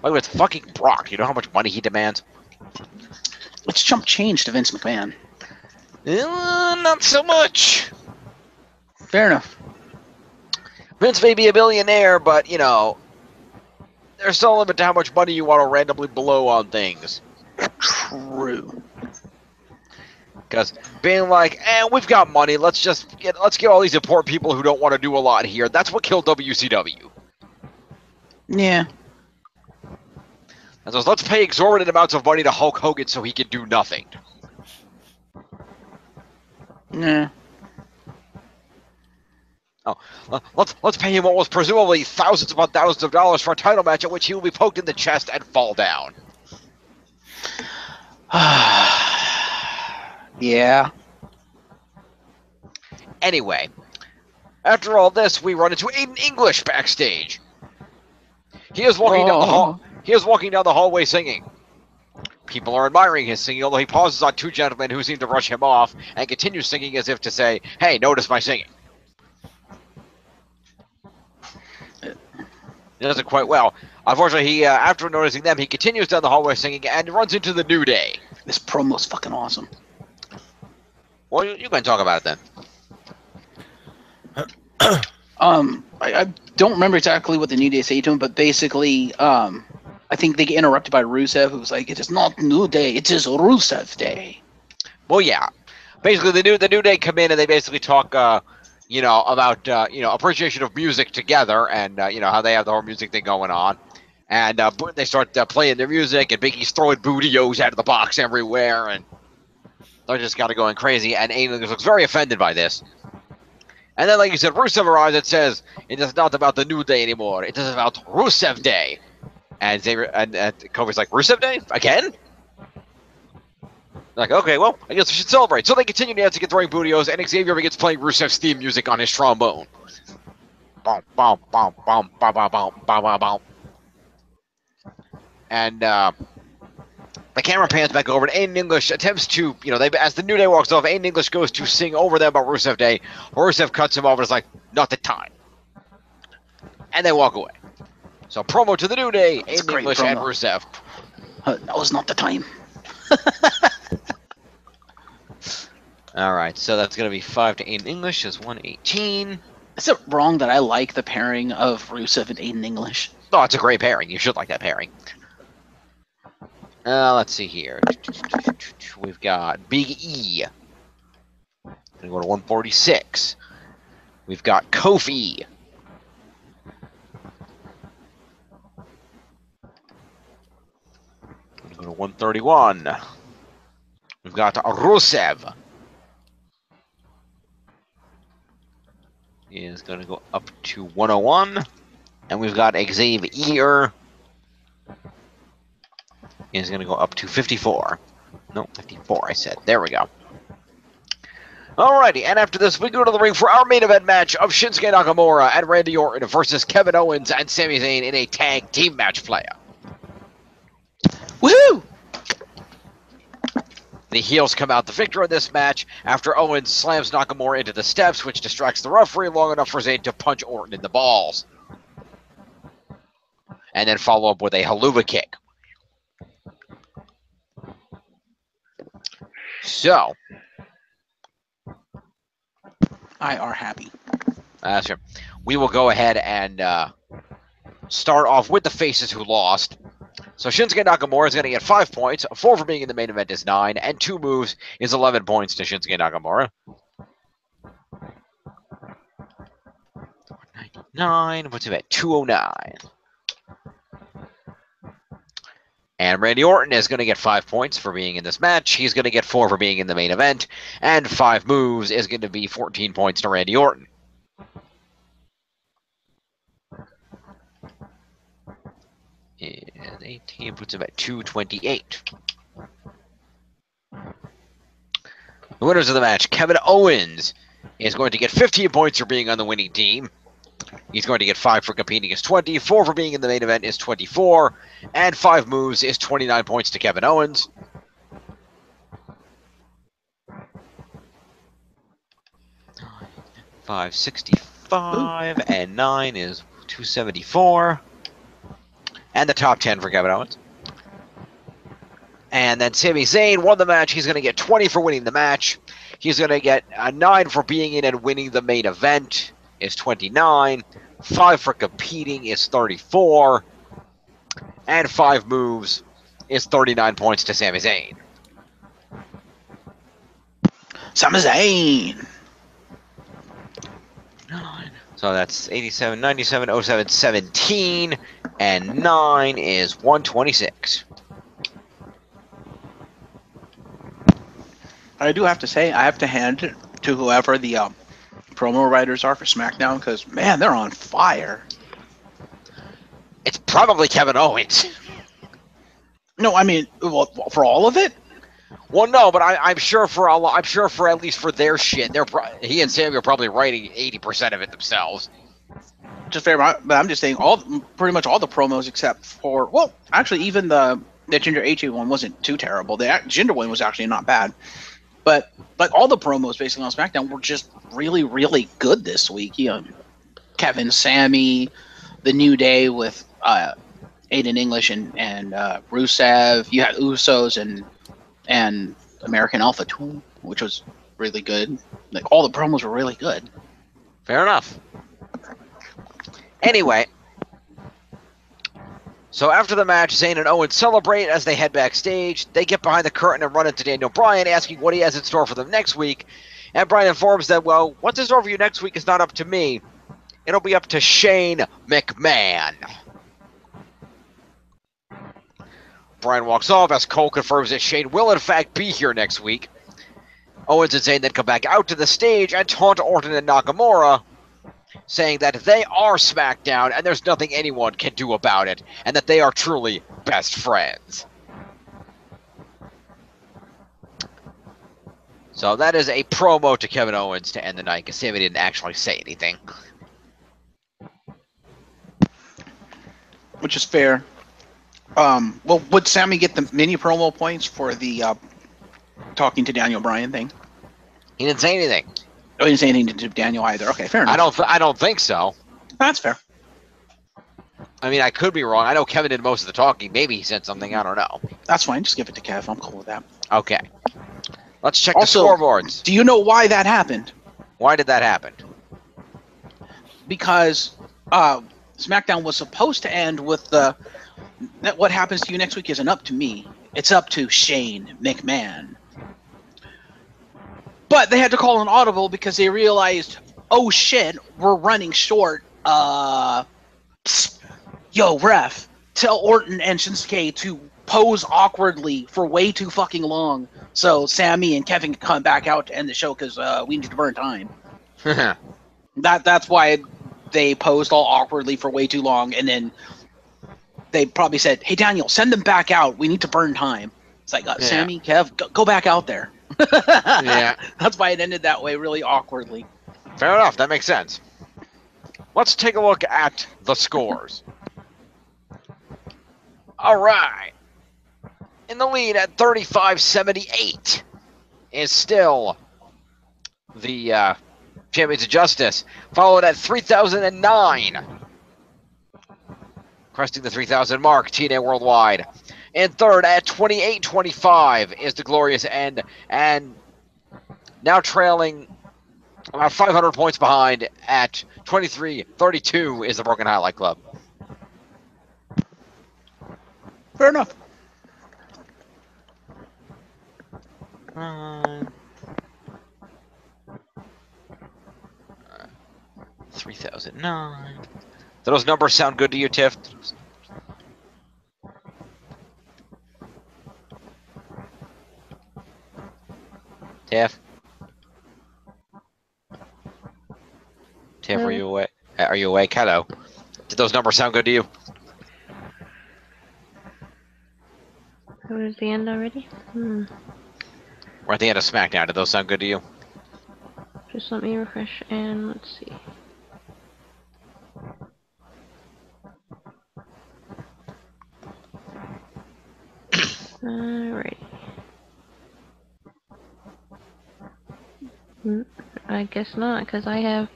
By the way, it's fucking Brock. You know how much money he demands? Let's jump change to Vince McMahon. Not so much. Fair enough. Vince may be a billionaire, but, you know, there's still a limit to how much money you want to randomly blow on things. True. Because being like, we've got money, let's get all these important people who don't want to do a lot here. That's what killed WCW. Yeah. And so let's pay exorbitant amounts of money to Hulk Hogan so he can do nothing. Yeah. Oh, let's pay him what was presumably thousands upon thousands of dollars for a title match at which he will be poked in the chest and fall down. Yeah. Anyway, after all this, we run into Aiden English backstage. He is walking down the hall. He is walking down the hallway singing. People are admiring his singing, although he pauses on 2 gentlemen who seem to brush him off and continues singing as if to say, "Hey, notice my singing." He does it quite well. Unfortunately, after noticing them, he continues down the hallway singing and runs into the New Day. This promo's fucking awesome. Well, you can talk about it then. I don't remember exactly what the New Day say to him, but basically, I think they get interrupted by Rusev, who's like, "It is not New Day, it is Rusev Day." Well, yeah. Basically, the New Day come in and they basically talk, about, appreciation of music together and, how they have the whole music thing going on. And they start playing their music, and Big E's throwing bootios out of the box everywhere, and they're just kind of going crazy. And Aiden looks very offended by this. And then, like you said, Rusev arrives and says, it is not about the New Day anymore. It is about Rusev Day. And Xavier and Kofi's like, Rusev Day? Again? Like, okay, well, I guess we should celebrate. So they continue dancing and throwing bootios, and Xavier begins playing Rusev's theme music on his trombone. Bum, bum, bum, bum, bum, bum, bum, bum, bum, bum. And the camera pans back over, and Aiden English attempts to, as the New Day walks off, Aiden English goes to sing over them about Rusev Day. Rusev cuts him off and is like, not the time. And they walk away. So promo to the New Day, Aiden English and Rusev. That was not the time. All right, so that's going to be 5 to Aiden English is 118. Is it wrong that I like the pairing of Rusev and Aiden English? Oh, it's a great pairing. You should like that pairing. Let's see here. We've got Big E. Gonna go to 146. We've got Kofi. Gonna go to 131. We've got Rusev. He is going to go up to 101. And we've got Xavier. He is going to go up to 54. No, 54 I said. There we go. Alrighty, and after this, we go to the ring for our main event match of Shinsuke Nakamura and Randy Orton versus Kevin Owens and Sami Zayn in a tag team match play. Woohoo! The heels come out the victor in this match after Owens slams Nakamura into the steps, which distracts the referee long enough for Zayn to punch Orton in the balls. And then follow up with a haluva kick. So. I are happy. That's right. We will go ahead and start off with the faces who lost. So Shinsuke Nakamura is going to get 5 points. 4 for being in the main event is 9. And 2 moves is 11 points to Shinsuke Nakamura. 499. What's it at? 209. And Randy Orton is going to get 5 points for being in this match. He's going to get 4 for being in the main event. And 5 moves is going to be 14 points to Randy Orton. And 18 puts him at 228. The winners of the match, Kevin Owens is going to get 15 points for being on the winning team. He's going to get 5 for competing is 20, 4 for being in the main event is 24, and 5 moves is 29 points to Kevin Owens. $565, and 9 is 274. And the top 10 for Kevin Owens. And then Sami Zayn won the match. He's going to get 20 for winning the match. He's going to get a 9 for being in and winning the main event is 29. 5 for competing is 34. And 5 moves is 39 points to Sami Zayn. Sami Zayn! 9. So that's 87, 97, 07, 17. And 9 is 126. I do have to say, I have to hand it to whoever the promo writers are for SmackDown, because, man, they're on fire. It's probably Kevin Owens. No, I mean, well, for all of it? Well, no, but I'm sure for at least for their shit, he and Sammy are probably writing 80% of it themselves. Just fair, but I'm just saying pretty much all the promos except for, well, actually even the Ginger HA one wasn't too terrible. The Ginger one was actually not bad, but like all the promos basically on SmackDown were just really, really good this week. You know, Kevin, Sammy, the New Day with Aiden English and Rusev. You had Usos and American Alpha 2, which was really good. Like all the promos were really good. Fair enough. Anyway, so after the match, Zayn and Owens celebrate as they head backstage. They get behind the curtain and run into Daniel Bryan, asking what he has in store for them next week. And Bryan informs them, well, what's in store for you next week is not up to me. It'll be up to Shane McMahon. Bryan walks off as Cole confirms that Shane will in fact be here next week. Owens and Zayn then come back out to the stage and taunt Orton and Nakamura, saying that they are SmackDown and there's nothing anyone can do about it, and that they are truly best friends. So that is a promo to Kevin Owens to end the night, because Sami didn't actually say anything. Which is fair. Well, would Sammy get the mini promo points for the talking to Daniel Bryan thing? He didn't say anything. Oh, he didn't say anything to Daniel either. Okay, fair enough. I don't think so. That's fair. I mean, I could be wrong. I know Kevin did most of the talking. Maybe he said something. I don't know. That's fine. Just give it to Kev. I'm cool with that. Okay. Let's check Also, the scoreboards. Do you know why that happened? Why did that happen? Because SmackDown was supposed to end with the what happens to you next week isn't up to me. It's up to Shane McMahon. But they had to call an audible because they realized, oh shit, we're running short. Yo, ref, tell Orton and Shinsuke to pose awkwardly for way too fucking long, so Sammy and Kevin can come back out to end the show because we need to burn time. That's why they posed all awkwardly for way too long, and then they probably said, "Hey Daniel, send them back out. We need to burn time." It's like Sammy, Kev, go back out there. Yeah, that's why it ended that way, really awkwardly. Fair enough. That makes sense. Let's take a look at the scores. All right. In the lead at 35-78 is still the Champions of Justice, followed at 3009. Cresting the 3,000 mark, TNA Worldwide. In third at 28-25 is the Glorious End, and now trailing about 500 points behind at 23-32 is the Broken Highlight Club. Fair enough. 3009. Do those numbers sound good to you, Tiff? Tiff? Tiff, are you awake? Are you awake? Hello. Did those numbers sound good to you? What is the end already? We're at the end of SmackDown. Did those sound good to you? Just let me refresh and let's see. Alright. I guess not, because I have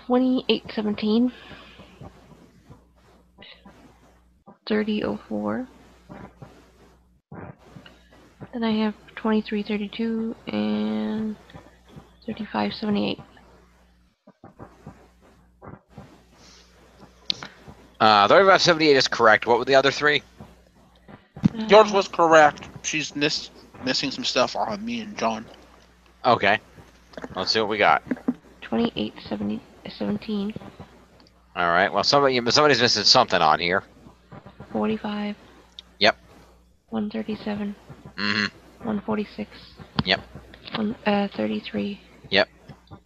28-17, 30-04, then I have 23-32, and 35-78. 35-78 is correct. What were the other three? Yours was correct. She's missing some stuff on me and John. Okay. Let's see what we got. 28-17. All right. Well, somebody's missing something on here. 45. Yep. 137. Mm-hmm. 146. Yep. 33. Yep.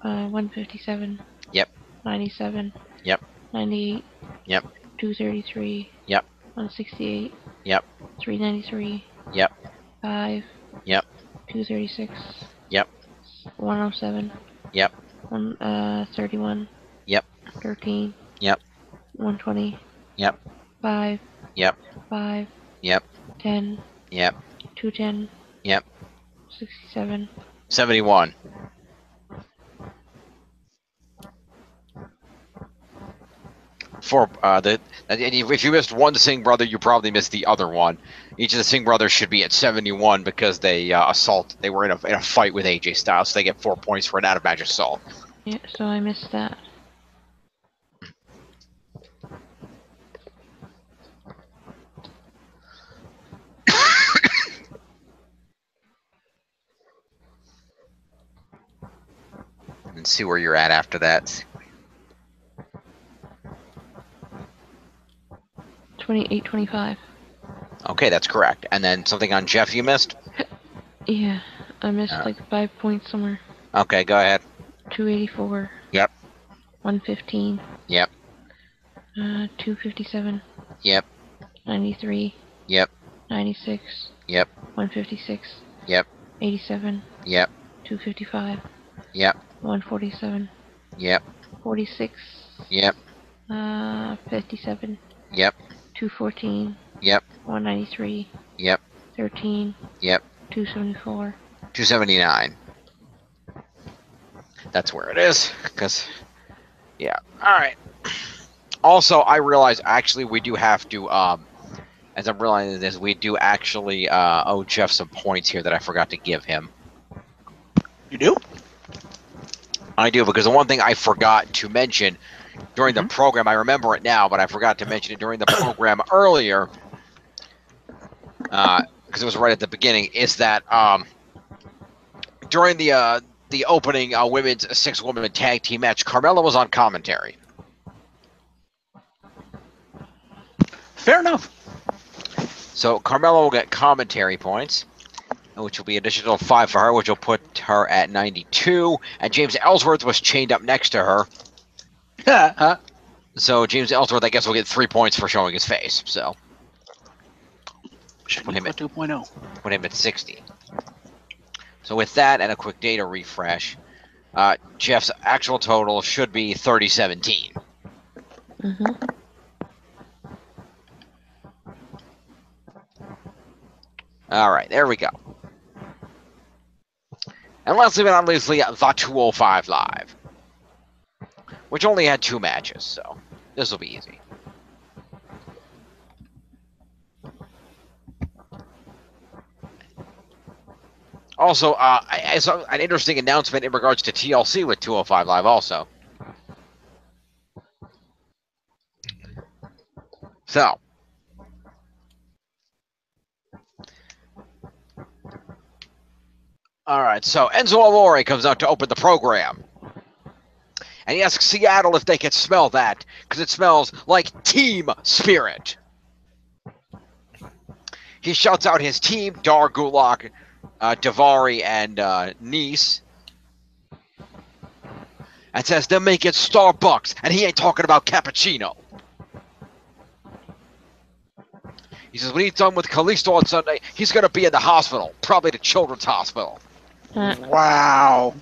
157. Yep. 97. Yep. 98. Yep. 233. Yep. 168. Yep. 393. Yep. 5. Yep. 236. Yep. 107. Yep. 31. Yep. 13. Yep. 120. Yep. 5. Yep. 5. Yep. 10. Yep. 210. Yep. 67. 71. For if you missed one Singh brother, you probably missed the other one. Each of the Singh brothers should be at 71 because they They were in a fight with AJ Styles, so they get 4 points for an out of match assault. Yeah, so I missed that. And see where you're at after that. 28-25. Okay, that's correct. And then something on Jeff you missed? Yeah. I missed like 5 points somewhere. Okay, go ahead. 284. Yep. 115. Yep. 257. Yep. 93. Yep. 96. Yep. 156. Yep. 87. Yep. 255. Yep. 147. Yep. 46. Yep. 57. Yep. 214. Yep. 193. Yep. 13. Yep. 274. 279. That's where it is. Because, yeah. All right. Also, I realize actually we do have to, as I'm realizing this, we do actually owe Jeff some points here that I forgot to give him. You do? I do, because the one thing I forgot to mention during the program, I remember it now, but I forgot to mention it during the program earlier, because it was right at the beginning, is that during the opening women's 6-woman tag team match, Carmella was on commentary. Fair enough. So Carmella will get commentary points, which will be additional 5 for her, which will put her at 92. And James Ellsworth was chained up next to her. So James Ellsworth, I guess, will get 3 points for showing his face. So Put him at 2.0. Put him at 60. So with that and a quick data refresh, Jeff's actual total should be 30-17. All right, there we go. And lastly but not leastly, the 205 Live, which only had 2 matches, so this will be easy. Also, I saw an interesting announcement in regards to TLC with 205 Live also. So, all right, so Enzo Amore comes out to open the program. And he asks Seattle if they can smell that, because it smells like team spirit. He shouts out his team, Dar Gulak, Davari, and Nice, and says they're making Starbucks, and he ain't talking about cappuccino. He says when he's done with Kalisto on Sunday, he's going to be in the hospital, probably the children's hospital. Wow.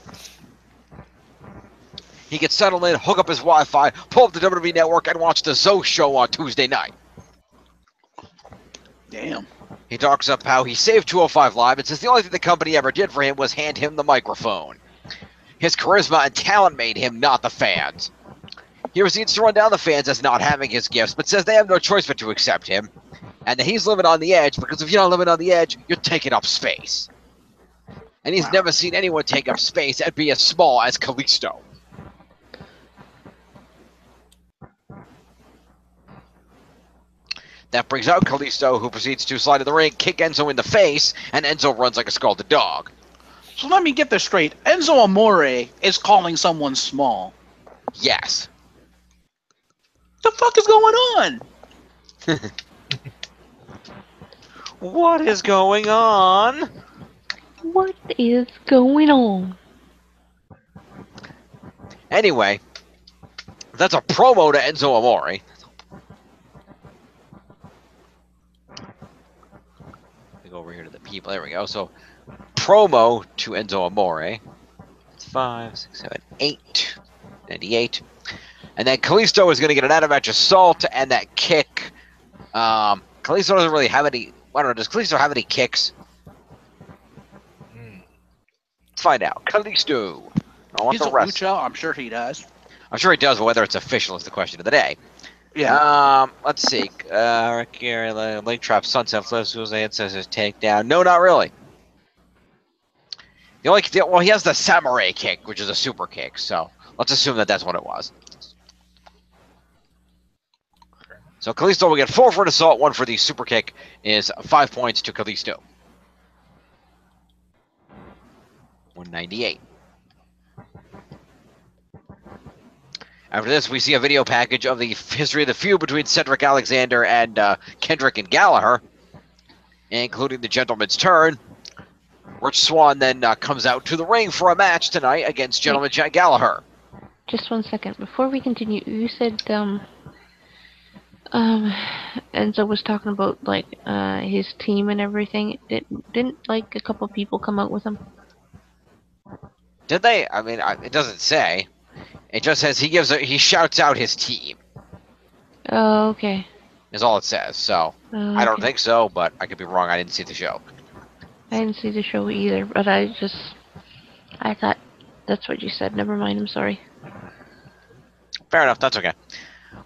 He gets settled in, hook up his Wi-Fi, pull up the WWE Network, and watch the Zoe show on Tuesday night. Damn. He talks up how he saved 205 Live and says the only thing the company ever did for him was hand him the microphone. His charisma and talent made him, not the fans. He proceeds to run down the fans as not having his gifts, but says they have no choice but to accept him, and that he's living on the edge, because if you're not living on the edge, you're taking up space. And he's never seen anyone take up space and be as small as Kalisto. That brings out Kalisto, who proceeds to slide in the ring, kick Enzo in the face, and Enzo runs like a scalded dog. So let me get this straight. Enzo Amore is calling someone small. Yes. The fuck is going on? What is going on? What is going on? Anyway, that's a promo to Enzo Amore. Go over here to the people. There we go. So, promo to Enzo Amore. It's 5, 6, 7, 8, 98. And then Kalisto is going to get an out-of-match assault and that kick. Kalisto doesn't really have any. I don't know. Does Kalisto have any kicks? Let's find out. Kalisto. I want He's the a rest. lucha. I'm sure he does. I'm sure he does, but whether it's official is the question of the day. Yeah. Let's see. Link Trap, Sunset Flips, who's the ancestors takedown. No, not really. Well, he has the samurai kick, which is a super kick, so let's assume that that's what it was. So Kalisto will get 4 for an assault, 1 for the super kick, is 5 points to Kalisto. 198. After this, we see a video package of the history of the feud between Cedric Alexander and Kendrick and Gallagher, including the Gentleman's Turn. Rich Swann then comes out to the ring for a match tonight against Gentleman Jack Gallagher. Just 1 second. Before we continue, you said, Enzo was talking about, like, his team and everything. Didn't like, a couple people come out with him? Did they? I mean, it doesn't say. It just says he shouts out his team. Oh, okay. Is all it says. So, Oh, I don't okay. think so, but I could be wrong. I didn't see the show. I didn't see the show either, but I thought that's what you said. Never mind, I'm sorry. Fair enough. That's okay.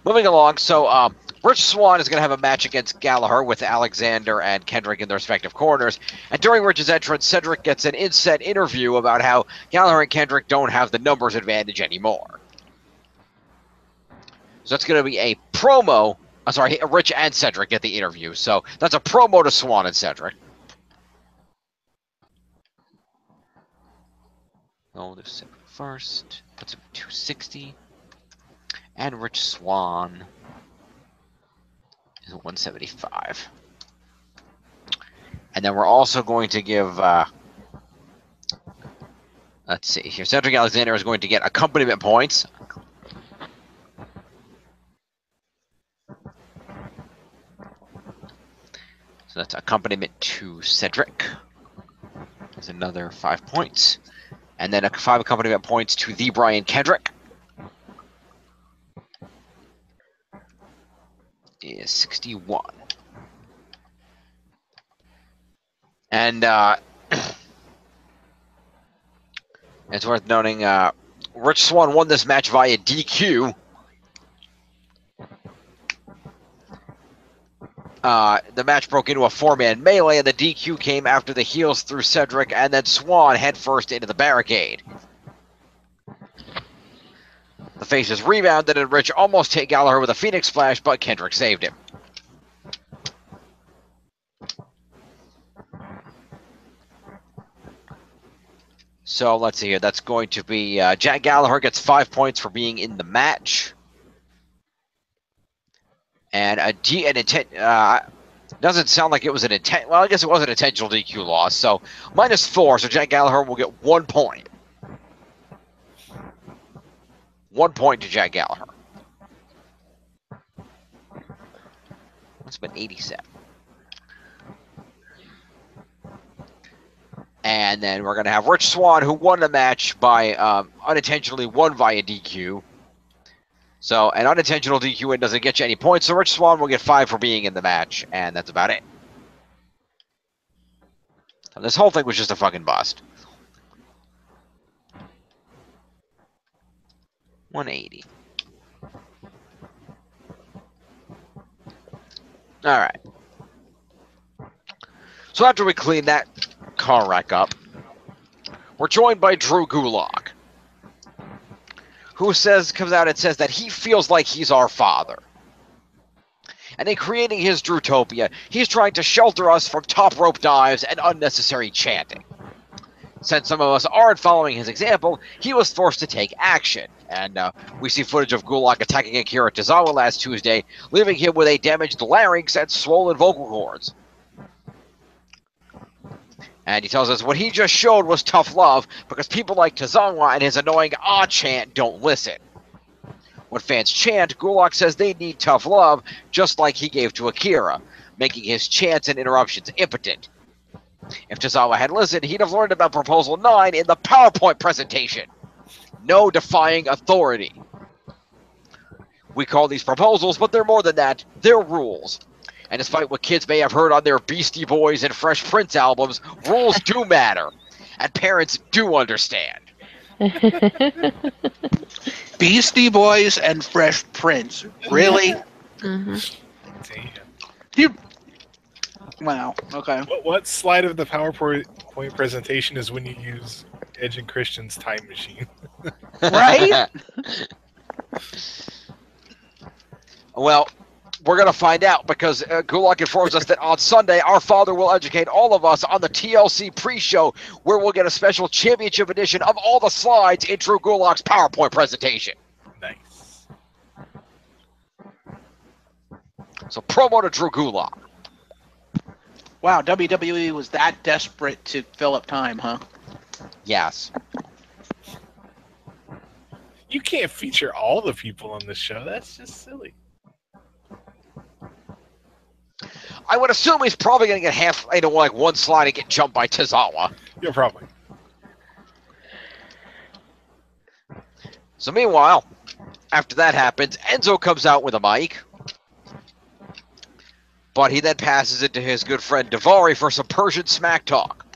Moving along. So, Rich Swann is going to have a match against Gallagher with Alexander and Kendrick in their respective corners. And during Rich's entrance, Cedric gets an inset interview about how Gallagher and Kendrick don't have the numbers advantage anymore. So that's going to be a promo. I'm sorry, Rich and Cedric get the interview. So that's a promo to Swann and Cedric. Oh, there's Cedric first. Puts him 260. And Rich Swann is 175. And then we're also going to give, let's see here. Cedric Alexander is going to get accompaniment points. So that's accompaniment to Cedric. There's another 5 points. And then 5 accompaniment points to the Brian Kendrick. Is 61. And it's worth noting, Rich Swann won this match via DQ. The match broke into a 4-man melee, and the DQ came after the heels threw Cedric and then Swann headfirst into the barricade. The faces rebounded, and Rich almost hit Gallagher with a Phoenix Splash, but Kendrick saved him. So let's see here. That's going to be Jack Gallagher gets 5 points for being in the match. And doesn't sound like it was an intent. Well, I guess it was an intentional DQ loss. So -4. So Jack Gallagher will get 1 point. 1 point to Jack Gallagher. That's been 87. And then we're going to have Rich Swann, who won the match by unintentionally won via DQ. So an unintentional DQ win doesn't get you any points. So Rich Swann will get 5 for being in the match, and that's about it. So this whole thing was just a fucking bust. 180. All right. So after we clean that car wreck up, we're joined by Drew Gulak, who comes out and says that he feels like he's our father. And in creating his Drewtopia, he's trying to shelter us from top rope dives and unnecessary chanting. Since some of us aren't following his example, he was forced to take action. And we see footage of Gulak attacking Akira Tozawa last Tuesday, leaving him with a damaged larynx and swollen vocal cords. And he tells us what he just showed was tough love because people like Tozawa and his annoying "ah" chant don't listen. When fans chant, Gulak says they need tough love, just like he gave to Akira, making his chants and interruptions impotent. If Tozawa had listened, he'd have learned about Proposal 9 in the PowerPoint presentation. No defying authority. We call these proposals, but they're more than that. They're rules. And despite what kids may have heard on their Beastie Boys and Fresh Prince albums, rules do matter. And parents do understand. Beastie Boys and Fresh Prince. Really? Mm-hmm. Damn. You. Wow. Okay. What slide of the PowerPoint presentation is when you use Edge and Christian's time machine? Right? Well, we're going to find out because Gulak informs us that on Sunday, our Father will educate all of us on the TLC pre-show where we'll get a special championship edition of all the slides in Drew Gulak's PowerPoint presentation. Nice. So promo to Drew Gulak. Wow, WWE was that desperate to fill up time, huh? Yes. You can't feature all the people on this show. That's just silly. I would assume he's probably going to get half, like one slide and get jumped by Tozawa. Yeah, probably. So meanwhile, after that happens, Enzo comes out with a mic. But he then passes it to his good friend Daivari for some Persian smack talk.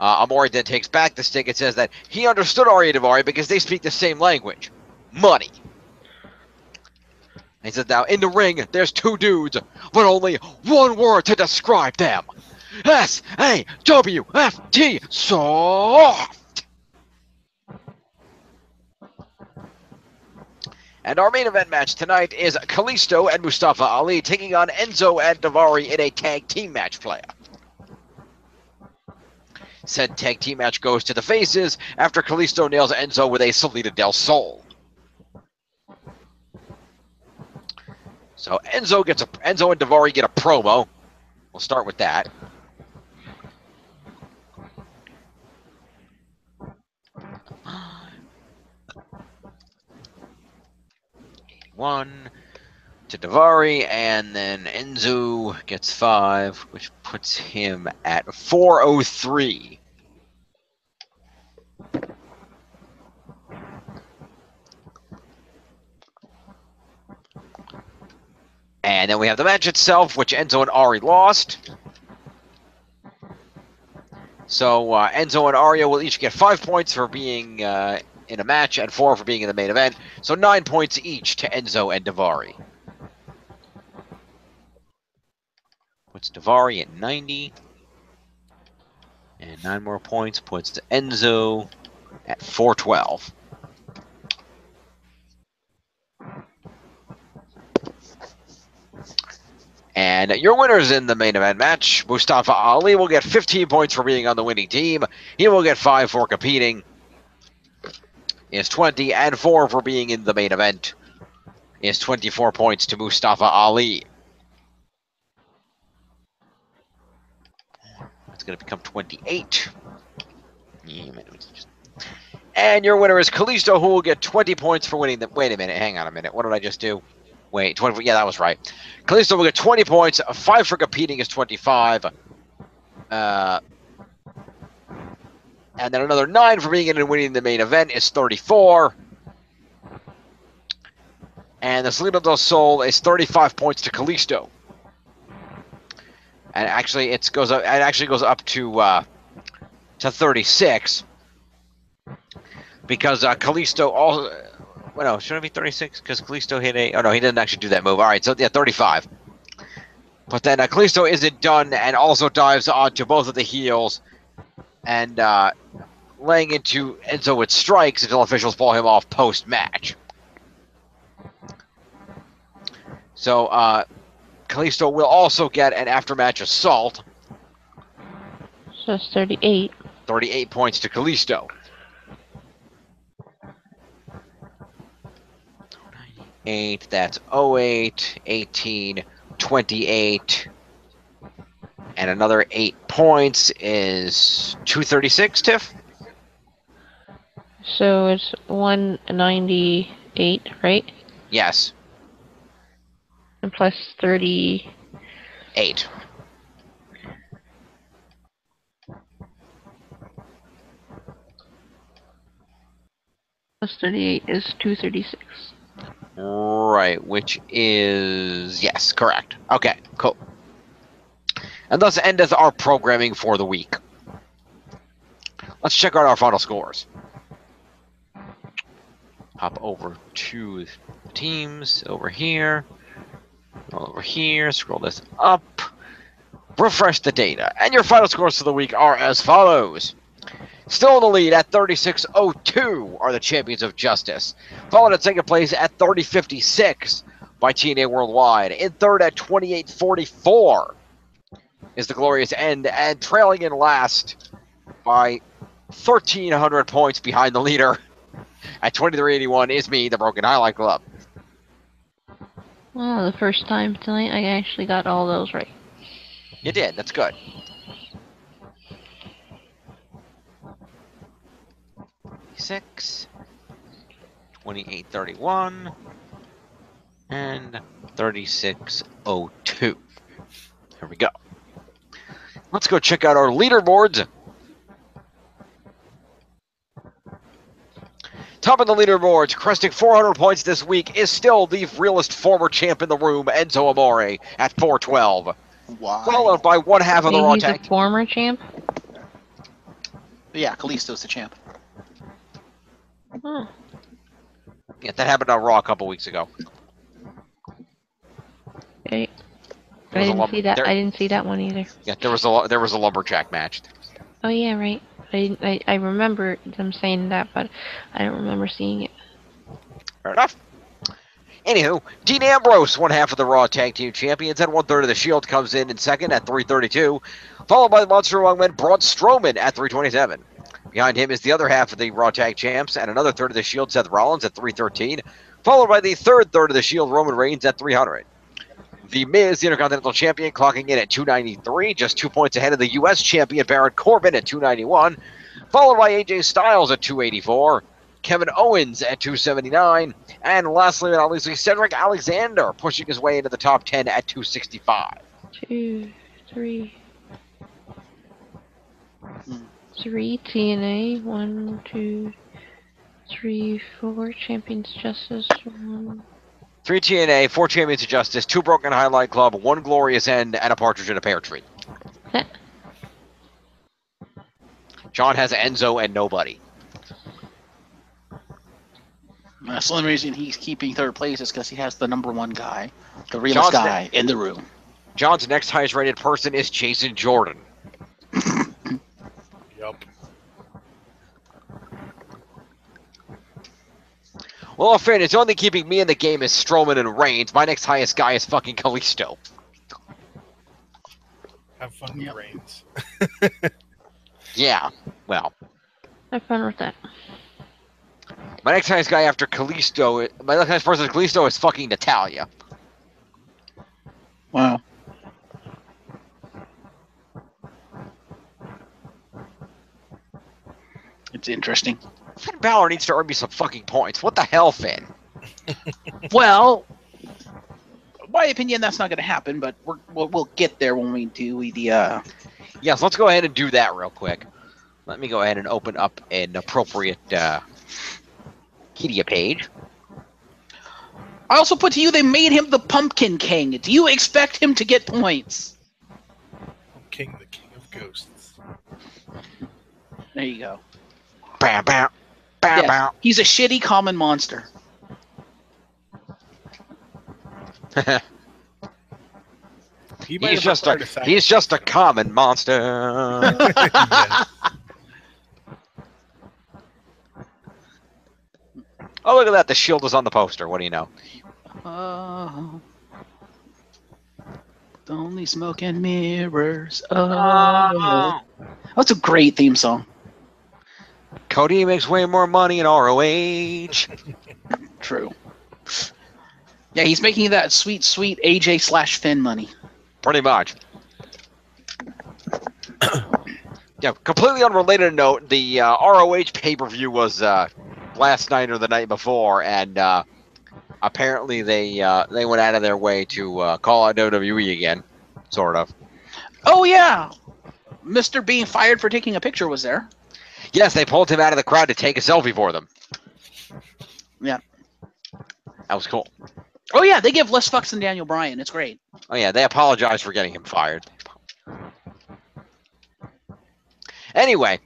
Amori then takes back the stick and says that he understood Arya Daivari because they speak the same language. Money. He says now, in the ring, there's two dudes, but only one word to describe them. S-A-W-F-T. Soft. And our main event match tonight is Kalisto and Mustafa Ali taking on Enzo and Daivari in a tag team match play. Said tag team match goes to the faces after Kalisto nails Enzo with a Salida del Sol. So Enzo and Daivari get a promo. We'll start with that. One to Daivari, and then Enzo gets 5, which puts him at 403. And then we have the match itself, which Enzo and Ari lost. So Enzo and Arya will each get 5 points for being in a match and 4 for being in the main event. So 9 points each to Enzo and Daivari. Puts Daivari at 90. And 9 more points puts Enzo at 412. And your winners in the main event match, Mustafa Ali will get 15 points for being on the winning team. He will get 5 for competing. Is 20 and 4 for being in the main event. Is 24 points to Mustafa Ali. It's going to become 28. And your winner is Kalisto, who will get 20 points for winning the... Wait a minute, hang on a minute. What did I just do? Wait, 20, yeah, that was right. Kalisto will get 20 points. 5 for competing is 25. And then another 9 for being in and winning the main event is 34. And the Salida del Sol is 35 points to Kalisto. And actually, it goes up to 36 because Kalisto also. Well, no, should it be 36? Because Kalisto hit a... Oh, no, he didn't actually do that move. All right, so, yeah, 35. But then Kalisto isn't done and also dives onto both of the heels and laying into Enzo with strikes until officials pull him off post-match. So, Kalisto will also get an after-match assault. So it's 38. 38 points to Kalisto. 8, that's 08, 18, 28, and another 8 points is 236, Tiff? So it's 198, right? Yes. And plus 30. 8. Plus 38 is 236. Right, which is... Yes, correct. Okay, cool. And thus endeth our programming for the week. Let's check out our final scores. Hop over to the teams, over here, scroll this up, refresh the data, and your final scores for the week are as follows. Still in the lead at 36.02 are the Champions of Justice. Followed at second place at 30.56 by TNA Worldwide. In third at 28.44 is the Glorious End. And trailing in last by 1,300 points behind the leader at 23.81 is me, the Broken Highlight Club. Well, the first time tonight, I actually got all those right. You did. That's good. Six, 2831, and 3602. Here we go. Let's go check out our leaderboards. Top of the leaderboards, cresting 400 points this week, is still the realest former champ in the room, Enzo Amore, at 412. Why? Followed by one half of the Raw He's a Tag. former champ? Yeah, Kalisto's the champ. Oh. Yeah, that happened on Raw a couple weeks ago. I There was a didn't see that. there- I didn't see that one either. Yeah, there was a lumberjack match. Oh yeah, right. I remember them saying that, but I don't remember seeing it. Fair enough. Anywho, Dean Ambrose, one half of the Raw Tag Team Champions, and 1/3 of the Shield, comes in second at 332, followed by the Monster Among Men, Braun Strowman, at 327. Behind him is the other half of the Raw Tag Champs, and another third of the Shield, Seth Rollins, at 313, followed by the third of the Shield, Roman Reigns, at 300. The Miz, the Intercontinental Champion, clocking in at 293, just 2 points ahead of the U.S. Champion, Baron Corbin, at 291, followed by AJ Styles at 284, Kevin Owens at 279, and lastly but not least, Cedric Alexander pushing his way into the top 10 at 265. 2, 3. 3 TNA. 1, 2, 3, 4 Champions Justice. 1. 3 TNA, 4 Champions of Justice, 2 Broken Highlight Club, 1 Glorious End, and a Partridge in a Pear Tree. John has Enzo and nobody. That's the only reason he's keeping third place is because he has the #1 guy, the realest guy in the room. John's next highest rated person is Jason Jordan. Yup. Well, in fairness, the only keeping me in the game is Strowman and Reigns. My next highest guy is fucking Kalisto. Have fun with Reigns. Yeah, well. Have fun with that. My next highest guy after Kalisto, my next highest person is Kalisto is fucking Natalia. Wow. It's interesting. Finn Balor needs to earn me some fucking points. What the hell, Finn? Well, in my opinion, that's not going to happen, but we'll get there when we do the. Yes, let's go ahead and do that real quick. Let me go ahead and open up an appropriate Wikipedia page. I also put to you, they made him the Pumpkin King. Do you expect him to get points? King, the king of ghosts. There you go. Bam, bam, bam, Yes, bam. he's a shitty common monster. He might He's have just acquired a sacrifice. he's just a common monster. Yes. Oh, look at that! The Shield is on the poster. What do you know? Only smoke and mirrors. That's a great theme song. Cody makes way more money in ROH. True. Yeah, he's making that sweet, sweet AJ/Finn money. Pretty much. Yeah, completely unrelated note, the ROH pay-per-view was last night or the night before, and apparently they went out of their way to call out WWE again, sort of. Oh, yeah. Mr. being fired for taking a picture was there. Yes, they pulled him out of the crowd to take a selfie for them. Yeah. That was cool. Oh, yeah, they give less fucks than Daniel Bryan. It's great. Oh yeah, they apologized for getting him fired. Anyway,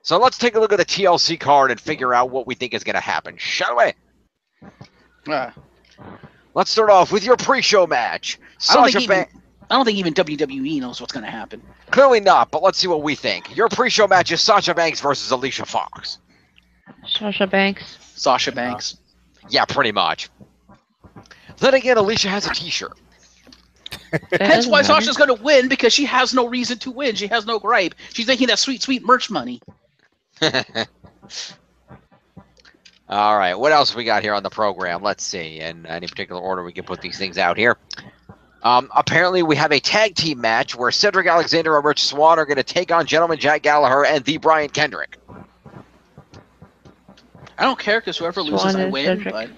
so let's take a look at the TLC card and figure out what we think is going to happen, shall we? Let's start off with your pre-show match. I don't think even WWE knows what's going to happen. Clearly not, but let's see what we think. Your pre-show match is Sasha Banks versus Alicia Fox. Sasha Banks. Sasha Banks. Yeah, pretty much. Then again, Alicia has a t-shirt. Hence why Sasha's going to win, because she has no reason to win. She has no gripe. She's making that sweet, sweet merch money. All right, what else we got here on the program? Let's see. In any particular order, we can put these things out here. Apparently, we have a tag team match where Cedric Alexander and Rich Swann are going to take on Gentleman Jack Gallagher and the Brian Kendrick. I don't care because whoever loses, I win. But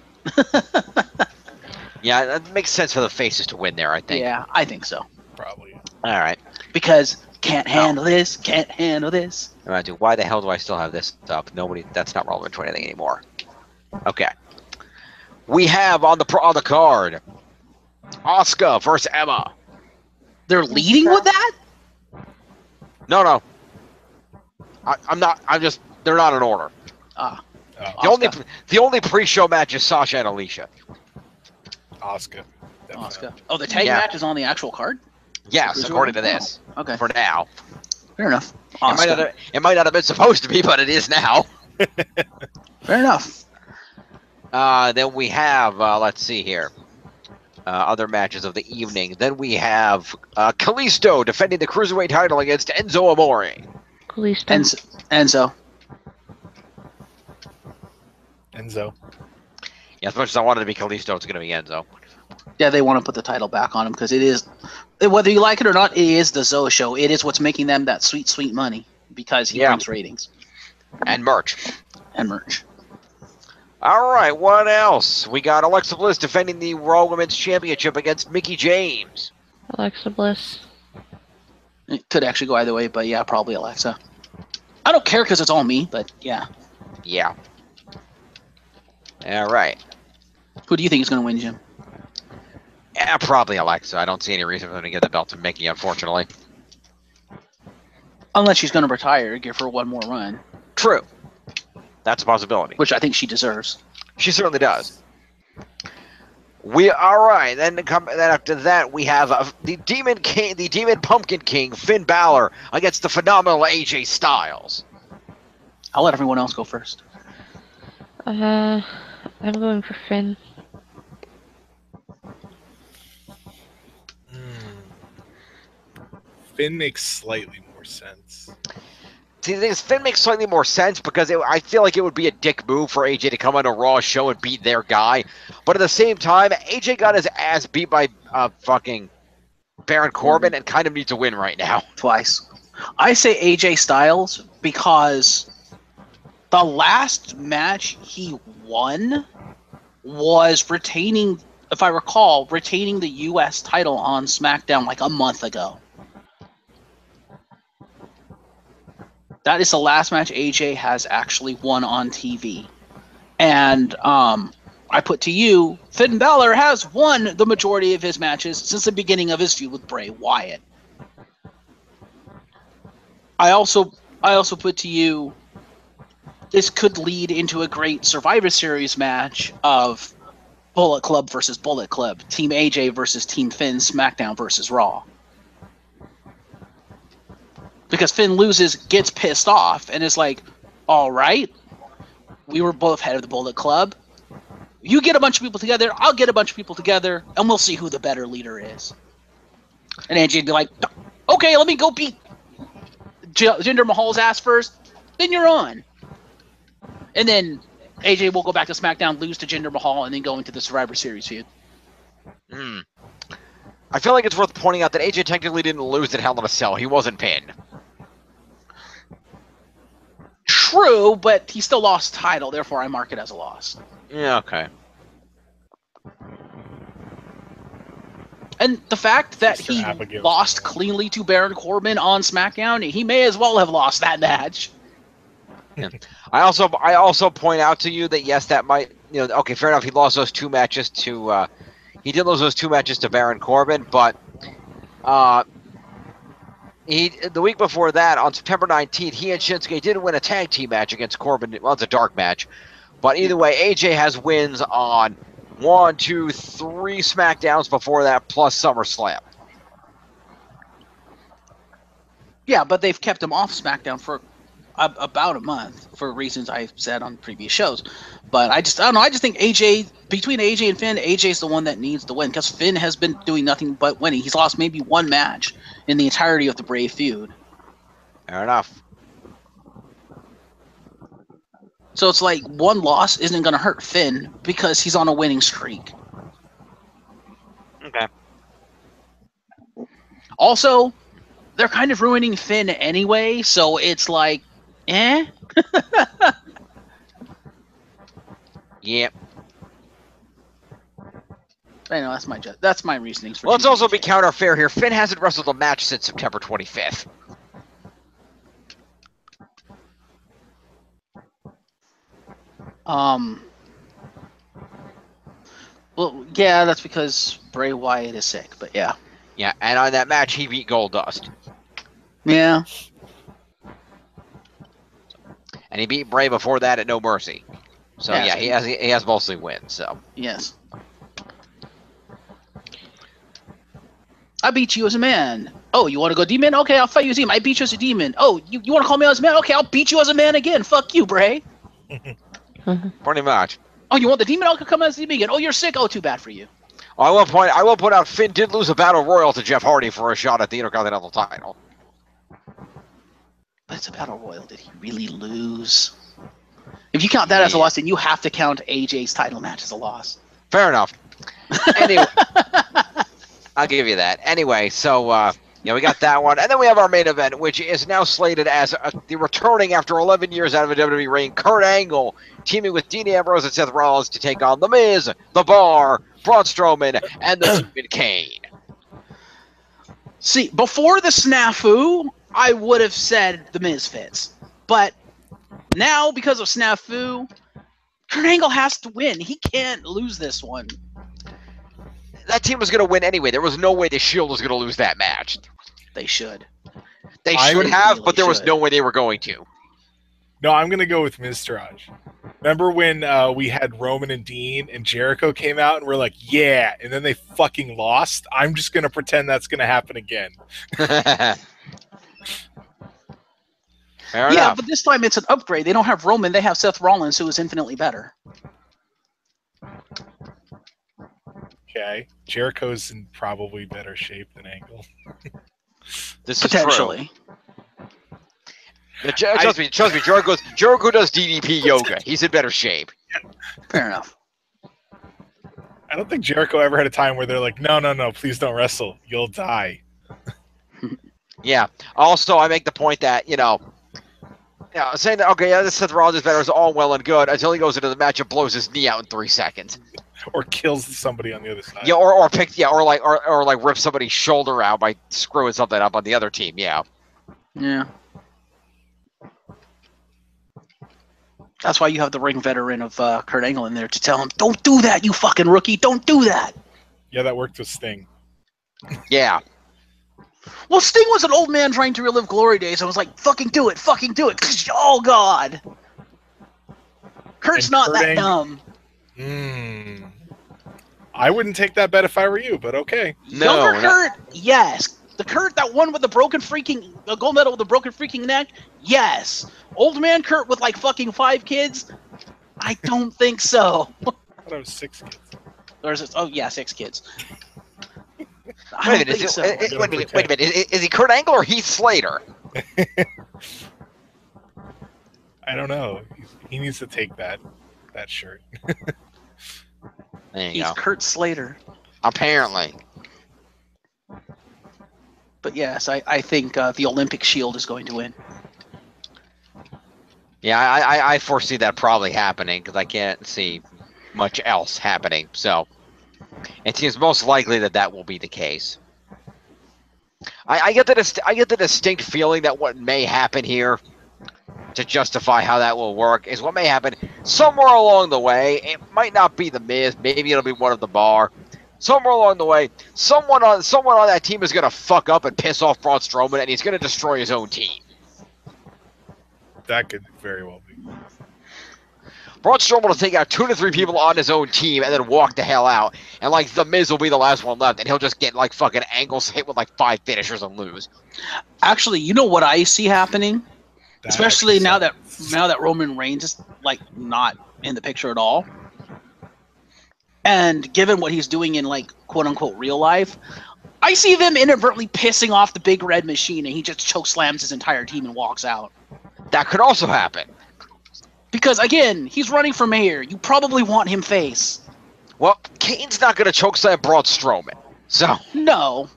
yeah, that makes sense for the faces to win there, I think. Yeah, I think so. Probably. All right. Because can't handle this, can't handle this. All right, dude, why the hell do I still have this up? That's not relevant to anything anymore. Okay. We have on the card Asuka versus Emma. They're leading with that? No. I'm not. I'm just. They're not in order. The only pre-show match is Sasha and Alicia. Asuka. Oh, the tag match is on the actual card? Yes, according to this. Oh, okay. For now. Fair enough. It might not have been supposed to be, but it is now. Fair enough. Then we have, let's see here, other matches of the evening. Then we have Kalisto defending the Cruiserweight title against Enzo Amore. Enzo. Yeah, as much as I wanted to be Kalisto, it's going to be Enzo. Yeah, they want to put the title back on him because it is, whether you like it or not, it is the Zoe show. It is what's making them that sweet, sweet money because he brings ratings. And merch. All right, what else? We got Alexa Bliss defending the Raw Women's Championship against Mickie James. Alexa Bliss. It could actually go either way, but yeah, probably Alexa. I don't care because it's all me, but yeah. Yeah. All right. Who do you think is going to win, Jim? Yeah, probably Alexa. I don't see any reason for them to give the belt to Mickie, unfortunately. Unless she's going to retire, give her one more run. True. That's a possibility. Which I think she deserves. She certainly does. All right. Then after that, we have the Demon King, the Demon Pumpkin King, Finn Balor, against the phenomenal AJ Styles. I'll let everyone else go first. I'm going for Finn. Finn makes slightly more sense. See, the thing is, Finn makes slightly more sense because I feel like it would be a dick move for AJ to come on a Raw show and beat their guy. But at the same time, AJ got his ass beat by fucking Baron Corbin and kind of needs to win right now. Twice. I say AJ Styles because the last match he won was retaining, if I recall, retaining the U.S. title on SmackDown like a month ago. That is the last match AJ has actually won on TV. And I put to you, Finn Balor has won the majority of his matches since the beginning of his feud with Bray Wyatt. I also put to you, this could lead into a great Survivor Series match of Bullet Club versus Bullet Club, Team AJ versus Team Finn, SmackDown versus Raw. Because Finn loses, gets pissed off, and is like, all right, we were both head of the Bullet Club. You get a bunch of people together, I'll get a bunch of people together, and we'll see who the better leader is. And AJ'd be like, okay, let me go beat Jinder Mahal's ass first, then you're on. And then AJ will go back to SmackDown, lose to Jinder Mahal, and then go into the Survivor Series feud. I feel like it's worth pointing out that AJ technically didn't lose at Hell in a Cell. He wasn't pinned. True, but he still lost the title, therefore I mark it as a loss. Yeah, okay. And the fact that he lost cleanly to Baron Corbin on SmackDown, he may as well have lost that match. Yeah. I also point out to you that yes, that might, okay, fair enough. He lost those two matches to he did lose those two matches to Baron Corbin, but the week before that, on September 19th, he and Shinsuke did win a tag team match against Corbin. Well, it's a dark match, but either way, AJ has wins on 1, 2, 3 SmackDowns before that, plus SummerSlam. Yeah, but they've kept him off SmackDown for about a month for reasons I've said on previous shows. But I don't know. I just think between AJ and Finn, AJ's the one that needs to win because Finn has been doing nothing but winning. He's lost maybe one match in the entirety of the Bray feud. Fair enough. So it's like one loss isn't going to hurt Finn because he's on a winning streak. Okay. Also, they're kind of ruining Finn anyway, so it's like, eh? Yep. I know that's my reasonings for. Let's also be counter fair here. Finn hasn't wrestled a match since September 25th. Well, yeah, that's because Bray Wyatt is sick, but yeah. Yeah, and on that match, he beat Goldust. Yeah. And he beat Bray before that at No Mercy. So Yeah, yeah, he has mostly wins. So yes. I beat you as a man. Oh, you want to go demon? Okay, I'll fight you as a demon. I beat you as a demon. Oh, you want to call me as a man? Okay, I'll beat you as a man again. Fuck you, Bray. pretty much. Oh, you want the demon? I'll come as the demon again. Oh, you're sick. Oh, too bad for you. I will point out Finn did lose a battle royal to Jeff Hardy for a shot at the Intercontinental title. But it's a battle royal. Did he really lose? If you count that as a loss, then you have to count AJ's title match as a loss. Fair enough. Anyway, I'll give you that. Anyway, so yeah, we got that one, and then we have our main event, which is now slated as the returning after 11 years out of a WWE reign, Kurt Angle teaming with Dean Ambrose and Seth Rollins to take on The Miz, The Bar, Braun Strowman, and the Demon Kane. See, before the snafu, I would have said The Miz fits, but now because of snafu, Kurt Angle has to win. He can't lose this one. That team was going to win anyway. There was no way the Shield was going to lose that match. They should. They should have, but there was no way they were going to. No, I'm going to go with Miztourage. Remember when we had Roman and Dean and Jericho came out and we're like, yeah, and then they fucking lost? I'm just going to pretend that's going to happen again. Fair yeah, enough. but this time it's an upgrade. They don't have Roman. They have Seth Rollins, who is infinitely better. Okay. Jericho's in probably better shape than Angle. This is Potentially. true. Trust me, Jericho does DDP yoga. He's in better shape. Fair enough. I don't think Jericho ever had a time where they're like, no, please don't wrestle. You'll die. Yeah. Also, I make the point that, saying that, okay, yeah, this Seth Rollins is better is all well and good until he goes into the match and blows his knee out in 3 seconds. Or kills somebody on the other side. Yeah, or rip somebody's shoulder out by screwing something up on the other team. Yeah. Yeah. That's why you have the ring veteran of Kurt Angle in there to tell him, don't do that, you fucking rookie. Don't do that. Yeah, that worked with Sting. Yeah. Well, Sting was an old man trying to relive glory days. I was like, fucking do it. Oh, God. Kurt's not that dumb. I wouldn't take that bet if I were you, but okay. No, Younger Kurt, yes. The Kurt that won with the gold medal with the broken freaking neck, yes. Old man Kurt with like fucking 5 kids, I don't think so. I thought it was 6 kids. 6 kids. Wait a minute. Is he Kurt Angle or Heath Slater? I don't know. He needs to take that shirt. There you He's go. Kurt Slater. Apparently. But yes, I think the Olympic Shield is going to win. Yeah, I foresee that probably happening because I can't see much else happening. So it seems most likely that will be the case. I get the distinct feeling that what may happen here to justify how that will work is what may happen somewhere along the way. It might not be the Miz, maybe it'll be one of the Bar. Somewhere along the way, someone on that team is gonna fuck up and piss off Braun Strowman, and he's gonna destroy his own team. That could very well be. Braun Strowman will take out 2 to 3 people on his own team and then walk the hell out. And like the Miz will be the last one left, and he'll just get like fucking Angles hit with like 5 finishers and lose. Actually, you know what I see happening? Especially now that Roman Reigns is like not in the picture at all. And given what he's doing in like quote unquote real life, I see them inadvertently pissing off the big red machine and he just choke slams his entire team and walks out. That could also happen. Because, again, he's running for mayor. You probably want him face. Well, Kane's not going to chokeslam Braun Strowman. So No.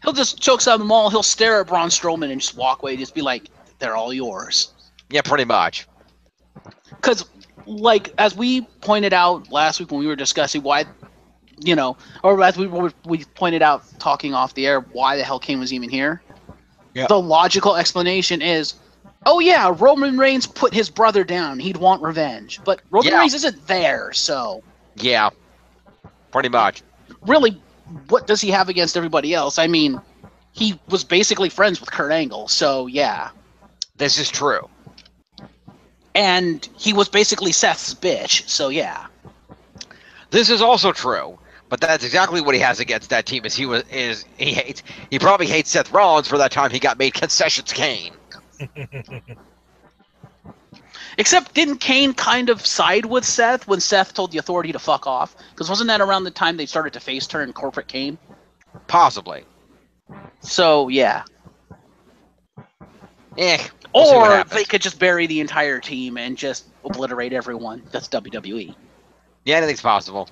He'll just chokeslam them all. He'll stare at Braun Strowman and just walk away. Just be like, they're all yours. yeah, pretty much. Because, like, as we pointed out last week when we were discussing why, you know, or as we pointed out talking off the air, why the hell Kane was even here. Yeah. The logical explanation is, oh yeah, Roman Reigns put his brother down. He'd want revenge. But Roman Reigns isn't there, so... Yeah, pretty much. Really, what does he have against everybody else? I mean, he was basically friends with Kurt Angle, so yeah. This is true. And he was basically Seth's bitch, so yeah. This is also true. But that's exactly what he has against that team. He probably hates Seth Rollins for that time he got made concessions Kane. Except, didn't Kane kind of side with Seth when Seth told the Authority to fuck off? Because wasn't that around the time they started to face turn corporate Kane? Possibly. So, yeah. We'll see what Or happens. they could just bury the entire team and just obliterate everyone. That's WWE. Yeah, anything's possible.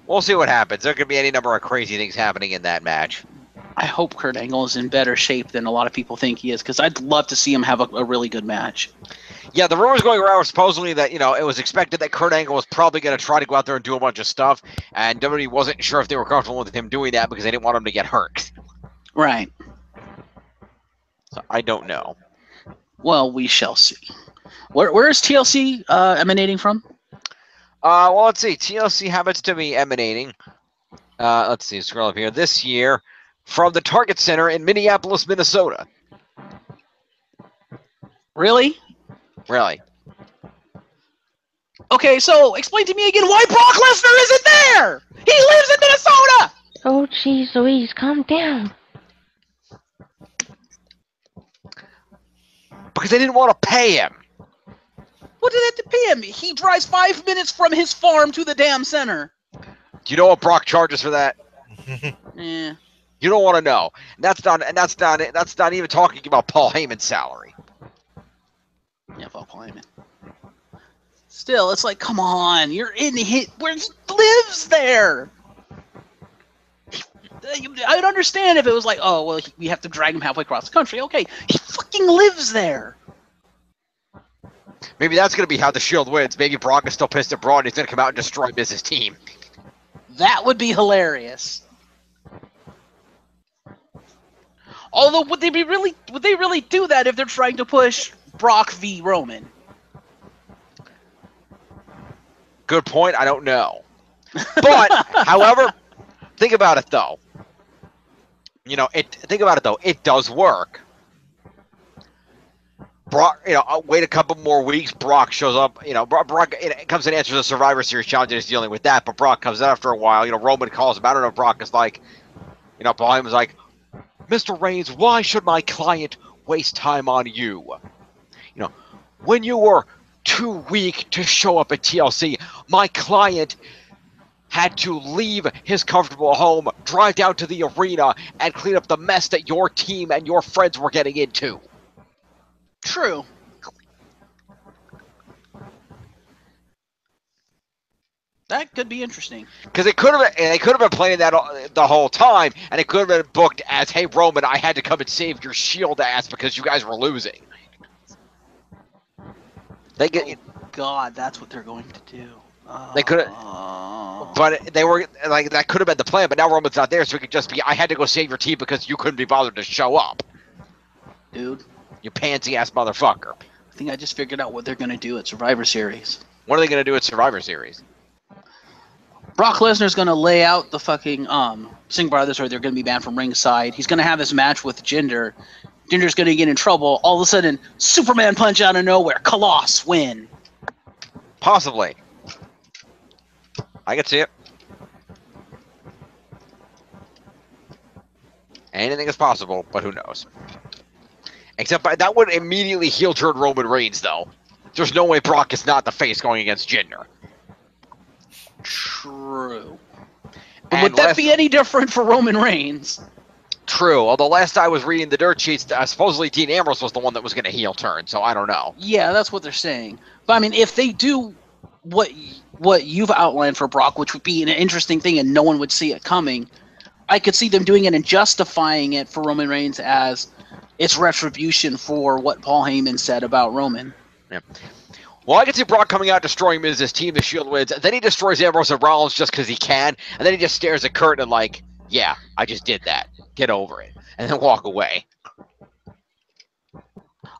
We'll see what happens. There could be any number of crazy things happening in that match. I hope Kurt Angle is in better shape than a lot of people think he is, because I'd love to see him have a really good match. Yeah, the rumors going around were supposedly that, it was expected that Kurt Angle was probably going to try to go out there and do a bunch of stuff, and WWE wasn't sure if they were comfortable with him doing that because they didn't want him to get hurt. Right. So I don't know. Well, we shall see. Where is TLC emanating from? Well, let's see. TLC happens to be emanating. Let's see. Scroll up here. This year, from the Target Center in Minneapolis, Minnesota. Really? Really? Okay, so explain to me again why Brock Lesnar isn't there! He lives in Minnesota! Oh, jeez Louise, calm down. Because they didn't want to pay him. What did they have to pay him? He drives 5 minutes from his farm to the damn center. Do you know what Brock charges for that? Yeah. You don't want to know. And that's not even talking about Paul Heyman's salary. Yeah, fuck Paul Heyman. Still, it's like, come on, you're in hit where he lives there. I'd understand if it was like, oh, well, we have to drag him halfway across the country. Okay, he fucking lives there. Maybe that's going to be how the Shield wins. Maybe Brock is still pissed at Braun and he's going to come out and destroy Miz's team. That would be hilarious. Although, would they really do that if they're trying to push Brock v. Roman? Good point. I don't know. But, however, think about it though. Think about it though. It does work. Brock, wait a couple more weeks. Brock shows up. Brock comes and answers the Survivor Series challenge and is dealing with that. But Brock comes out after a while. Roman calls him. I don't know if Brock is like, Paul Heyman's like, Mr. Reigns, why should my client waste time on you? When you were too weak to show up at TLC, my client had to leave his comfortable home, drive down to the arena, and clean up the mess that your team and your friends were getting into. True. That could be interesting. Because they could have been playing that the whole time, and it could have been booked as, "Hey Roman, I had to come and save your Shield ass because you guys were losing." God, that's what they're going to do. They could have, but they were like that could have been the plan. But now Roman's not there, so it could just be, "I had to go save your team because you couldn't be bothered to show up." Dude, you pansy ass motherfucker. I think I just figured out what they're going to do at Survivor Series. What are they going to do at Survivor Series? Brock Lesnar's going to lay out the fucking Singh brothers, or they're going to be banned from ringside. He's going to have his match with Jinder. Jinder's going to get in trouble. All of a sudden, Superman punch out of nowhere. Colossus win. Possibly. I can see it. Anything is possible, but who knows? Except that would immediately heel turn Roman Reigns, though. There's no way Brock is not the face going against Jinder. True. But would that be any different for Roman Reigns? True. Although last I was reading the dirt sheets, supposedly Dean Ambrose was the one that was going to heel turn. So I don't know. Yeah, that's what they're saying. But I mean, if they do what you've outlined for Brock, which would be an interesting thing, and no one would see it coming, I could see them doing it and justifying it for Roman Reigns as it's retribution for what Paul Heyman said about Roman. Yeah. Well, I can see Brock coming out, destroying Miz's team. The Shield wins. Then he destroys Ambrose and Rollins just because he can. And then he just stares at Kurt and like, yeah, I just did that. Get over it. And then walk away.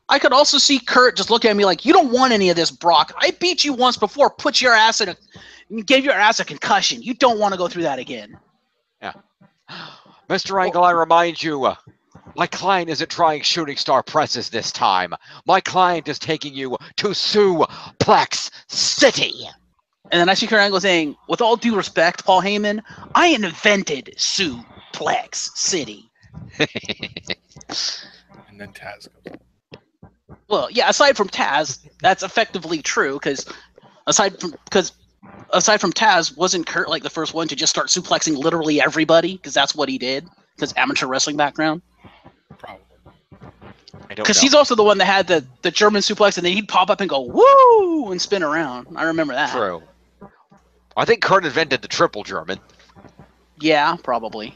I could also see Kurt just looking at me like, you don't want any of this, Brock. I beat you once before, gave your ass a concussion. You don't want to go through that again. Yeah. Mr. Angle, I remind you, my client isn't trying shooting star presses this time. My client is taking you to Suplex City. And then I see Kurt Angle saying, with all due respect, Paul Heyman, I invented Suplex City. And then Taz goes. Well, yeah, aside from Taz, that's effectively true, because aside from Taz, wasn't Kurt like the first one to just start suplexing literally everybody? Because that's what he did, because amateur wrestling background. Probably. Because he's also the one that had the German suplex, and then he'd pop up and go, woo, and spin around. I remember that. True. I think Kurt invented the triple German. Yeah, probably.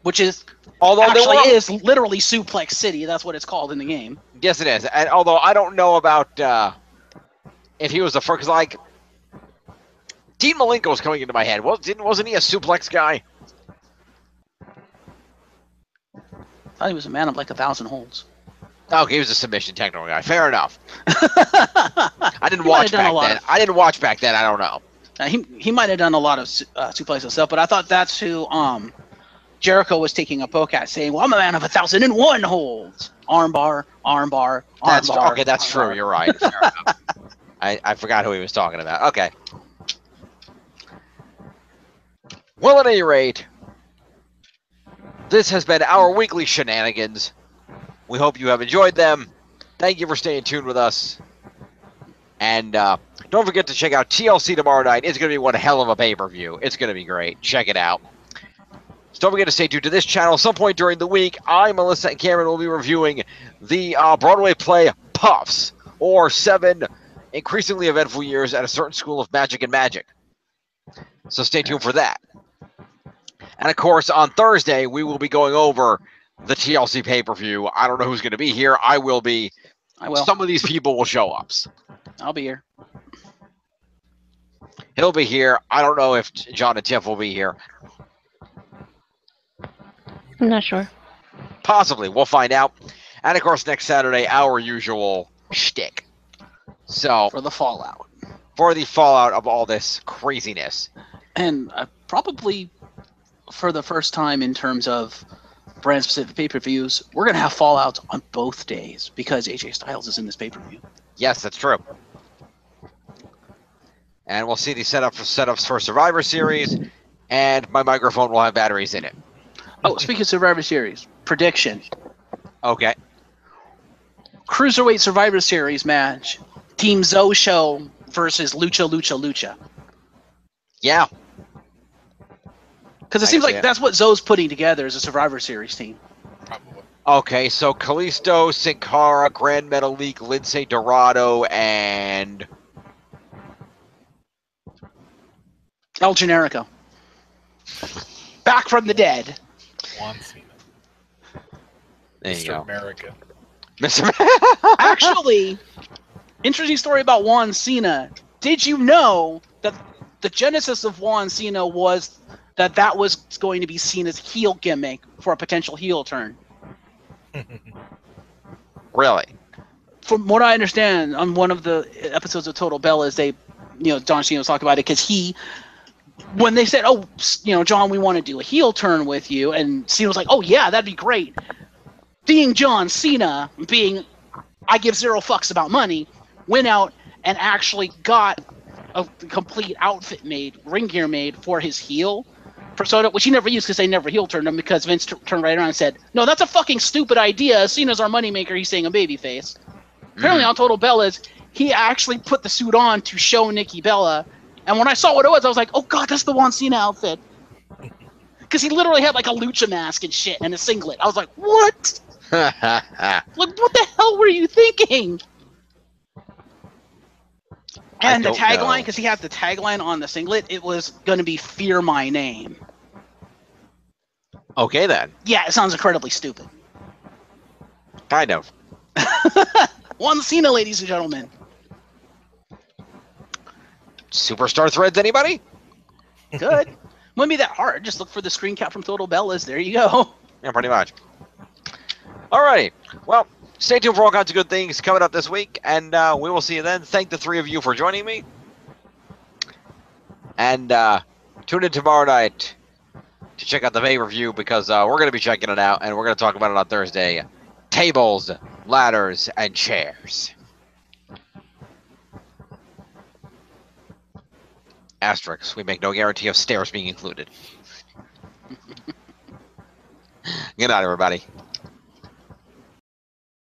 Which is is literally Suplex City. That's what it's called in the game. Yes, it is. And although I don't know about if he was the first, because like Dean Malenko was coming into my head. Wasn't he a suplex guy? I thought he was a man of like 1,000 holds. Okay, he was a submission technical guy. Fair enough. I didn't watch back then. I didn't watch back then. I don't know. He might have done a lot of suplex stuff, but I thought that's who Jericho was taking a poke at, saying, well, I'm a man of 1,001 holds. Armbar, armbar, armbar. Okay, that's true. You're right. Fair enough. I forgot who he was talking about. Okay. Well, at any rate, this has been our weekly shenanigans. We hope you have enjoyed them. Thank you for staying tuned with us. And don't forget to check out TLC tomorrow night. It's going to be one hell of a pay-per-view. It's going to be great. Check it out. So don't forget to stay tuned to this channel. Some point during the week, I, Melissa, and Cameron will be reviewing the Broadway play Puffs, or 7 increasingly eventful years at a certain school of magic and magic. So stay tuned for that. And of course, on Thursday, we will be going over the TLC pay-per-view. I don't know who's going to be here. I will be. I will. Some of these people will show up. I'll be here. He'll be here. I don't know if John and Tiff will be here. I'm not sure. Possibly. We'll find out. And of course, next Saturday, our usual shtick. So For the fallout. For the fallout of all this craziness. And probably for the first time in terms of brand-specific pay-per-views, we're going to have fallouts on both days because AJ Styles is in this pay-per-view. Yes, that's true. And we'll see the setups for Survivor Series, and my microphone will have batteries in it. Oh, speaking of Survivor Series, prediction. Okay. Cruiserweight Survivor Series match. Team Zoe Show versus Lucha. Yeah. Because it seems like that's what Zoe's putting together as a Survivor Series team. Probably. Okay, so Kalisto, Sin Cara, Grand Metalik, Lince Dorado, and El Generico. Back from the dead. Juan Cena. There you Mr. go. America. Mr. Actually, interesting story about Juan Cena. Did you know that the genesis of Juan Cena was that was going to be seen as heel gimmick for a potential heel turn? Really? From what I understand, on one of the episodes of Total Bellas, John Cena was talking about it because when they said, "Oh, John, we want to do a heel turn with you," and Cena was like, "Oh yeah, that'd be great." Being John Cena, I give zero fucks about money, went out and actually got a complete outfit made, ring gear made for his heel persona, which he never used because they never heel turned him because Vince turned right around and said, "No, that's a fucking stupid idea. Cena's our moneymaker. He's saying a babyface." Apparently on Total Bellas, he actually put the suit on to show Nikki Bella. And when I saw what it was, I was like, oh god, that's the Juan Cena outfit. because he literally had like a lucha mask and shit and a singlet. I was like, what? Like, what the hell were you thinking? And the tagline, because he had the tagline on the singlet, it was going to be "Fear My Name." Okay, then. Yeah, it sounds incredibly stupid. Kind of. Juan Cena, ladies and gentlemen. Superstar threads, anybody? Good. Wouldn't be that hard. Just look for the screen cap from Total Bellas. There you go. Yeah, pretty much. Alrighty. Well, stay tuned for all kinds of good things coming up this week, and we will see you then. Thank the three of you for joining me. And tune in tomorrow night to check out the pay-per-view, because we're going to be checking it out, and we're going to talk about it on Thursday. Tables, ladders, and chairs. Asterisks. We make no guarantee of stairs being included. Good night, everybody.